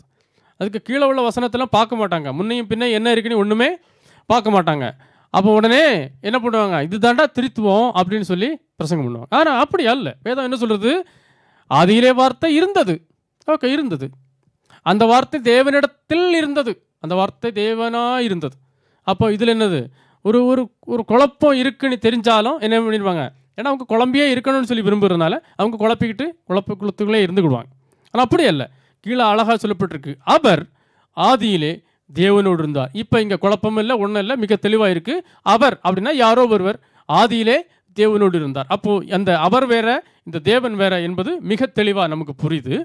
அதுக்கு கீழே உள்ள வசனத்தெல்லாம் பார்க்க மாட்டாங்க, முன்னையும் பின்ன என்ன இருக்குன்னு ஒன்றுமே பார்க்க மாட்டாங்க. அப்போ உடனே என்ன பண்ணுவாங்க, இது தாண்டா திருத்துவோம் அப்படின்னு சொல்லி பிரசங்கம் பண்ணுவாங்க. ஆனால் அப்படி அல்ல. வேதம் என்ன சொல்கிறது, ஆதியிலே வார்த்தை இருந்தது. ஓகே, இருந்தது. அந்த வார்த்தை தேவனிடத்தில் இருந்தது, அந்த வார்த்தை தேவனாக இருந்தது. அப்போ இதில் என்னது, ஒரு ஒரு ஒரு குழப்பம் இருக்குன்னு தெரிஞ்சாலும் என்ன பண்ணிடுவாங்க, ஏன்னா அவங்க குழம்பியே இருக்கணும்னு சொல்லி விரும்புகிறதுனால அவங்க குழப்பிக்கிட்டு குழப்பக்குளத்துக்குள்ளே இருந்துக்கிடுவாங்க. ஆனால் அப்படி அல்ல, கீழே அழகாக சொல்லப்பட்டிருக்கு, அவர் ஆதியிலே தேவனோடு இருந்தார். இப்போ இங்கே குழப்பம் இல்லை, ஒன்றும் இல்லை, மிக தெளிவாக இருக்குது. அவர் அப்படின்னா யாரோ ஒருவர் ஆதியிலே தேவனோடு இருந்தார். அப்போது அந்த அவர் வேற, இந்த தேவன் வேற என்பது மிக தெளிவாக நமக்கு புரியுது.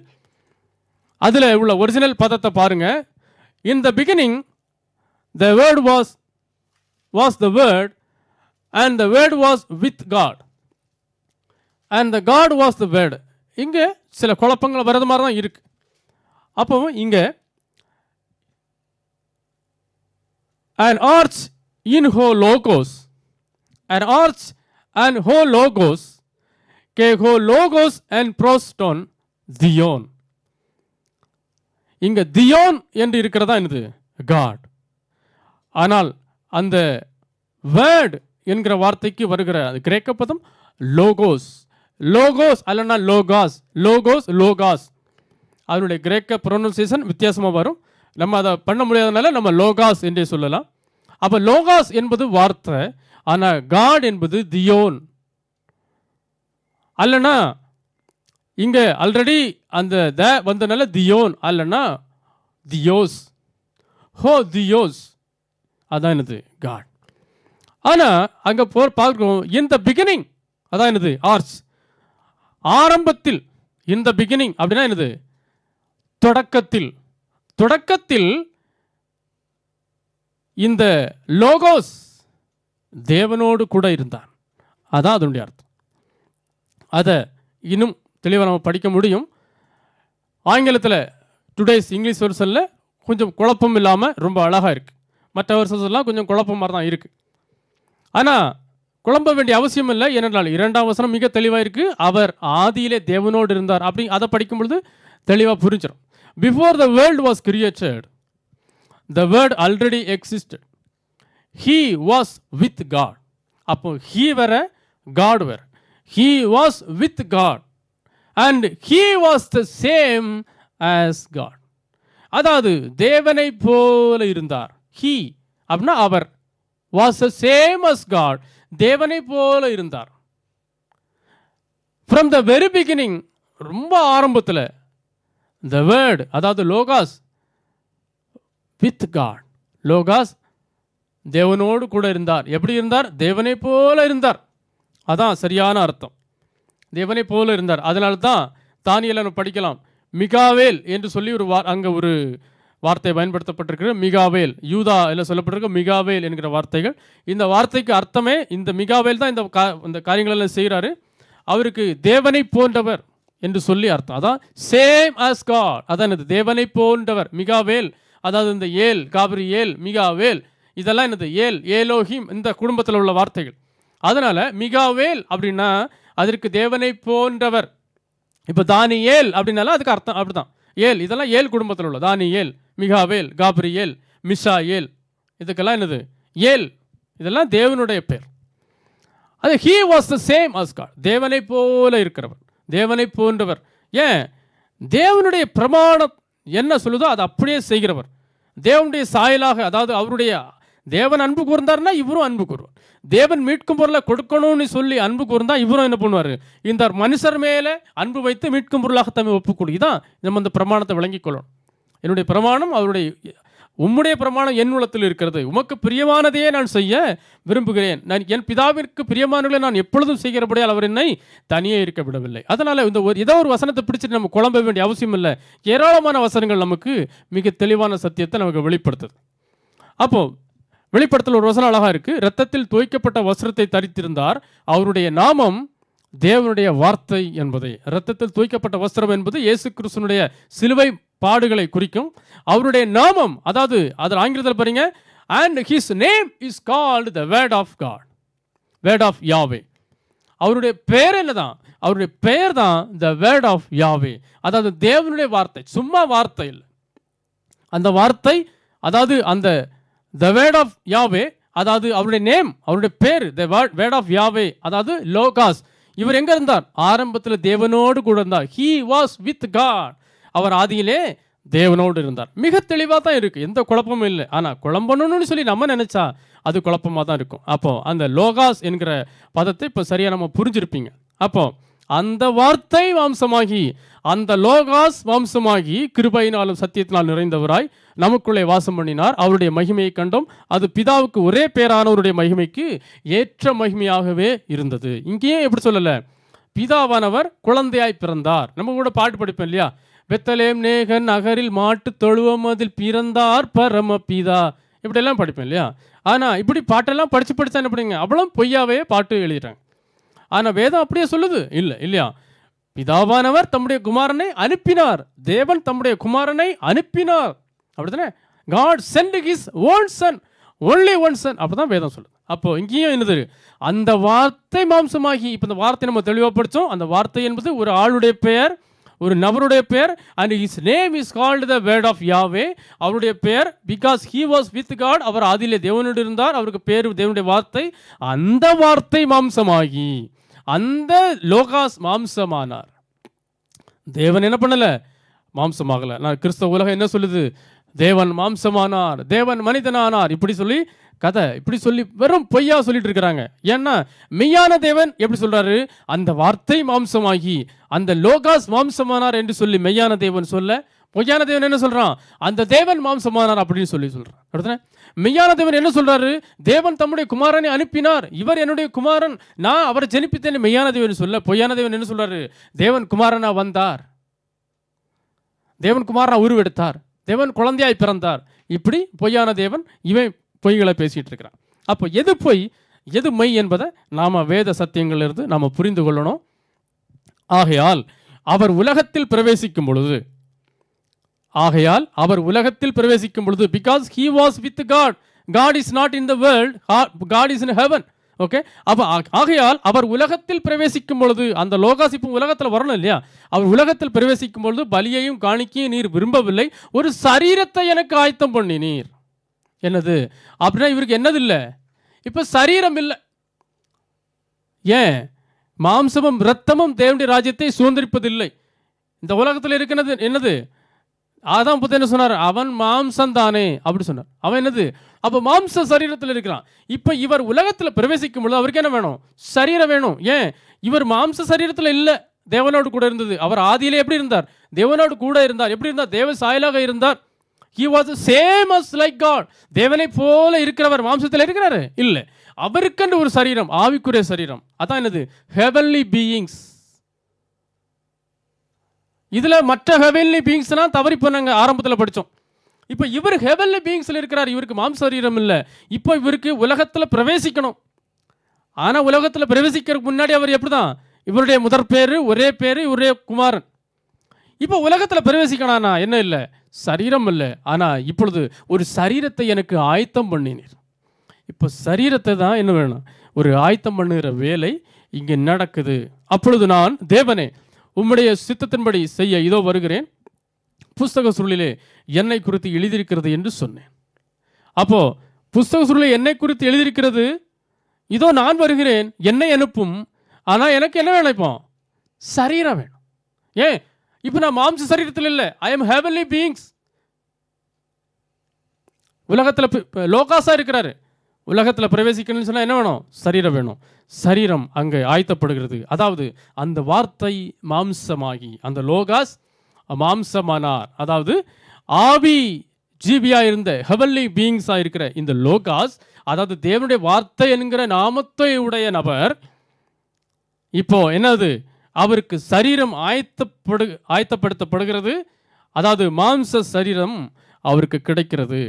அதில் உள்ள ஒரிஜினல் பதத்தை பாருங்க. In the beginning the word was the word and the word was with God and the God was the word. இங்கே சில குழப்பங்கள் வரது மாதிரி தான் இருக்கு. அப்போ இங்கே an arch in ho logos, an arch and ho logos, ke ho logos and proston Dion. இங்க தியோன் என்று இருக்கிறதா என்னது, காட். ஆனால் அந்த வேர்ட் என்கிற வார்த்தைக்கு வருகிற கிரேக்க பதம் லோகோஸ். லோகோஸ் அல்லனா லோகாஸ், லோகோஸ் லோகாஸ். அதனுடைய கிரேக்க ப்ரொனன்சியேஷன் வித்தியாசமாக வரும். நம்ம அதை பண்ண முடியாதனால நம்ம லோகாஸ் என்றே சொல்லலாம். அப்போ லோகாஸ் என்பது வார்த்தை, ஆனால் காட் என்பது தியோன். அல்லனா இங்கே ஆல்ரெடி அந்த வந்தனால தியோன், அல்லனா தியோஸ், ஹோ தியோஸ், அதான் என்னது காட். ஆனால் அங்கே பார்க்கிறோம் இன் த பிகினிங், அதான் என்னது ஆர்ச், ஆரம்பத்தில். இன் த பிகினிங் அப்படின்னா என்னது, தொடக்கத்தில். தொடக்கத்தில் இந்த லோகோஸ் தேவனோடு கூட இருந்தான், அதான் அதனுடைய அர்த்தம். அதை இன்னும் தெளிவாக நம்ம படிக்க முடியும். ஆங்கிலத்தில் டுடேஸ் இங்கிலீஷ் வெர்ஷனில் கொஞ்சம் குழப்பம் இல்லாமல் ரொம்ப அழகாக இருக்குது. மற்ற வெர்ஷன்ஸ்லாம் கொஞ்சம் குழப்பம் மாதிரி தான் இருக்குது. ஆனால் குழம்ப வேண்டிய அவசியம் இல்லை. ஏனென்றால் 2ஆம் வசனம் மிக தெளிவாக இருக்குது, அவர் ஆதியிலே தேவனோடு இருந்தார். அப்படி அதை படிக்கும் பொழுது தெளிவாக புரிஞ்சிடும். Before the world was created, the word already existed. He was with God. அப்போ he வேற, God வேற. He was with God and he was the same as God. அதாவது தேவனை போல இருந்தார். He அப்படின்னா அவர், was the same as God, தேவனை போல இருந்தார். From the very beginning, ரொம்ப ஆரம்பத்தில் the word அதாவது லோகாஸ் with God, லோகாஸ் தேவனோடு கூட இருந்தார். எப்படி இருந்தார், தேவனை போல இருந்தார். அதான் சரியான அர்த்தம், தேவனை போல இருந்தார். அதனால தான் தானியேலை நம்ம படிக்கலாம், மிகாவேல் என்று சொல்லி அங்கே ஒரு வார்த்தை பயன்படுத்தப்பட்டிருக்கிற மிகாவேல், யூதா எல்லாம் சொல்லப்பட்டிருக்க மிகாவேல் என்கிற வார்த்தைகள். இந்த வார்த்தைக்கு அர்த்தமே, இந்த மிகாவேல் தான் இந்த காரியங்களெல்லாம் செய்கிறாரு. அவருக்கு தேவனை போன்றவர் என்று சொல்லி அர்த்தம். அதான் சேம் ஆஸ் காட், அதான் இது தேவனை போன்றவர். மிகாவேல் அதாவது இந்த ஏல், காபிரியேல், மிகாவேல், இதெல்லாம் என்னது ஏல், ஏலோஹிம், இந்த குடும்பத்தில் உள்ள வார்த்தைகள். அதனால மிகாவேல் அப்படின்னா அதற்கு தேவனை போன்றவர். இப்போ தானியேல் அப்படின்னாலும் அதுக்கு அர்த்தம் அப்படிதான். ஏல், இதெல்லாம் ஏல் குடும்பத்தில் உள்ள தானியேல், மிகாவேல், காபிரியேல், மிஷாயேல், இதுக்கெல்லாம் என்னது ஏல், இதெல்லாம் தேவனுடைய பேர். அது he was the same as God, தேவனை போல இருக்கிறவர், தேவனை போன்றவர். ஏன், தேவனுடைய பிரமாணம் என்ன சொல்லுதோ அதை அப்படியே செய்கிறவர். தேவனுடைய சாயலாக, அதாவது அவருடைய தேவன் அன்பு கூர்ந்தார்னா இவரும் அன்பு கூறுவார். தேவன் மீட்கும் பொருளை கொடுக்கணும்னு சொல்லி அன்பு கூர்ந்தா இவரும் என்ன பண்ணுவார், இந்த மனுஷர் மேலே அன்பு வைத்து மீட்கும் பொருளாக தம்மை ஒப்புக்கொடு. இதான் நம்ம இந்த பிரமாணத்தை விளங்கிக் கொள்ளணும். என்னுடைய பிரமாணம் அவருடைய, உம்முடைய பிரமாணம் என் உள்ளத்தில் இருக்கிறது, உமக்கு பிரியமானதையே நான் செய்ய விரும்புகிறேன், நான் என் பிதாவிற்கு பிரியமானவர்களை நான் எப்பொழுதும் செய்கிறபடியால் அவர் என்னை தனியே இருக்க விடவில்லை. அதனால் இந்த ஏதோ ஒரு வசனத்தை பிடிச்சிட்டு நம்ம குழம்ப வேண்டிய அவசியம் இல்லை. ஏராளமான வசனங்கள் நமக்கு மிக தெளிவான சத்தியத்தை நமக்கு வெளிப்படுத்துது. அப்போது வெளிப்படுத்தல் ஒரு வசனம் அழகாக இருக்குது, இரத்தத்தில் தோய்க்கப்பட்ட வஸ்திரத்தை தரித்திருந்தார், அவருடைய நாமம் தேவனுடைய வார்த்தை என்பதை. இரத்தத்தில் தோய்க்கப்பட்ட வஸ்திரம் என்பது இயேசு கிறிஸ்துவினுடைய சிலுவை பாடுகளை குறிக்கும். அவருடைய நாமம், அதாவது அதில் ஆங்கிலத்தில் பாருங்க, and his name is called the word of God, word of Yahweh. அவருடைய பெயர் என்னதான், அவருடைய பெயர் தான் the word of Yahweh, அதாவது தேவனுடைய வார்த்தை, சும்மா வார்த்தை இல்லை. அந்த வார்த்தை, அதாவது அந்த த வேர்ட் ஆஃப் யாவே, அதாவது அவருடைய நேம், அவருடைய பேர் த வேர்ட் ஆஃப் யாவே, அதாவது லோகாஸ். இவர் எங்க இருந்தார்? ஆரம்பத்தில் தேவனோடு கூட இருந்தார். He was with God. அவர் ஆதியிலே தேவனோடு இருந்தார். மிக தெளிவாக தான் இருக்கு, எந்த குழப்பமும் இல்லை. ஆனால் குழம்பணும்னு சொல்லி நம்ம நினைச்சா அது குழப்பமாக தான் இருக்கும். அப்போ அந்த லோகாஸ் என்கிற பதத்தை இப்போ சரியாக நம்ம புரிஞ்சிருப்பீங்க. அப்போ அந்த வார்த்தை மாம்சமாகி, அந்த லோகாஸ் மாம்சமாகி கிருபையினாலும் சத்தியத்தினால் நிறைந்தவராய் நமக்குள்ளே வாசம் பண்ணினார். அவருடைய மகிமையை கண்டோம். அது பிதாவுக்கு ஒரே பேரானவருடைய மகிமைக்கு ஏற்ற மகிமையாகவே இருந்தது. இங்கேயே எப்படி சொல்லலை, பிதாவானவர் குழந்தையாய் பிறந்தார். நம்ம கூட பாட்டு படிப்போம் இல்லையா, பெத்தலேம் நேகன் நகரில் மாட்டு தொழுவம் அதில் பிறந்தார் பரம பிதா, இப்படியெல்லாம் படிப்பேன் இல்லையா. ஆனால் இப்படி பாட்டெல்லாம் படித்தா என்ன பண்ணுங்க, அவ்வளோ பொய்யாவே பாட்டு எழுதிட்டாங்க. ஆனால் வேதம் அப்படியே சொல்லுது இல்லை இல்லையா. பிதாவானவர் தம்முடைய குமாரனை அனுப்பினார், தேவன் தம்முடைய குமாரனை அனுப்பினார், அப்படித்தானே. God sent his own son, only one son, அப்படிதான் வேதம் சொல்லுது. அப்போ இங்கேயும் என்னது, அந்த வார்த்தை மாம்சமாகி, இப்போ இந்த வார்த்தை நம்ம தெளிவாக படித்தோம். அந்த வார்த்தை என்பது ஒரு ஆளுடைய பெயர், ஒரு நபருடைய பெயர். And his name is called the word of Yahweh. அவருடைய பெயர் because he was with God, அவர் ஆதியிலே தேவனோடு இருந்தார், அவருக்கு பேர் தேவனுடைய வார்த்தை. அந்த வார்த்தை மாம்சமாகி அந்த லோகாஸ் மாம்சமானார். தேவன் என்ன பண்ணல, மாம்சமாகல. நான் கிறிஸ்தவ உலகம் என்ன சொல்லுது, தேவன் மாம்சமானார், தேவன் மனிதனானார், இப்படி சொல்லி கதை, இப்படி சொல்லி வெறும் பொய்யா சொல்லிட்டு இருக்கிறாங்க. ஏன்னா மெய்யான தேவன் எப்படி சொல்றாரு, அந்த வார்த்தை மாம்சமாகி அந்த லோகாஸ் மாம்சமானார் என்று சொல்லி மெய்யான தேவன் சொல்ல, பொய்யான தேவன் என்ன சொல்றான், அந்த தேவன் மாம்சமானார் அப்படின்னு சொல்லி சொல்றான். அடுத்த மெய்யான தேவன் என்ன சொல்றாரு, தேவன் தம்முடைய குமாரனை அனுப்பினார், இவர் என்னுடைய குமாரன், நான் அவரை ஜனிப்பித்தேன். மெய்யான தேவன் சொல்ல, பொய்யான தேவன் என்ன சொல்றாரு, தேவன் குமாரனா வந்தார், தேவன் குமாரனா உருவெடுத்தார், தேவன் குழந்தையாய் பிறந்தார். இப்படி பொய்யான தேவன் இவன் பொய்களை பேசிட்டு இருக்கிறான். அப்போ எது பொய் எது மெய் என்பதை நாம வேத சத்தியங்களிலிருந்து நாம புரிந்து கொள்ளணும். ஆகையால் அவர் உலகத்தில் பிரவேசிக்கும் பொழுது because he was with God, God is not in the world, God is in heaven. Okay, அப்போ ஆகையால் அவர் உலகத்தில் பிரவேசிக்கும் பொழுது, அந்த லோகாஸ் இப்போ உலகத்தில் வரணும் இல்லையா, அவர் உலகத்தில் பிரவேசிக்கும் பொழுது பலியையும் காணிக்கையும் நீர் விரும்பவில்லை, ஒரு சரீரத்தை எனக்கு ஆயத்தம் பண்ணினீர். என்னது அப்படின்னா இவருக்கு என்னது இல்லை, இப்போ சரீரம் இல்லை. ஏன், மாம்சமும் இரத்தமும் தேவனுடைய ராஜ்யத்தை சுதந்திரிப்பதில்லை. இந்த உலகத்தில் இருக்கிறது என்னது, ஆதாம் புத்த என்ன சொன்னார், அவன் மாம்சம் தானே அப்படி சொன்னார். அவன் என்னது, அப்போ மாம்ச சரீரத்தில் இருக்கிறான். இப்போ இவர் உலகத்தில் பிரவேசிக்கும் பொழுது அவருக்கு என்ன வேணும், சரீரம் வேணும். ஏன், இவர் மாம்ச சரீரத்தில் இல்லை, தேவனோடு கூட இருந்தது. அவர் ஆதியிலே எப்படி இருந்தார், தேவனோடு கூட இருந்தார். எப்படி இருந்தார், தேவ சாயலாக இருந்தார். He was the same as like God. தேவனை போல இருக்கிறவர் மாம்சத்தில் இருக்கிறாரு இல்லை, அவருக்கென்று ஒரு சரீரம், ஆவிக்குரிய சரீரம். அதான் என்னது, heavenly beings. இதுல மற்ற heavenly beings தான் தவறி போனாங்க, ஆரம்பத்தில் படித்தோம். இப்போ இவர் heavenly beings இருக்கிறார், இவருக்கு மாம்ச சரீரம் இல்லை. இப்போ இவருக்கு உலகத்தில் பிரவேசிக்கணும். ஆனால் உலகத்தில் பிரவேசிக்கிறதுக்கு முன்னாடி அவர் எப்படிதான், இவருடைய முதற் பேரு, ஒரே பேரு, ஒரே குமாரன். இப்போ உலகத்தில் பிரவேசிக்கணும்னா என்ன இல்லை, சரீரம் இல்லை. ஆனால் இப்பொழுது ஒரு சரீரத்தை எனக்கு ஆயத்தம் பண்ணினீர். இப்போ சரீரத்தை தான் என்ன வேணும், ஒரு ஆயத்தம் பண்ணுகிற வேலை இங்கே நடக்குது. அப்பொழுது நான், தேவனே உம்முடைய சித்தத்தின்படி செய்ய இதோ வருகிறேன், புஸ்தக சுருளிலே என்னை குறித்து எழுதியிருக்கிறது என்று சொன்னேன். அப்போ புஸ்தக சுருளில் என்னை குறித்து எழுதியிருக்கிறது, இதோ நான் வருகிறேன், என்னை அனுப்பும். ஆனால் எனக்கு என்ன வேணும், இப்போ சரீரம் வேணும். ஏன், இப்போ நான் மாம்ச சரீரத்தில் இல்லை, ஐ எம் ஹெவன்லி பீயிங்ஸ். உலகத்தில் லோகாஸா இருக்கிறாரு, உலகத்தில் பிரவேசிக்கணும்னு சொன்னால் என்ன வேணும், சரீரம் வேணும். சரீரம் அங்கே ஆயத்தப்படுகிறது. அதாவது அந்த வார்த்தை மாம்சமாகி, அந்த லோகாஸ் மாம்சமானார். அதாவது ஆவி ஜீவியா இருந்த ஹெவன்லி பீயிங்ஸாக இருக்கிற இந்த லோகாஸ், அதாவது தேவனுடைய வார்த்தை என்கிற நாமத்தை உடைய நபர், இப்போ என்னது, அவருக்கு சரீரம் ஆயத்தப்படுத்தப்படுகிறது. அதாவது மாம்ச சரீரம் அவருக்கு கிடைக்கிறது.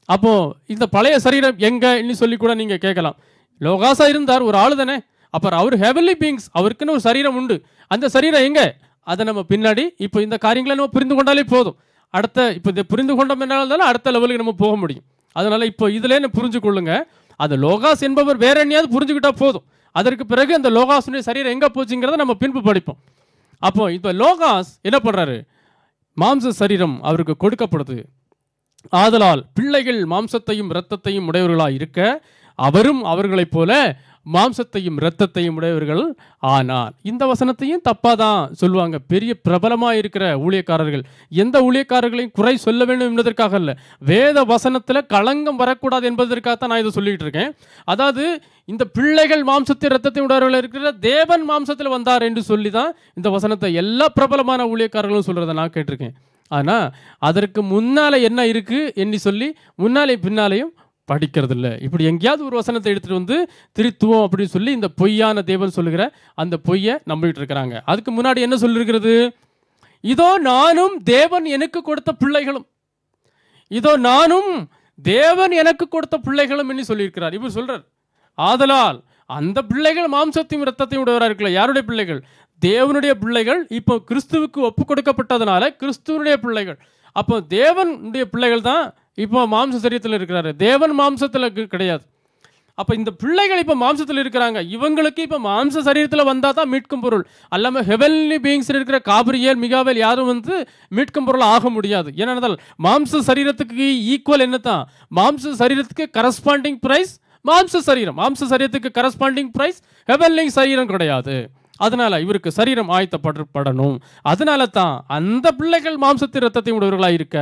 அப்போ இந்த பழைய சரீரம் எங்கன்னு சொல்லி கூட நீங்க கேட்கலாம். லோகாசா இருந்தார், ஒரு ஆளு தானே, அப்புறம் அவர் ஹெவன்லி பீயிங்ஸ், அவருக்குன்னு ஒரு சரீரம் உண்டு. அந்த சரீரம் எங்க, அதை நம்ம பின்னாடி இப்போ இந்த காரியங்களை நம்ம புரிந்து கொண்டாலே போதும். இப்போ இதை புரிந்து கொண்டோம் என்னாலும் அடுத்த லெவலுக்கு நம்ம போக முடியும். அதனால இப்போ இதுல புரிஞ்சு கொள்ளுங்க, அந்த லோகாஸ் என்பவர் வேற என்னையாவது புரிஞ்சுக்கிட்டா போதும். அதற்கு பிறகு அந்த லோகாசுடைய சரீரம் எங்க போச்சுங்கிறத நம்ம பின்பு படிப்போம். அப்போ இப்போ லோகாஸ் என்ன பண்றாரு, மாம்ச சரீரம் அவருக்கு கொடுக்கப்படுது. ஆதலால் பிள்ளைகள் மாம்சத்தையும் இரத்தத்தையும் உடையவர்களாய் இருக்க அவரும் அவர்களைப் போல மாம்சத்தையும் இரத்தத்தையும் உடையவர்கள் ஆனால். இந்த வசனத்தையும் தப்பாக தான் சொல்லுவாங்க பெரிய பிரபலமாக இருக்கிற ஊழியக்காரர்கள். எந்த ஊழியக்காரர்களையும் குறை சொல்ல வேண்டும் என்பதற்காக இல்லை, வேத வசனத்தில் களங்கம் வரக்கூடாது என்பதற்காகத்தான் நான் இதை சொல்லிகிட்டு இருக்கேன். அதாவது இந்த பிள்ளைகள் மாம்சத்தை இரத்தத்தை உடையவர்கள் இருக்கிற தேவன் மாம்சத்தில் வந்தார் என்று சொல்லி தான் இந்த வசனத்தை எல்லா பிரபலமான ஊழியக்காரர்களும் சொல்கிறத நான் கேட்டிருக்கேன். ஆனால் அதற்கு முன்னால் என்ன இருக்குது என்று சொல்லி முன்னாலே பின்னாலேயும் படிக்கிறது இல்லை. இப்படி எங்கேயாவது ஒரு வசனத்தை எடுத்துகிட்டு வந்து திருத்துவம் அப்படின்னு சொல்லி இந்த பொய்யான தேவன் சொல்லுகிற அந்த பொய்யை நம்பிட்டு இருக்கிறாங்க. அதுக்கு முன்னாடி என்ன சொல்லியிருக்கிறது? இதோ நானும் தேவன் எனக்கு கொடுத்த பிள்ளைகளும், இதோ நானும் தேவன் எனக்கு கொடுத்த பிள்ளைகளும் என்று சொல்லியிருக்கிறார். இவர் சொல்றார், ஆதலால் அந்த பிள்ளைகள் மாம்சத்தையும் இரத்தத்தையும் உடையவராக இருக்கல. யாருடைய பிள்ளைகள்? தேவனுடைய பிள்ளைகள். இப்போ கிறிஸ்துவுக்கு ஒப்பு கொடுக்கப்பட்டதுனால கிறிஸ்துவனுடைய பிள்ளைகள். அப்போ தேவனுடைய பிள்ளைகள் தான் இப்போ மாம்ச சரீரத்தில் இருக்கிறாரு, தேவன் மாம்சத்தில் கிடையாது. அப்போ இந்த பிள்ளைகள் இப்போ மாம்சத்தில் இருக்கிறாங்க. இவங்களுக்கு இப்போ மாம்ச சரீரத்தில் வந்தால் தான் மீட்கும் பொருள். அல்லாமல் ஹெவன்லி பீயிங்ஸ் இருக்கிற காபிரியல் மிகாவேல் யாரும் வந்து மீட்கும் பொருள் ஆக முடியாது. ஏனென்றால் மாம்ச சரீரத்துக்கு ஈக்குவல் என்ன தான்? மாம்ச சரீரத்துக்கு கரஸ்பாண்டிங் பிரைஸ் மாம்ச சரீரம், மாம்ச சரீரத்துக்கு கரஸ்பாண்டிங் பிரைஸ் ஹெவன்லி சரீரம் கிடையாது. அதனால இவருக்கு சரீரம் ஆயத்தப்படணும். அதனால தான் அந்த பிள்ளைகள் மாம்சத்து இரத்தத்தையும் உடையவர்களாக இருக்க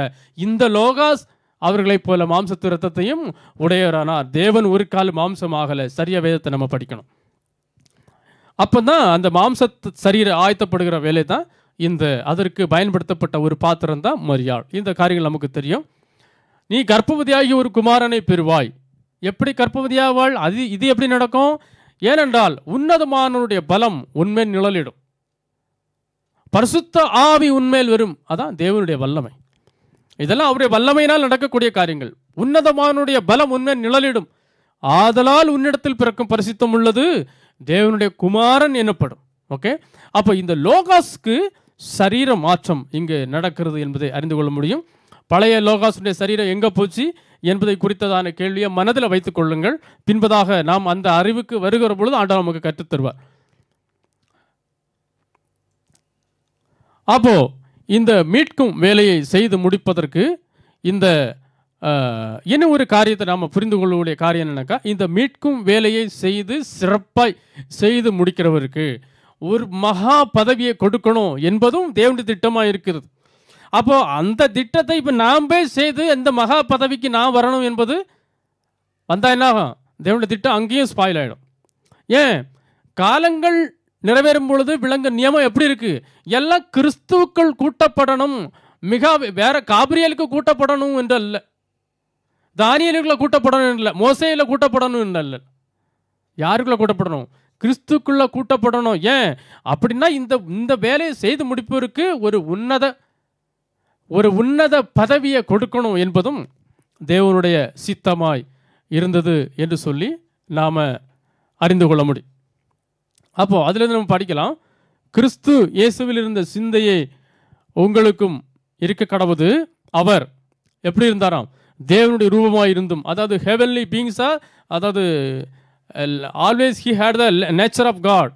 இந்த லோகாஸ் அவர்களைப் போல மாம்சத்து இரத்தத்தையும் உடையவரானார். தேவன் ஒரு கால் மாம்சமாகலை. சரியா வேதத்தை நம்ம படிக்கணும். அப்போ தான் அந்த மாம்சத்து சரீரம் ஆயத்தப்படுகிற வேலை தான் இந்த அதற்கு பயன்படுத்தப்பட்ட ஒரு பாத்திரம் தான் மரியாள். இந்த காரியங்கள் நமக்கு தெரியும். நீ கர்ப்பவதியாகி ஒரு குமாரனை பெறுவாய். எப்படி கர்ப்பவதியாவாள்? இது எப்படி நடக்கும்? ஏனென்றால் உன்னதமானவருடைய பலம் உன்மேல் நிழலிடும், பரிசுத்த ஆவி உன்மேல் வரும். அதான் தேவனுடைய வல்லமை. இதெல்லாம் அவருடைய வல்லமையினால் நடக்கக்கூடிய காரியங்கள். உன்னதமானுடைய பலம் உன்மேல் நிழலிடும், ஆதலால் உன்னிடத்தில் பிறக்கும் பரிசுத்தம் உள்ளது தேவனுடைய குமாரன் எனப்படும். ஓகே, அப்போ இந்த லோகாஸ்க்கு சரீர மாற்றம் இங்கு நடக்கிறது என்பதை அறிந்து கொள்ள முடியும். பழைய லோகாசுடைய சரீரம் எங்கே போச்சு என்பதை குறித்ததான கேள்வியை மனதில் வைத்துக் கொள்ளுங்கள். பின்பதாக நாம் அந்த அறிவுக்கு வருகிற பொழுது ஆண்டவர் நமக்கு கற்றுத் தருவார். அப்போ இந்த மீட்கும் வேலையை செய்து முடிப்பதற்கு இந்த இன்னும் ஒரு காரியத்தை நாம் புரிந்து கொள்ளக்கூடிய காரியம் என்னன்னாக்கா, இந்த மீட்கும் வேலையை செய்து சிறப்பாய் செய்து முடிக்கிறவருக்கு ஒரு மகா பதவியை கொடுக்கணும் என்பதும் தேவனுடைய திட்டமாக இருக்கிறது. அப்போ அந்த திட்டத்தை இப்போ நாம் செய்து இந்த மகா பதவிக்கு நான் வரணும் என்பது வந்தால் என்ன ஆகும்? தேவனுடைய திட்டம் அங்கேயும் ஸ்பாயில் ஆகிடும். ஏன்? காலங்கள் நிறைவேறும் பொழுது விளங்க நியமம் எப்படி இருக்கு? எல்லாம் கிறிஸ்துவுக்குள் கூட்டப்படணும். வேற காபிரியலுக்கு கூட்டப்படணும் என்று அல்ல, தானியலுக்குள்ள கூட்டப்படணும் இல்லை, மோசையில் கூட்டப்படணும் என்று அல்ல. யாருக்குள்ள கூட்டப்படணும்? கிறிஸ்துக்குள்ள கூட்டப்படணும். ஏன் அப்படின்னா இந்த வேலையை செய்து முடிப்பதற்கு ஒரு உன்னத பதவியை கொடுக்கணும் என்பதும் தேவனுடைய சித்தமாய் இருந்தது என்று சொல்லி நாம் அறிந்து கொள்ள முடியும். அப்போது அதிலிருந்து நம்ம படிக்கலாம், கிறிஸ்து இயேசுவில் இருந்த சிந்தையை உங்களுக்கும் இருக்க கடவுது. அவர் எப்படி இருந்தாராம்? தேவனுடைய ரூபமாக இருந்தும், அதாவது ஹெவன்லி பீயிங்ஸா, அதாவது always he had the nature of God,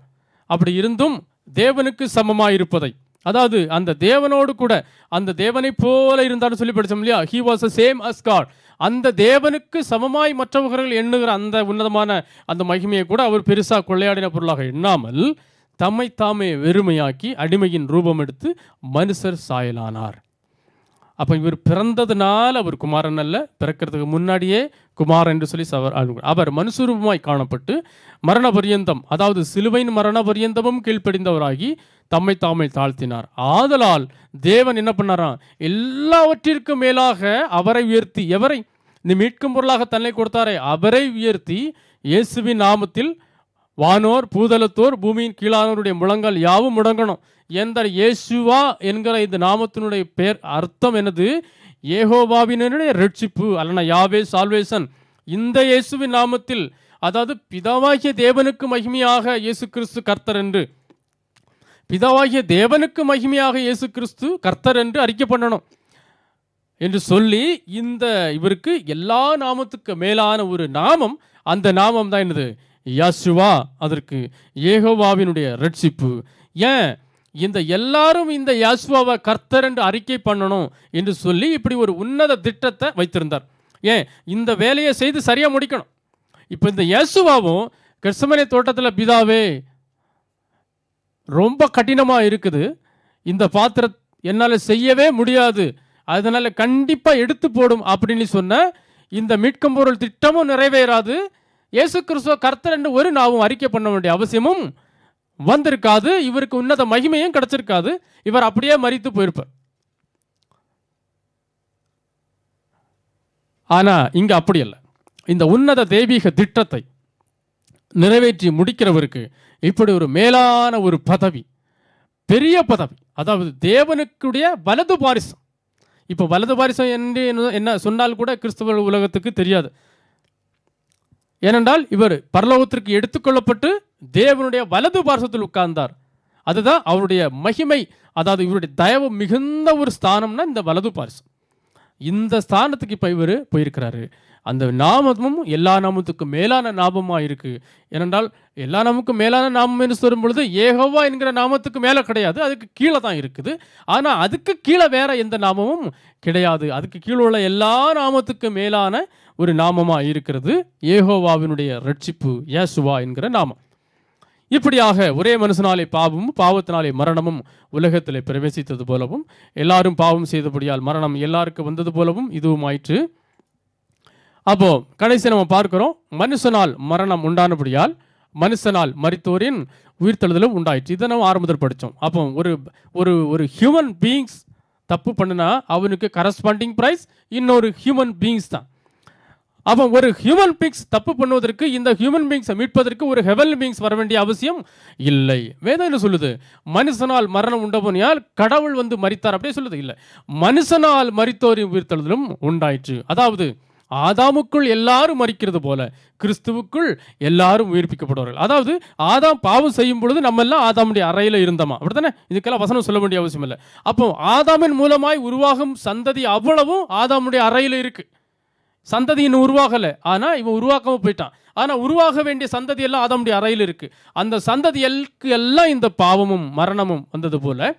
அப்படி இருந்தும் தேவனுக்கு சமமாக இருப்பதை, அதாவது அந்த தேவனோடு கூட அந்த தேவனை போல இருந்தான்னு சொல்லி படித்தோம் இல்லையா? He was a same as God. அந்த தேவனுக்கு சமமாய் மற்றவர்கள் எண்ணுகிற அந்த உன்னதமான அந்த மகிமையை கூட அவர் பெருசாக கொள்ளையாடின பொருளாக எண்ணாமல் தம்மை தாமே வெறுமையாக்கி அடிமையின் ரூபம் எடுத்து மனுஷர் சாயலானார். அப்போ இவர் பிறந்ததுனால அவர் குமாரன் அல்ல, பிறக்கிறதுக்கு முன்னாடியே குமாரன் என்று சொல்லி அவர் மனுஷரூபமாய் காணப்பட்டு மரண பரியந்தம், அதாவது சிலுவையின் மரண பரியந்தமும் கீழ்ப்படிந்தவராகி தம்மை தாமை தாழ்த்தினார். ஆதலால் தேவன் என்ன பண்ணாராம்? எல்லாவற்றிற்கும் மேலாக அவரை உயர்த்தி, எவரை? நீ மீட்கும் பொருளாக தன்னை கொடுத்தாரே அவரை உயர்த்தி இயேசுவின் நாமத்தில் வானோர் பூதலத்தோர் பூமியின் கீழானோருடைய முழங்கால் யாவும் முடங்கணும். எந்த இயேசுவா என்கிற இந்த நாமத்தினுடைய பேர் அர்த்தம் என்னது? யெகோவாவினுடைய ரட்சிப்பு, அல்லனா யாவே சால்வேஷன். இந்த இயேசுவின் நாமத்தில், அதாவது பிதாவாகிய தேவனுக்கு மகிமையாக இயேசு கிறிஸ்து கர்த்தர் என்று, பிதாவாகிய தேவனுக்கு மகிமையாக இயேசு கிறிஸ்து கர்த்தர் என்று அறிக்கை பண்ணணும் என்று சொல்லி இவருக்கு எல்லா நாமத்துக்கு மேலான ஒரு நாமம், அந்த நாமம் தான் என்னது? யேசுவா. அதற்கு யெகோவாவினுடைய ரட்சிப்பு. ஏன்? இந்த எல்லாரும் இந்த யாசுவாவை கர்த்தர் என்று அறிக்கை பண்ணணும் என்று சொல்லி இப்படி ஒரு உன்னத திட்டத்தை வைத்திருந்தார். ஏன் இந்த வேலையை செய்து சரியாக முடிக்கணும். இப்போ இந்த யாசுவாவும் கெத்செமனே தோட்டத்தில், பிதாவே ரொம்ப கடினமாக இருக்குது, இந்த பாத்திரம் என்னால் செய்யவே முடியாது, அதனால் கண்டிப்பாக எடுத்து போடும் அப்படின்னு சொன்ன இந்த மீட்கும் பொருள் திட்டமும் நிறைவேறாது. இயேசு கிறிஸ்துவ கர்த்தர் என்று ஒரு நாவும் அறிக்கை பண்ண வேண்டிய அவசியமும் வந்திருக்காது. இவருக்கு உன்னத மகிமையும் கிடைச்சிருக்காது. இவர் அப்படியே மரித்து போயிருப்பார். ஆனால் இங்கே அப்படி அல்ல. இந்த உன்னத தெய்வீக திட்டத்தை நிறைவேற்றி முடிக்கிறவருக்கு இப்படி ஒரு மேலான ஒரு பதவி, பெரிய பதவி, அதாவது தேவனுக்குடைய வலது பாரிசம். இப்போ வலது பாரிசம் என்று என்ன சொன்னால் கூட கிறிஸ்தவ உலகத்துக்கு தெரியாது. ஏனென்றால் இவர் பரலோகத்திற்கு எடுத்துக்கொள்ளப்பட்டு தேவனுடைய வலது பாரிசத்தில் உட்கார்ந்தார். அதுதான் அவருடைய மகிமை. அதாவது இவருடைய தயவு மிகுந்த ஒரு ஸ்தானம்னா இந்த வலது பாரிசம். இந்த ஸ்தானத்துக்கு இப்போ இவர் போயிருக்கிறாரு. அந்த நாமமும் எல்லா நாமத்துக்கும் மேலான நாமமாக இருக்குது. ஏனென்றால் எல்லா நாமத்துக்கும் மேலான நாமம் என்று சொல்லும் பொழுது யெகோவா என்கிற நாமத்துக்கு மேலே கிடையாது, அதுக்கு கீழே தான் இருக்குது. ஆனால் அதுக்கு கீழே வேற எந்த நாமமும் கிடையாது. அதுக்கு கீழே உள்ள எல்லா நாமத்துக்கும் மேலான ஒரு நாமமாக இருக்கிறது யெகோவாவினுடைய ரட்சிப்பு, யாசுவா என்கிற நாமம். இப்படியாக ஒரே மனுஷனாலே பாவமும் பாவத்தினாலே மரணமும் உலகத்திலே பிரவேசித்தது போலவும், எல்லாரும் பாவம் செய்தபடியால் மரணம் எல்லாருக்கும் வந்தது போலவும் இதுவும் ஆயிற்று. அப்போ கடைசி நம்ம பார்க்கிறோம், மனுஷனால் மரணம் உண்டானபடியால் மனுஷனால் மரித்தோரின் உயிர்த்தெழுதலும் உண்டாயிற்று. இதை நம்ம ஆரம்பத்தில் படித்தோம். அப்போ ஒரு ஒரு ஒரு ஹியூமன் பீயிங்ஸ் தப்பு பண்ணுனா அவனுக்கு கரஸ்பாண்டிங் ப்ரைஸ் இன்னொரு ஹியூமன் பீயிங்ஸ் தான். அப்போ ஒரு ஹியூமன் பீயிங்ஸ் தப்பு பண்ணுவதற்கு, இந்த ஹியூமன் பீயிங்ஸை மீட்பதற்கு ஒரு ஹெவன்லி பீயிங்ஸ் வர வேண்டிய அவசியம் இல்லை. வேதம் என்ன சொல்லுது? மனுஷனால் மரணம் உண்டபோனியால் கடவுள் வந்து மரித்தார் அப்படியே சொல்லுது. இல்லை, மனுஷனால் மரித்தோரின் உயிர்த்தெழுதலும் உண்டாயிற்று. அதாவது ஆதாமுக்குள் எல்லாரும் மரிக்கிறது போல கிறிஸ்துவுக்குள் எல்லாரும் உயிர்ப்பிக்கப்படுவார்கள். அதாவது ஆதாம் பாவம் செய்யும் பொழுது நம்ம எல்லாம் ஆதாமுடைய அறையில் இருந்தோமா, அப்படித்தானே? இதுக்கெல்லாம் வசனம் சொல்ல வேண்டிய அவசியம் இல்லை. அப்போ ஆதாமின் மூலமாய் உருவாகும் சந்ததி அவ்வளவும் ஆதாமுடைய அறையில் இருக்கு. சந்ததி இன்னும் உருவாகலை, ஆனால் இவன் உருவாக்காம போயிட்டான். ஆனால் உருவாக வேண்டிய சந்ததி எல்லாம் ஆதாமுடைய அறையில் இருக்கு. அந்த சந்ததிக்கு எல்லாம் இந்த பாவமும் மரணமும் வந்தது போல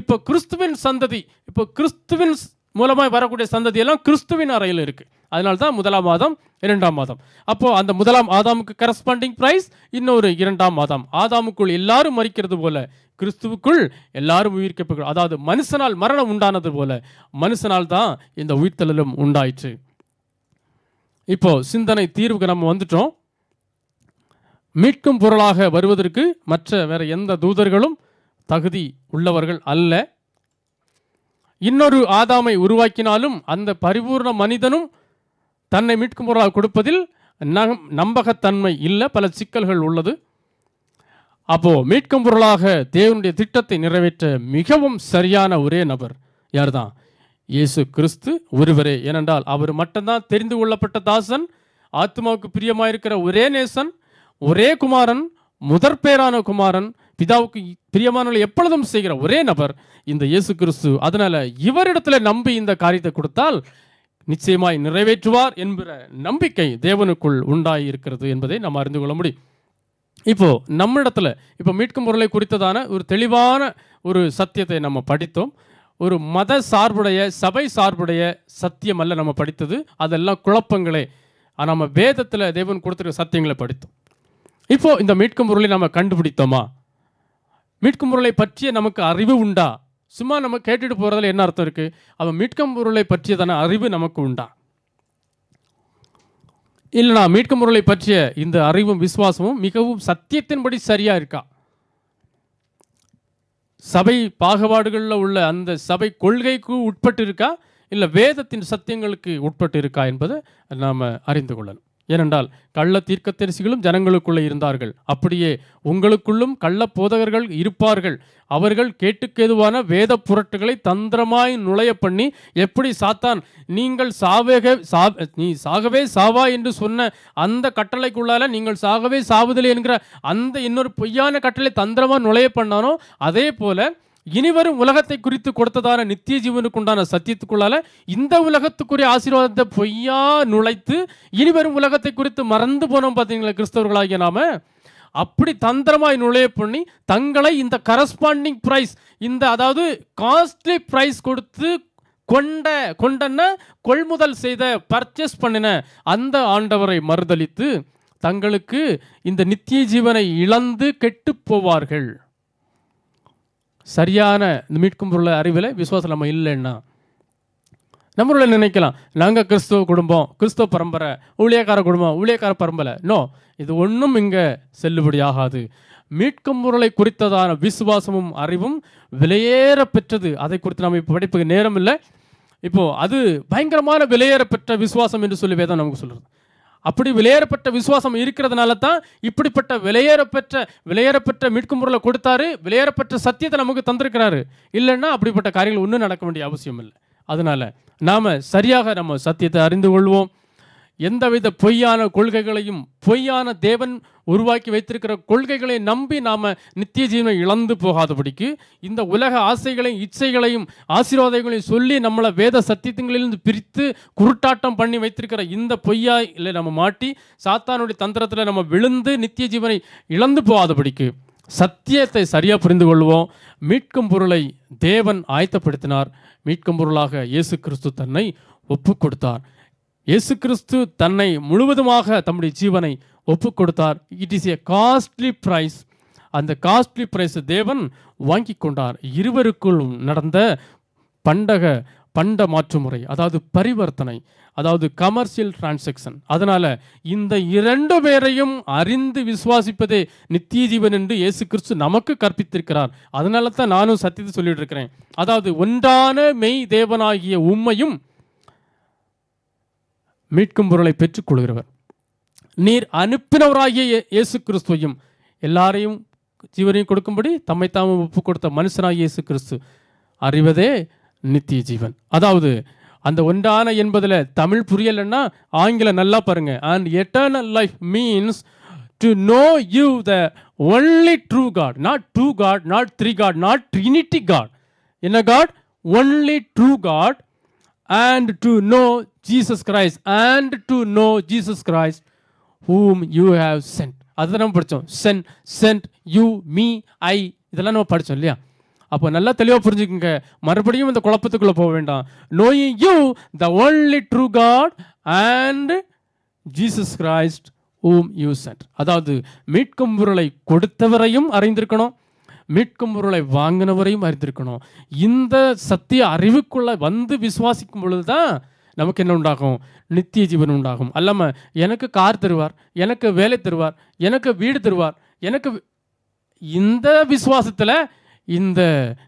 இப்போ கிறிஸ்துவின் சந்ததி, இப்போ கிறிஸ்துவின் மூலமாய் வரக்கூடிய சந்ததி எல்லாம் கிறிஸ்துவின் அறையில் இருக்கு. அதனால தான் முதலாம் ஆதாம், இரண்டாம் ஆதாம். அப்போ அந்த முதலாம் ஆதாமுக்கு கரஸ்பாண்டிங் பிரைஸ் இன்னொரு இரண்டாம் ஆதாம். ஆதாமுக்குள் எல்லாரும் மரிக்கிறது போல கிறிஸ்துவுக்குள் எல்லாரும் உயிர்க்கப்படுகிறார். அதாவது மனுஷனால் மரணம் உண்டானது போல மனுஷனால் தான் இந்த உயிர்த்தெழுதலும் உண்டாயிற்று. இப்போ சிந்தனை தீர்வுக்கு நம்ம வந்துட்டோம். மீட்கும் பொருளாக வருவதற்கு மற்ற வேற எந்த தூதர்களும் தகுதி உள்ளவர்கள் அல்ல. இன்னொரு ஆதாமை உருவாக்கினாலும் அந்த பரிபூர்ண மனிதனும் தன்னை மீட்கும் பொருளாக கொடுப்பதில் நம்பகத்தன்மை இல்லை, பல சிக்கல்கள் உள்ளது. அப்போ மீட்கும் பொருளாக தேவனுடைய திட்டத்தை நிறைவேற்ற மிகவும் சரியான ஒரே நபர் யார்தான்? இயேசு கிறிஸ்து ஒருவரே. ஏனென்றால் அவர் மட்டும்தான் தெரிந்து கொள்ளப்பட்ட தாசன், ஆத்மாவுக்கு பிரியமாயிருக்கிற ஒரே நேசன், ஒரே குமாரன், முதற் பேரான குமாரன், பிதாவுக்கு பிரியமானவர்கள் எப்பொழுதும் செய்கிற ஒரே நபர் இந்த இயேசு கிறிஸ்து. அதனால இவரிடத்துல நம்பி இந்த காரியத்தை கொடுத்தால் நிச்சயமாய் நிறைவேற்றுவார் என்கிற நம்பிக்கை தேவனுக்குள் உண்டாகி இருக்கிறது என்பதை நாம் அறிந்து கொள்ள முடியும். இப்போ நம்மிடத்துல இப்போ மீட்கும் பொருளை குறித்ததான ஒரு தெளிவான ஒரு சத்தியத்தை நம்ம படித்தோம். ஒரு மத சார்புடைய, சபை சார்புடைய சத்தியம் அல்ல நம்ம படித்தது, அதெல்லாம் குழப்பங்களே. நம்ம வேதத்தில் தேவன் கொடுத்துருக்க சத்தியங்களை படித்தோம். இப்போ இந்த மீட்கும் பொருளை நம்ம கண்டுபிடித்தோமா? மீட்கும் பொருளை பற்றிய நமக்கு அறிவு உண்டா? சும்மா நம்ம கேட்டுட்டு போகிறதுல என்ன அர்த்தம் இருக்குது? அவன் மீட்கும் பொருளை பற்றியதான அறிவு நமக்கு உண்டா? இல்லைனா மீட்கும் பொருளை பற்றிய இந்த அறிவும் விசுவாசமும் மிகவும் சத்தியத்தின்படி சரியாக இருக்கா? சபை பாகுபாடுகளில் உள்ள அந்த சபை கொள்கைக்கு உட்பட்டு இருக்கா, இல்லை வேதத்தின் சத்தியங்களுக்கு உட்பட்டு இருக்கா என்பதை நாம் அறிந்து கொள்ளணும். ஏனென்றால் கள்ள தீர்க்கதரிசிகளும் ஜனங்களுக்குள்ளே இருந்தார்கள், அப்படியே உங்களுக்குள்ளும் கள்ள போதகர்கள் இருப்பார்கள். அவர்கள் கேட்டுக்கேதுவான வேத புரட்டுகளை தந்திரமாய் நுழைய பண்ணி, எப்படி சாத்தான் நீங்கள் நீ சாகவே சாவா என்று சொன்ன அந்த கட்டளைக்குள்ளால நீங்கள் சாகவே சாவதில்லை என்கிற அந்த இன்னொரு பொய்யான கட்டளை தந்திரமாக நுழைய பண்ணானோ, அதே போல இனிவரும் உலகத்தை குறித்து கொடுத்ததான நித்திய ஜீவனுக்கு உண்டான சத்தியத்துக்குள்ளால இந்த உலகத்துக்குரிய ஆசீர்வாதத்தை பொய்யா நுழைத்து இனிவரும் உலகத்தை குறித்து மறந்து போனோம். பார்த்தீங்களா கிறிஸ்தவர்களாகிய நாம? அப்படி தந்திரமாய் நுழைய பண்ணி தங்களை இந்த கரஸ்பாண்டிங் பிரைஸ், இந்த அதாவது காஸ்ட்லி பிரைஸ் கொடுத்து கொண்டன கொள்முதல் செய்த பர்ச்சேஸ் பண்ணின அந்த ஆண்டவரை மறுதலித்து தங்களுக்கு இந்த நித்திய ஜீவனை இழந்து கெட்டு போவார்கள். சரியான இந்த மீட்கும் பொருளை அறிவில் விசுவாசம் நம்ம இல்லைன்னா நம்மள நினைக்கலாம், நாங்கள் கிறிஸ்துவ குடும்பம், கிறிஸ்துவ பரம்பரை, ஊழியக்கார குடும்பம், ஊழியக்கார பரம்பரை. நோ, இது ஒன்றும் இங்கே செல்லுபடி ஆகாது. மீட்கும் பொருளை குறித்ததான விசுவாசமும் அறிவும் விலையேற பெற்றது. அதை குறித்து நம்ம இப்போ படிப்புக்கு நேரம் இல்லை. இப்போது அது பயங்கரமான விலையேற பெற்ற விசுவாசம் என்று சொல்லி வேதம் நமக்கு சொல்கிறது. அப்படி விலையேறப்பட்ட விசுவாசம் இருக்கிறதுனால தான் இப்படிப்பட்ட விலையேறப்பட்ட மீட்கும் பொருளை கொடுத்தாரு, விலையேறப்பட்ட சத்தியத்தை நமக்கு தந்திருக்கிறாரு. இல்லைன்னா அப்படிப்பட்ட காரியங்கள் ஒன்றும் நடக்க வேண்டிய அவசியம் இல்லை. அதனால் நாம் சரியாக நம்ம சத்தியத்தை அறிந்து கொள்வோம். எந்தவித பொய்யான கொள்கைகளையும், பொய்யான தேவன் உருவாக்கி வைத்திருக்கிற கொள்கைகளை நம்பி நாம் நித்திய ஜீவனை இழந்து போகாதபடிக்கு இந்த உலக ஆசைகளையும் இச்சைகளையும் ஆசீர்வாதங்களையும் சொல்லி நம்மளை வேத சத்தியங்களிலிருந்து பிரித்து குருட்டாட்டம் பண்ணி வைத்திருக்கிற இந்த பொய்யா இல்லை நம்ம மாட்டி சாத்தானுடைய தந்திரத்தில் நம்ம விழுந்து நித்திய ஜீவனை இழந்து போகாதபடிக்கு சத்தியத்தை சரியாக புரிந்து கொள்வோம். மீட்கும் பொருளை தேவன் ஆயத்தப்படுத்தினார். மீட்கும் பொருளாக இயேசு கிறிஸ்து தன்னை ஒப்பு கொடுத்தார். இயேசு கிறிஸ்து தன்னை முழுவதுமாக தம்முடைய ஜீவனை ஒப்பு கொடுத்தார். It is a costly price. அந்த காஸ்ட்லி பிரைஸ் தேவன் வாங்கி கொண்டார். இருவருக்குள்ளும் நடந்த பண்ட மாற்று முறை, அதாவது பரிவர்த்தனை, அதாவது கமர்ஷியல் டிரான்சாக்ஷன். அதனால் இந்த இரண்டு பேரையும் அறிந்து விசுவாசிப்பதே நித்திய ஜீவன் என்று இயேசு கிறிஸ்து நமக்கு கற்பித்திருக்கிறார். அதனால தான் நானும் சத்தியத்தை சொல்லிட்டு இருக்கிறேன். அதாவது ஒன்றான மெய் தேவனாகிய உம்மையும் மீட்கும் பொருளை பெற்றுக்கொள்கிறவர், நீர் அனுப்பினவராகிய இயேசு கிறிஸ்துவையும், எல்லாரையும் ஜீவனையும் கொடுக்கும்படி தம்மை தாமும் ஒப்பு கொடுத்த மனுஷனாகிய இயேசு கிறிஸ்து அறிவதே நித்திய ஜீவன். அதாவது அந்த ஒன்றான என்பதில் தமிழ் புரியலைன்னா ஆங்கிலம் நல்லா பாருங்க. And eternal life means to know you the only true God, not two God, not three God, not trinity God. என்ன God? Only true God. And to know Jesus Christ, and to know Jesus Christ whom you have sent. அதுதான் நம்ம படித்தோம். sent you, me, I, இதெல்லாம் நம்ம படித்தோம் இல்லையா? அப்போ நல்லா தெளிவாக புரிஞ்சுக்குங்க. மறுபடியும் இந்த குழப்பத்துக்குள்ளே போக வேண்டாம். knowing you the only true God and Jesus Christ whom you sent. அதாவது மீட்கும் பொருளை கொடுத்தவரையும் அறிந்திருக்கணும், மீட்கும் பொருளை வாங்கினவரையும் அறிந்திருக்கணும். இந்த சத்திய அறிவுக்குள்ள வந்து விசுவாசிக்கும் பொழுது தான் நமக்கு என்ன உண்டாகும்? நித்திய ஜீவன் உண்டாகும். அல்லாமல் எனக்கு கார் தருவார், எனக்கு வேலை தருவார், எனக்கு வீடு தருவார், எனக்கு இந்த விசுவாசத்தில் இந்த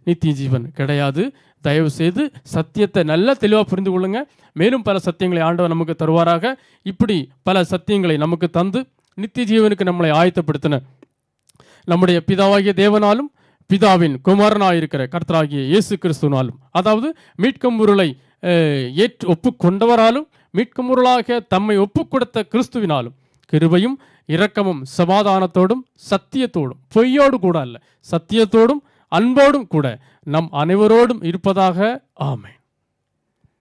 நித்திய ஜீவன் கிடையாது. தயவு செய்து சத்தியத்தை நல்லா தெளிவாக புரிந்து கொள்ளுங்க. மேலும் பல சத்தியங்களை ஆண்டவர் நமக்கு தருவாராக. இப்படி பல சத்தியங்களை நமக்கு தந்து நித்திய ஜீவனுக்கு நம்மளை ஆயத்தப்படுத்தின நம்முடைய பிதாவாகிய தேவனாலும் பிதாவின் குமாரனாயிருக்கிற கர்த்தராகிய இயேசு கிறிஸ்துவினாலும், அதாவது மீட்கும் பொருளை ஒப்பு கொண்டவராலும் மீட்கும் பொருளாக தம்மை ஒப்பு கொடுத்த கிறிஸ்துவினாலும் கிருபையும் இரக்கமும் சமாதானத்தோடும் சத்தியத்தோடும், பொய்யோடு கூட அல்ல, சத்தியத்தோடும் அன்போடும் கூட நம் அனைவரோடும் இருப்பதாக. ஆமென்.